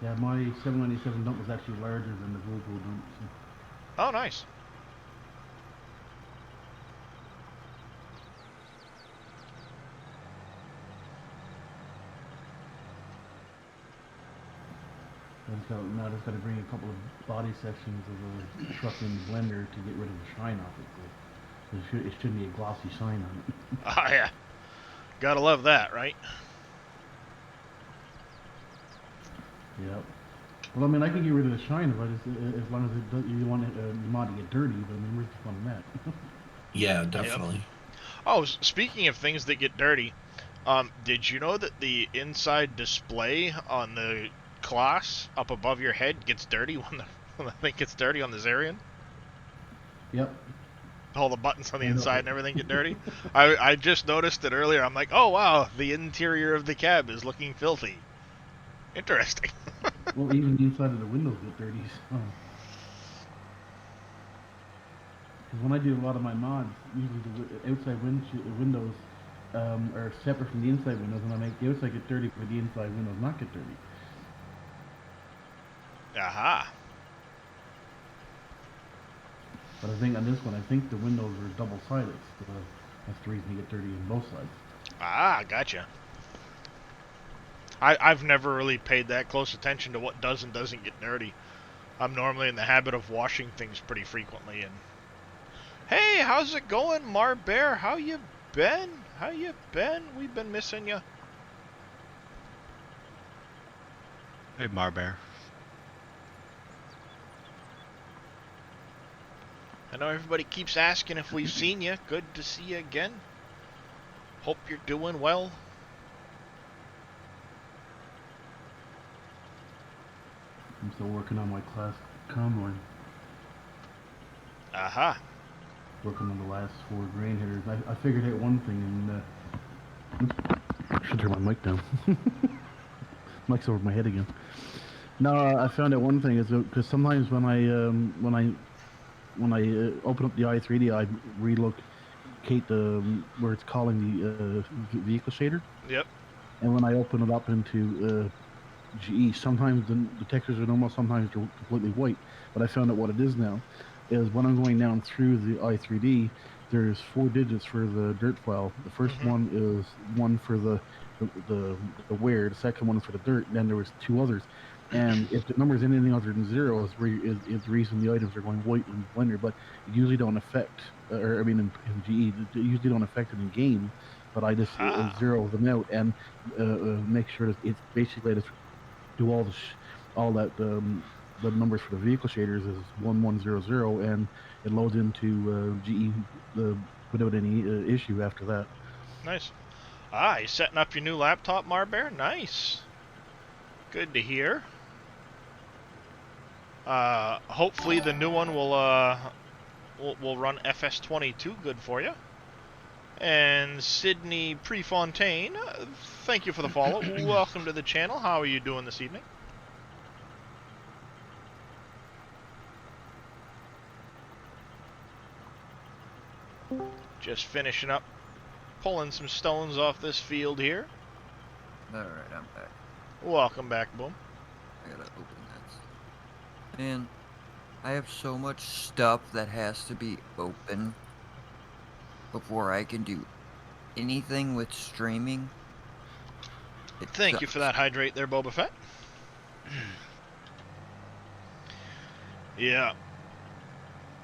Yeah, my 797 dump was actually larger than the Volvo dump. So. Oh, nice. Now I just got to bring a couple of body sections of the truck in the blender to get rid of the shine off it. It should be a glossy shine on it. Oh, yeah. Gotta love that, right? Yep. Well, I mean, I can get rid of the shine if I just, as long as it does, you want the mod to get dirty, but I mean, where's the fun in that? Yeah, definitely. Yep. Oh, speaking of things that get dirty, did you know that the inside display on the class up above your head gets dirty when the thing gets dirty on the Zarian? Yep. All the buttons on the inside and everything get dirty. I just noticed it earlier. I'm like, oh wow, the interior of the cab is looking filthy. Interesting. Well, even the inside of the windows get dirty. Because when I do a lot of my mods, usually the outside windows are separate from the inside windows, and I make the outside get dirty for the inside windows not get dirty. Aha. But I think on this one, I think the windows are double-sided. So that's the reason they get dirty on both sides. Ah, gotcha. I've never really paid that close attention to what does and doesn't get dirty. I'm normally in the habit of washing things pretty frequently. And hey, how's it going, Marbear? How you been? How you been? We've been missing you. Hey, Marbear. I know everybody keeps asking if we've seen you. Good to see you again. Hope you're doing well. I'm still working on my class convoy. Aha. Working on the last 4 grain headers. I figured out one thing, and I should turn my mic down. Mic's over my head again. No, I found out one thing is because sometimes when I open up the i3D, I relocate the where it's calling the vehicle shader. Yep. And when I open it up into GE, sometimes the textures are normal, sometimes they're completely white. But I found out what it is now. Is when I'm going down through the i3D, there's 4 digits for the dirt file. The first one is one for the wear. The second one is for the dirt. And then there was 2 others. And if the number is anything other than 0, is the reason the items are going white in Blender. But it usually don't affect, or I mean in GE, it usually don't affect it in game. But I just zero them out and make sure that it's basically just do all that the numbers for the vehicle shaders is 1100, and it loads into GE without any issue after that. Nice. Ah, you setting up your new laptop, Marbear? Nice. Good to hear. Hopefully the new one will run FS22 good for you. And Sydney Prefontaine, thank you for the follow. Welcome to the channel. How are you doing this evening? Just finishing up, pulling some stones off this field here. Alright, I'm back. Welcome back, Boom. I gotta open that. Man, I have so much stuff that has to be open before I can do anything with streaming. Thank you for that hydrate there, Boba Fett. Yeah.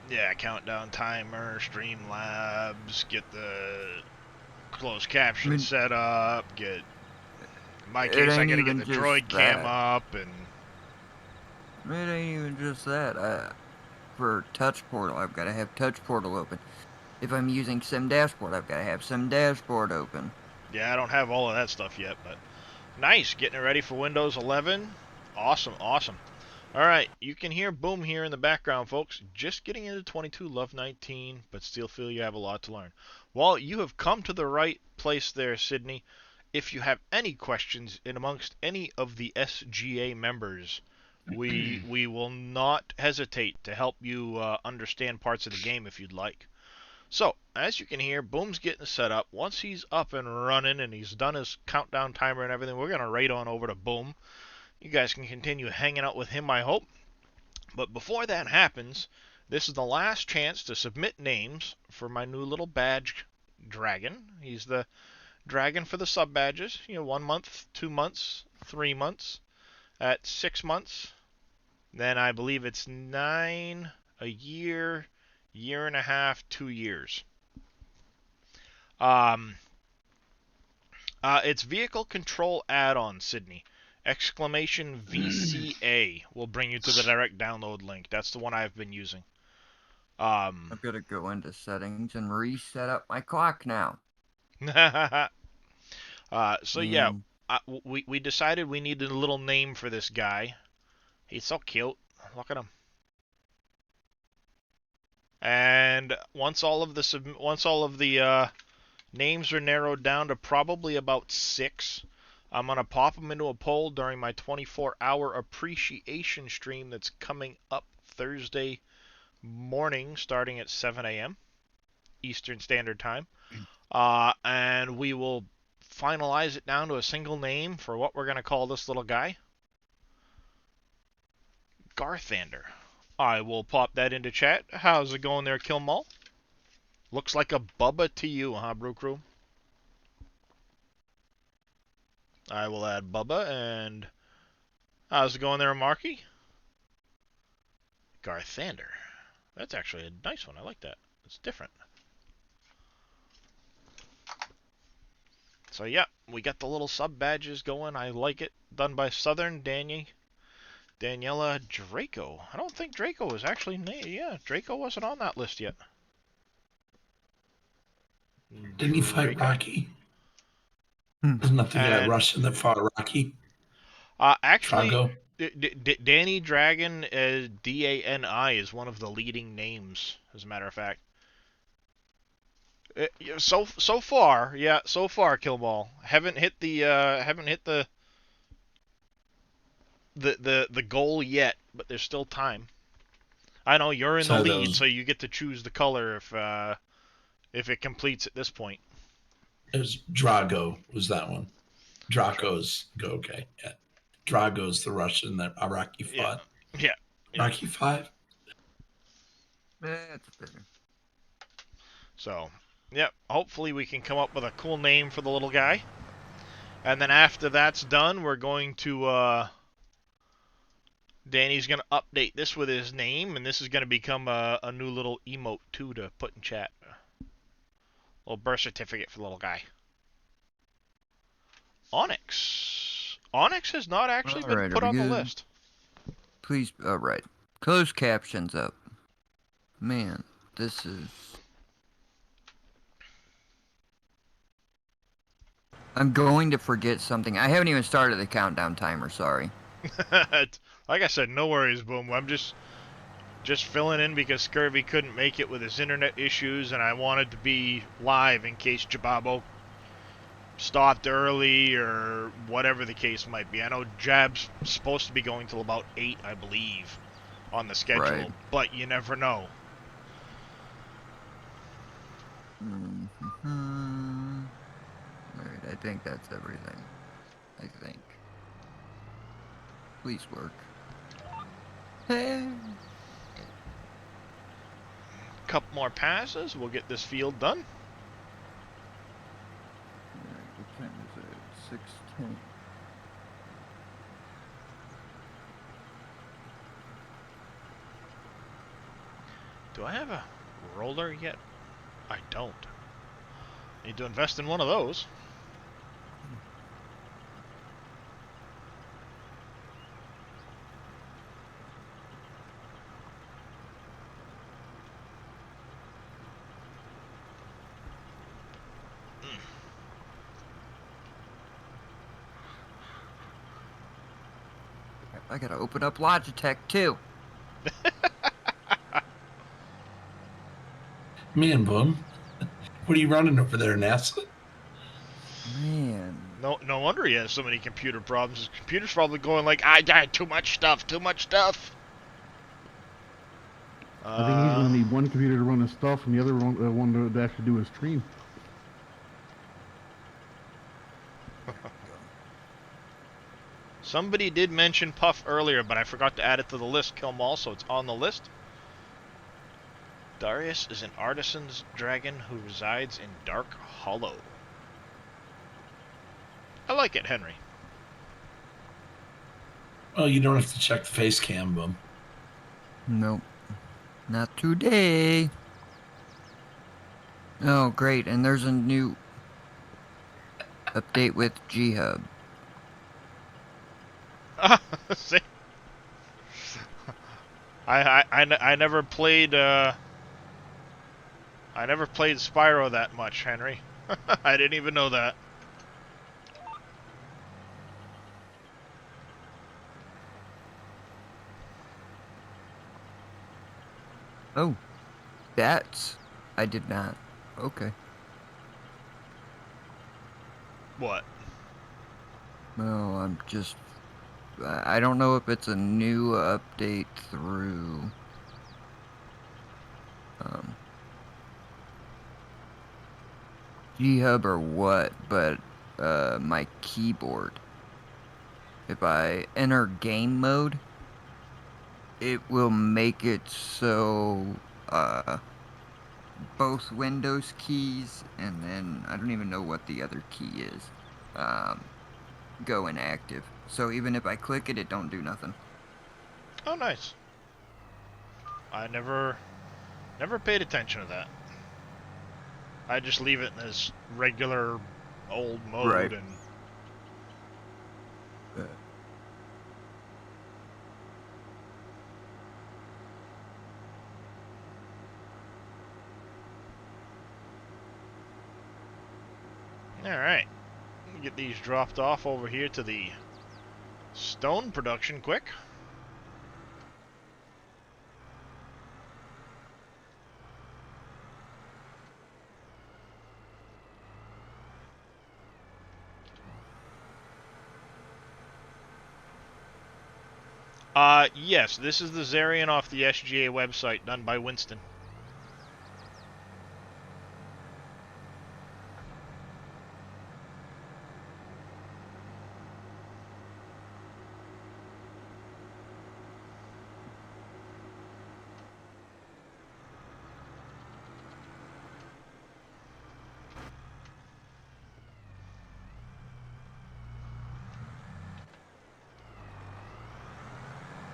Yeah, countdown timer, Streamlabs, get the closed caption set up, get... In my case, I gotta get the droid cam up, and... It ain't even just that. For Touch Portal, I've gotta have Touch Portal open. If I'm using Sim Dashboard, I've gotta have Sim Dashboard open. Yeah, I don't have all of that stuff yet, but... Nice, getting it ready for Windows 11. Awesome, awesome. Alright, you can hear Boom here in the background, folks. Just getting into 22, love 19, but still feel you have a lot to learn. Well, you have come to the right place there, Sydney. If you have any questions in amongst any of the SGA members, we will not hesitate to help you understand parts of the game if you'd like. So, as you can hear, Boom's getting set up. Once he's up and running and he's done his countdown timer and everything, we're going to raid on over to Boom. You guys can continue hanging out with him, I hope. But before that happens, this is the last chance to submit names for my new little badge dragon. He's the dragon for the sub badges. 1 month, 2 months, 3 months. At 6 months, then I believe it's 9, a year, year and a half, 2 years. It's vehicle control add-on, Sydney. Exclamation VCA will bring you to the direct download link. That's the one I've been using. I've got to go into settings and reset up my clock now. So yeah, we decided we needed a little name for this guy. He's so cute. Look at him. And once all of the names are narrowed down to probably about 6, I'm going to pop them into a poll during my 24-hour appreciation stream that's coming up Thursday morning starting at 7 a.m. Eastern Standard Time. And we will finalize it down to a single name for what we're going to call this little guy. Garthander. I will pop that into chat. How's it going there, Killmall? Looks like a Bubba to you, huh, Brew Crew? I will add Bubba, and how's it going there, Marky? Garthander. That's actually a nice one. I like that. It's different. So yeah, we got the little sub badges going. I like it. Done by Southern Daniela Draco. I don't think Draco was actually named. Yeah, Draco wasn't on that list yet. Didn't he fight Rocky? Isn't that the guy Russian that fought Rocky? Actually, Danny Dragon, D-A-N-I, is one of the leading names, as a matter of fact. So far, Killball. Haven't hit the goal yet, but there's still time. I know you're in the lead, so you get to choose the color if it completes at this point. It was Drago, was that one. Draco's go, okay. Yeah. Drago's the Russian that Rocky fought. Yeah. Rocky 5? That's better. So, yep, hopefully we can come up with a cool name for the little guy. And then after that's done, we're going to, Danny's going to update this with his name, and this is going to become a new little emote, too, to put in chat. A little birth certificate for the little guy. Onyx. Onyx has not actually been put on the list. Please, alright. Closed captions up. Man, this is... I'm going to forget something. I haven't even started the countdown timer, sorry. Like I said, no worries, Boom. I'm just filling in because Scurvy couldn't make it with his internet issues, and I wanted to be live in case Jababo stopped early or whatever the case might be. I know Jab's supposed to be going till about 8, I believe, on the schedule, but you never know. Alright, I think that's everything. I think. Please work. Hey. Couple more passes, we'll get this field done. Alright, what time is it? 6:10. Do I have a roller yet? I don't. Need to invest in one of those. I gotta open up Logitech too. Man, Boom. What are you running over there, NASA? Man. No wonder he has so many computer problems. His computer's probably going like, I got too much stuff, too much stuff. I think he's going to need one computer to run his stuff and the other one to actually do his stream. Somebody did mention Puff earlier, but I forgot to add it to the list, Kilmall, so it's on the list. Darius is an artisan's dragon who resides in Dark Hollow. I like it, Henry. Oh, you don't have to check the face cam, Boom. Nope. Not today. Oh, great. And there's a new update with G-Hub. See? I never played I never played Spyro that much, Henry. I didn't even know that. Oh, that's... I did not. Okay. What? No, I'm just... I don't know if it's a new update through... G-Hub or what, but my keyboard. If I enter game mode, it will make it so both Windows keys and then I don't even know what the other key is go inactive. So even if I click it, it don't do nothing. Oh, nice. I never paid attention to that. I just leave it in this regular old mode Right. and Alright. Get these dropped off over here to the stone production quick. Yes, this is the Zarian off the SGA website done by Winston.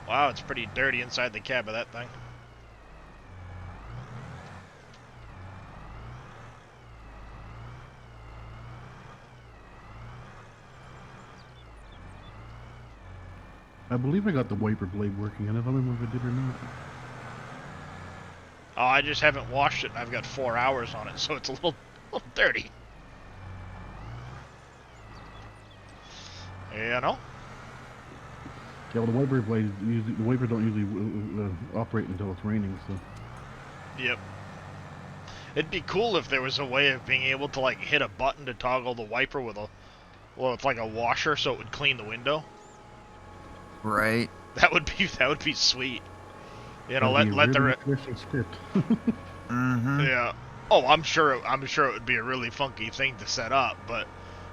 Wow, it's pretty dirty inside the cab of that thing. I believe I got the wiper blade working, and I don't remember if I did or not. Oh, I just haven't washed it and I've got 4 hours on it, so it's a little dirty. You know? Yeah, well, the wiper blade usually, the wipers don't usually operate until it's raining, so. Yep. It'd be cool if there was a way of being able to like hit a button to toggle the wiper with a, well, it's like a washer, so it would clean the window. Right. That would be sweet. You know, let the script. Mm-hmm. Yeah. Oh, I'm sure it would be a really funky thing to set up, but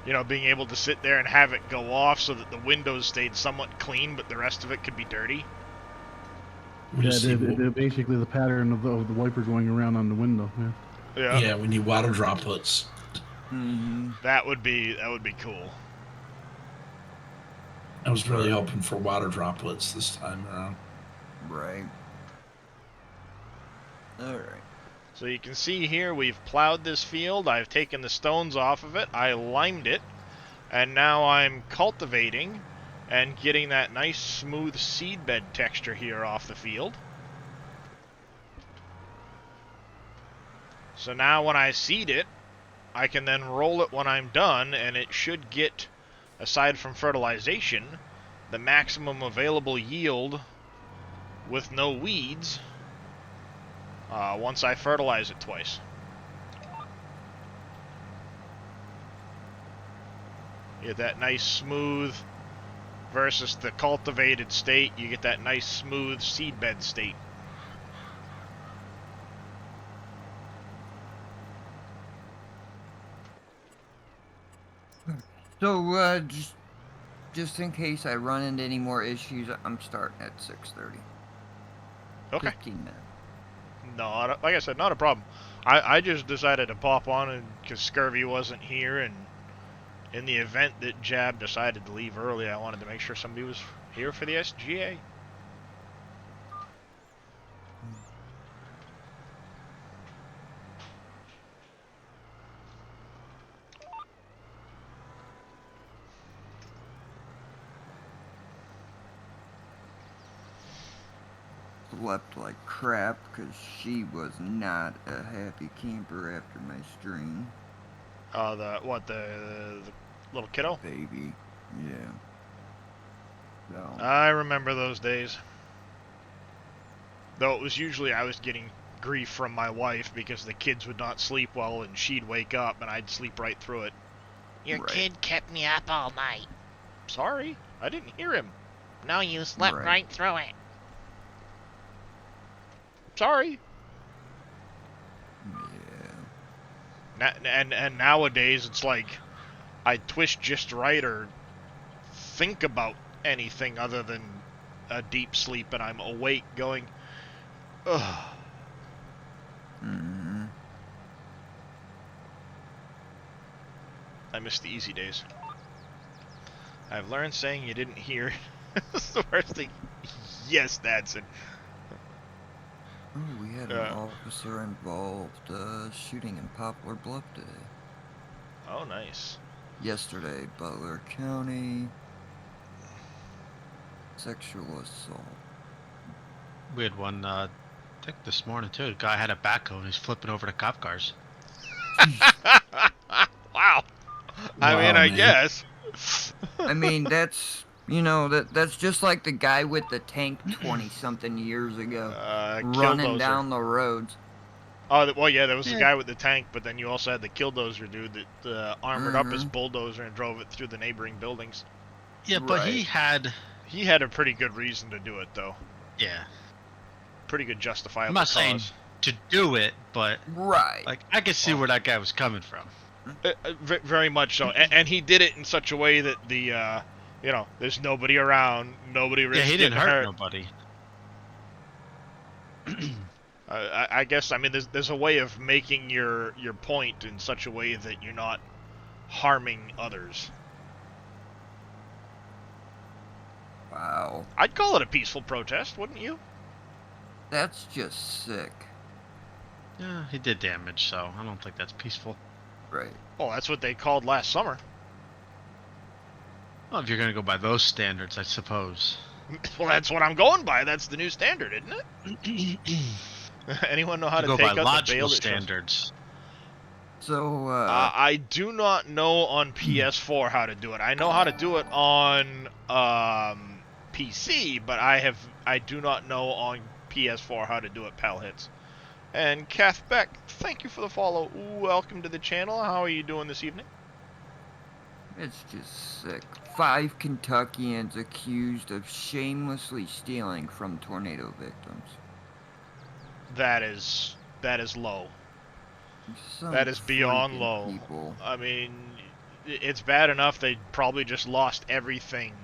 you know, being able to sit there and have it go off so that the windows stayed somewhat clean, but the rest of it could be dirty. Yeah, basically the pattern of the wiper going around on the window. Yeah. Yeah, we need water droplets. That would be cool. I was really hoping for water droplets this time around. Right. Alright. So you can see here we've plowed this field, I've taken the stones off of it, I limed it, and now I'm cultivating and getting that nice smooth seedbed texture here off the field. So now when I seed it, I can then roll it when I'm done, and it should get, aside from fertilization, the maximum available yield with no weeds once I fertilize it twice. You get that nice smooth versus the cultivated state, you get that nice smooth seedbed state. So, just in case I run into any more issues, I'm starting at 6:30. Okay. 15 minutes. No, like I said, not a problem. I just decided to pop on and because Scurvy wasn't here, and in the event that Jab decided to leave early, I wanted to make sure somebody was here for the SGA. Slept like crap because she was not a happy camper after my stream. The little kiddo? Baby, yeah. So. I remember those days. Though it was usually I was getting grief from my wife because the kids would not sleep well and she'd wake up and I'd sleep right through it. Your kid kept me up all night. Sorry, I didn't hear him. No, you slept right through it. Sorry. Yeah. And nowadays it's like I twist just right or think about anything other than a deep sleep and I'm awake going, ugh. I miss the easy days. I've learned saying you didn't hear. That's the worst thing. Yes, Dadson. Oh, we had an officer involved shooting in Poplar Bluff today. Oh, nice. Yesterday, Butler County. Sexual assault. We had one, I think this morning too. The guy had a backhoe and he's flipping over the cop cars. Wow. I mean, I guess. I mean, that's, you know, that's just like the guy with the tank 20-something years ago. Running down the roads. Oh, well, yeah, there was the guy with the tank, but then you also had the killdozer dude that armored up his bulldozer and drove it through the neighboring buildings. Yeah, but he had a pretty good reason to do it, though. Yeah. Pretty good justifiable I'm not saying to do it, but like I could see where that guy was coming from. Very much so, and he did it in such a way that the you know, there's nobody around, nobody risks he didn't getting hurt nobody. I guess, I mean, there's a way of making your point in such a way that you're not harming others. Wow. I'd call it a peaceful protest, wouldn't you? That's just sick. Yeah, he did damage, so I don't think that's peaceful. Right. Well, that's what they called last summer. Well, if you're going to go by those standards, I suppose. Well, that's what I'm going by. That's the new standard, isn't it? Anyone know how to go take by out logical the bail standards? So, I do not know on PS4 how to do it. I know how to do it on PC, but I do not know on PS4 how to do it, pal hits. And Kath Beck, thank you for the follow. Welcome to the channel. How are you doing this evening? It's just sick. 5 Kentuckians accused of shamelessly stealing from tornado victims. That is low. Some that is beyond low. People. I mean, it's bad enough they probably just lost everything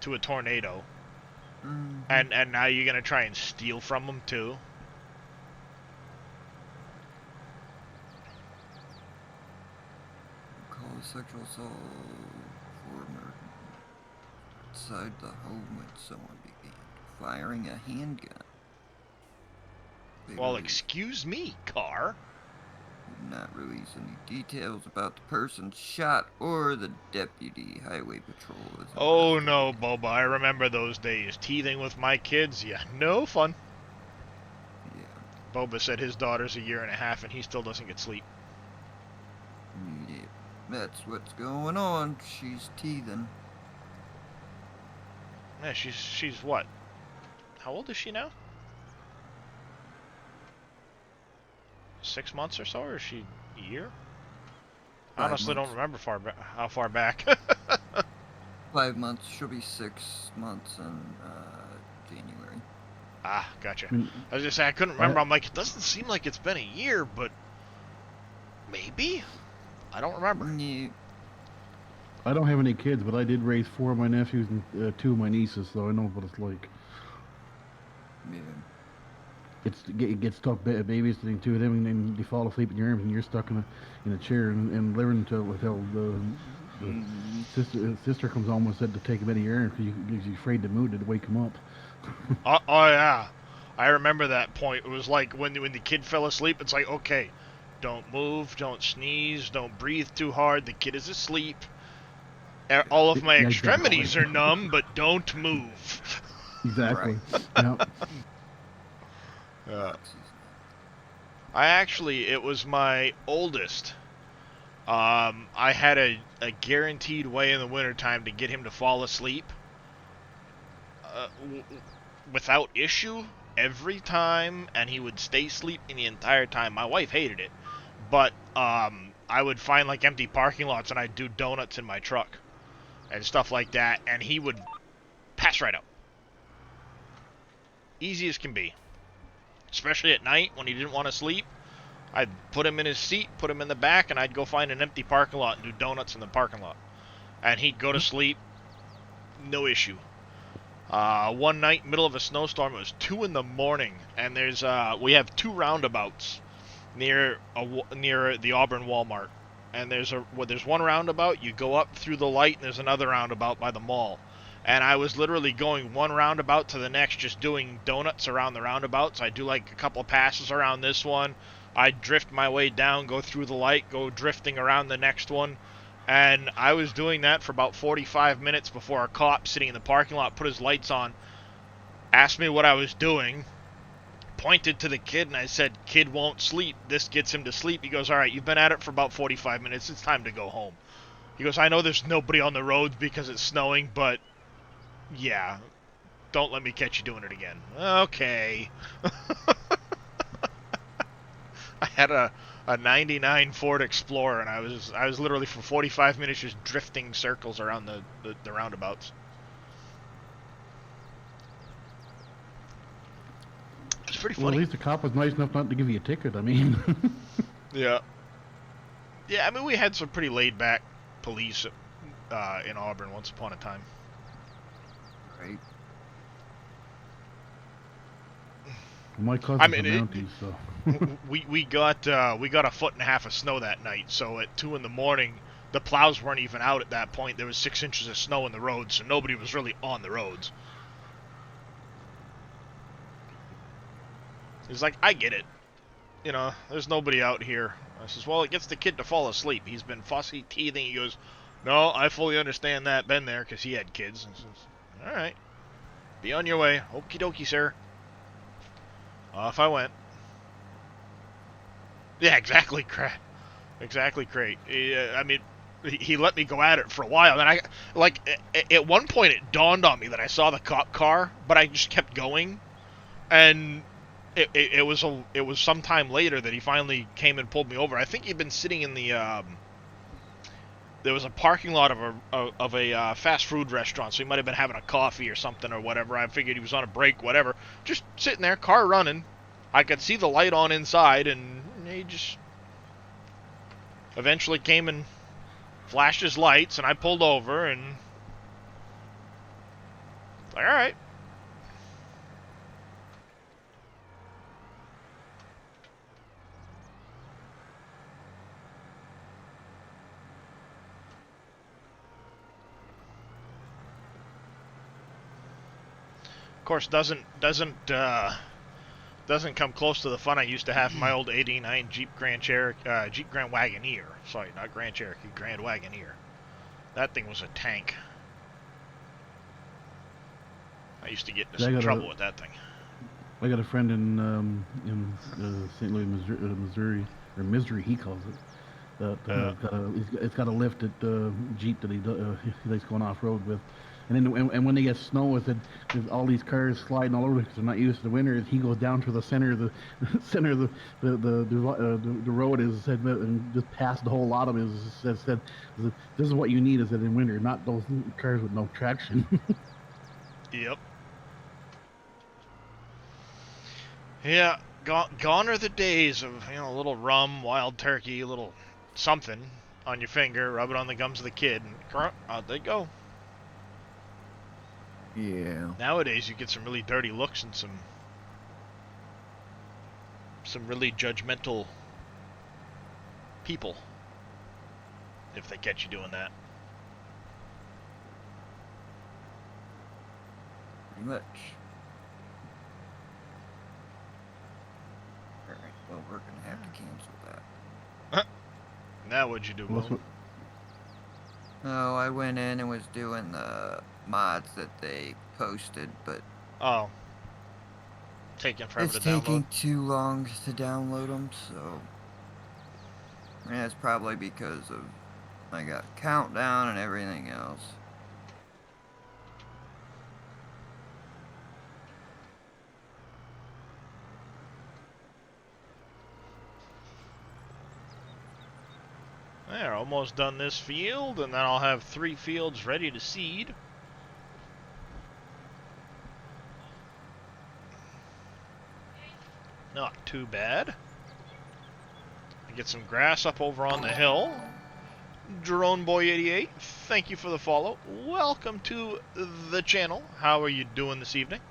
to a tornado. Mhm. And now you're gonna try and steal from them too? Call a sexual assault for murder outside the home when someone began firing a handgun. They Well, released- excuse me, car. did not release any details about the person shot or the deputy highway patrol. Oh no, Boba, I remember those days. Teething with my kids, yeah, no fun. Yeah. Boba said his daughter's a year and a half and he still doesn't get sleep. Yeah, that's what's going on. She's teething. Yeah, she's what? How old is she now? 6 months or so, or is she a year? I 5 honestly don't months. remember how far back. 5 months. She'll be 6 months in January. Ah, gotcha. I mean, I was just saying I couldn't remember. I'm like, it doesn't seem like it's been a year, but maybe? I don't remember. Yeah. I don't have any kids, but I did raise 4 of my nephews and 2 of my nieces, so I know what it's like. Yeah. It gets tough babysitting 2 of them, and then they fall asleep in your arms, and you're stuck in a chair and living until the sister comes home and said to take him out of your arms because you're afraid to move to wake him up. Oh yeah, I remember that point. It was like when the kid fell asleep. It's like, okay, don't move, don't sneeze, don't breathe too hard. The kid is asleep. All of my Yeah, extremities exactly. are numb, but don't move. Exactly. Yep. It was my oldest. I had a guaranteed way in the wintertime to get him to fall asleep without issue every time, and he would stay sleeping the entire time. My wife hated it, but I would find like empty parking lots and I'd do donuts in my truck and stuff like that, and he would pass right out. Easy as can be. Especially at night when he didn't want to sleep. I'd put him in his seat, put him in the back, and I'd go find an empty parking lot and do donuts in the parking lot. And he'd go to sleep, no issue. One night, middle of a snowstorm, it was 2 in the morning, and we have 2 roundabouts near the Auburn Walmart. And there's one roundabout, you go up through the light, and there's another roundabout by the mall. And I was literally going one roundabout to the next, just doing donuts around the roundabouts. I'd do like a couple of passes around this one. I'd drift my way down, go through the light, go drifting around the next one. And I was doing that for about 45 minutes before a cop sitting in the parking lot put his lights on, asked me what I was doing, pointed to the kid, and I said, "Kid won't sleep. This gets him to sleep." He goes, "All right, you've been at it for about 45 minutes. It's time to go home." He goes, "I know there's nobody on the roads because it's snowing, but yeah, don't let me catch you doing it again." Okay. I had a 99 Ford Explorer, and I was literally for 45 minutes just drifting circles around the roundabouts. It's pretty funny. Well, at least the cop was nice enough not to give you a ticket. I mean. Yeah. Yeah, I mean, we had some pretty laid-back police in Auburn once upon a time. Right. My cousin's I mean, a Mountie, so. we got a foot and a half of snow that night. So at 2 in the morning, the plows weren't even out at that point. There was 6 inches of snow in the roads, so nobody was really on the roads. He's like, I get it. You know, there's nobody out here. I says, well, it gets the kid to fall asleep. He's been fussy, teething. He goes, no, I fully understand that. Been there, because he had kids. And says, all right, be on your way. Okie dokie, sir. Off I went. Yeah, exactly, Exactly, Crate. I mean, he let me go at it for a while, and at one point it dawned on me that I saw the cop car, but I just kept going, and it was some time later that he finally came and pulled me over. I think he'd been sitting in the there was a parking lot of a fast food restaurant, so he might have been having a coffee or something or whatever. I figured he was on a break, whatever. Just sitting there, car running. I could see the light on inside, and he just eventually came and flashed his lights, and I pulled over, and like, all right. Of course, doesn't come close to the fun I used to have in my old '89 Jeep Grand Wagoneer. Sorry, not Grand Cherokee, Grand Wagoneer. That thing was a tank. I used to get into some trouble with that thing. I got a friend in St. Louis, Missouri, or Misery, he calls it. It's got a lifted Jeep that he likes going off road with, and when they get snow with it, there's all these cars sliding all over because they're not used to the winter. He goes down to the center of the the road and just past the whole lot of it said this is what you need is that in winter, not those cars with no traction. Yep. Yeah, gone are the days of, a little rum, wild turkey, a little something on your finger, rub it on the gums of the kid, and out they go. Yeah. Nowadays, you get some really dirty looks and some really judgmental people if they catch you doing that. Pretty much. Alright, well, we're gonna have to cancel that. Now what'd you do, Will? Oh, I went in and was doing the mods that they posted, but... Oh. Taking forever to download? It's taking too long to download them, so... And that's probably because of... I got Countdown and everything else. There, almost done this field, and then I'll have 3 fields ready to seed. Not too bad. I get some grass up over on the hill. Drone Boy 88, thank you for the follow. Welcome to the channel. How are you doing this evening?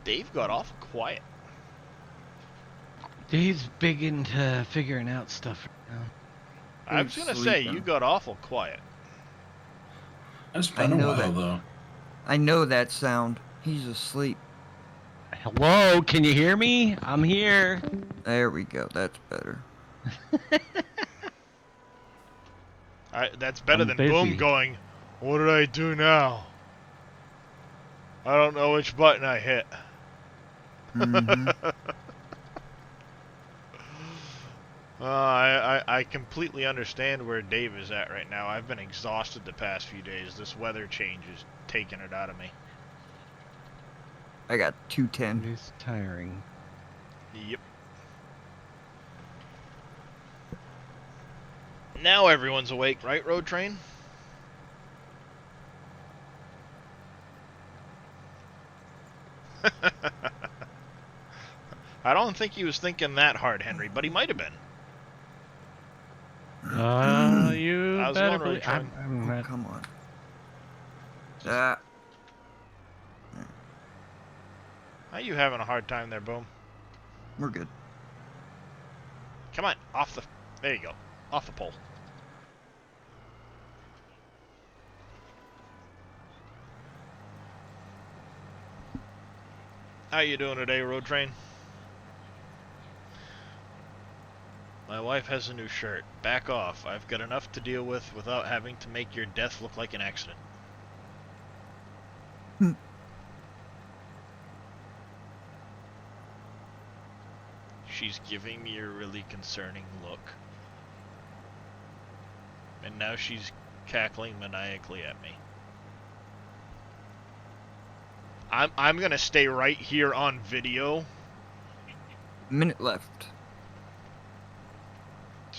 Dave got awful quiet. Dave's big into figuring out stuff right now. I was gonna say, you got awful quiet. It's been a while, though. I know that sound. He's asleep. Hello, can you hear me? I'm here. There we go. That's better. That's better than busy. Boom going, what did I do now? I don't know which button I hit. Mm-hmm. I completely understand where Dave is at right now. I've been exhausted the past few days. This weather change is taking it out of me. I got 210. It's tiring. Yep. Now everyone's awake, right, Road Train? I don't think he was thinking that hard, Henry, but he might have been. You How's it better going, Road believe. Train? Oh, come on. Are you having a hard time there, Boom? We're good. Come on, off the... There you go. Off the pole. How you doing today, Road Train? My wife has a new shirt. Back off. I've got enough to deal with without having to make your death look like an accident. She's giving me a really concerning look. And now she's cackling maniacally at me. I'm gonna stay right here on video. Minute left.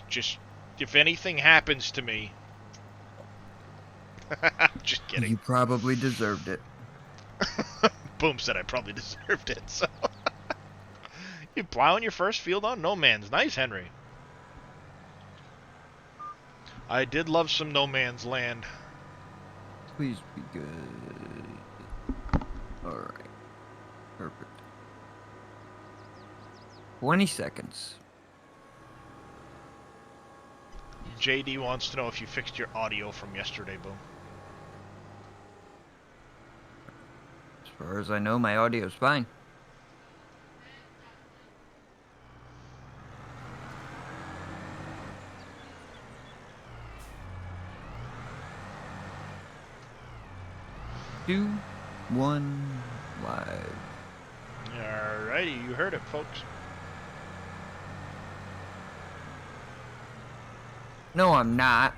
Just, if anything happens to me... Just kidding. You probably deserved it. Boom said I probably deserved it, so. You plowing your first field on No Man's. Nice, Henry. I did love some No Man's Land. Please be good. Alright. Perfect. 20 seconds. JD wants to know if you fixed your audio from yesterday, Boom. As far as I know, my audio's fine. Two, one, live. Alrighty, you heard it, folks. No, I'm not.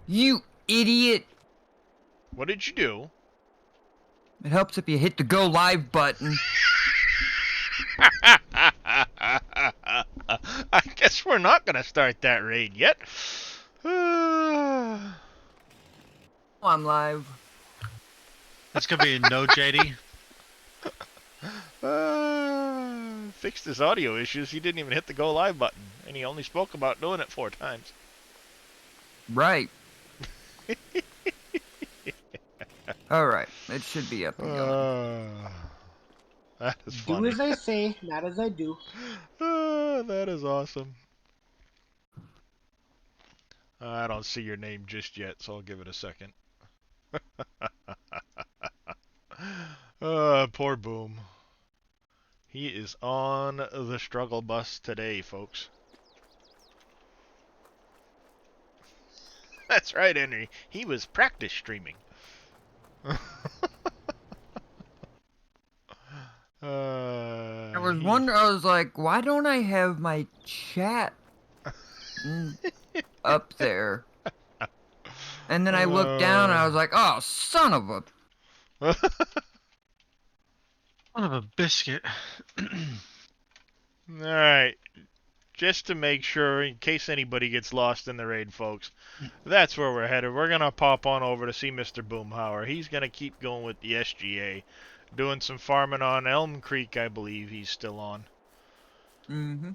You idiot! What did you do? It helps if you hit the go live button. I guess we're not gonna start that raid yet. I'm live. That's gonna be a no, JD. Fixed his audio issues. He didn't even hit the go live button, and he only spoke about doing it 4 times. Right. Alright, it should be up and going. That is Do funny. as I say, not as I do. That is awesome. I don't see your name just yet, so I'll give it a second. Poor Boom. He is on the struggle bus today, folks. That's right, Henry. He was practice streaming. I was wondering, I was like, why don't I have my chat up there? And then I looked down and I was like, oh, son of a... Son of a biscuit. Alright. Just to make sure, in case anybody gets lost in the raid, folks, that's where we're headed. We're going to pop on over to see Mr. Boomhauer. He's going to keep going with the SGA. Doing some farming on Elm Creek, I believe he's still on. Mm-hmm.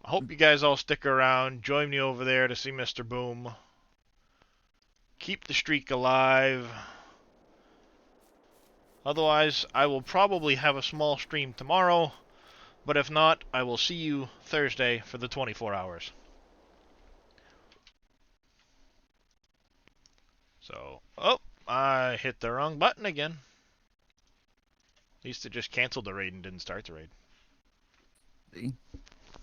I hope you guys all stick around. Join me over there to see Mr. Boom. Keep the streak alive. Otherwise, I will probably have a small stream tomorrow. But if not, I will see you Thursday for the 24 hours. So, oh, I hit the wrong button again. At least it just canceled the raid and didn't start the raid. See?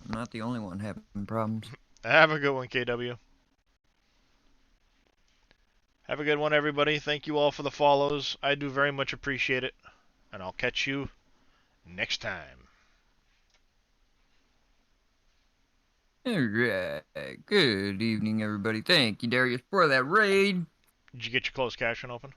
I'm not the only one having problems. Have a good one, KW. Have a good one, everybody. Thank you all for the follows. I do very much appreciate it. And I'll catch you next time. Alright. Good evening, everybody. Thank you, Darius, for that raid. Did you get your closed caption open?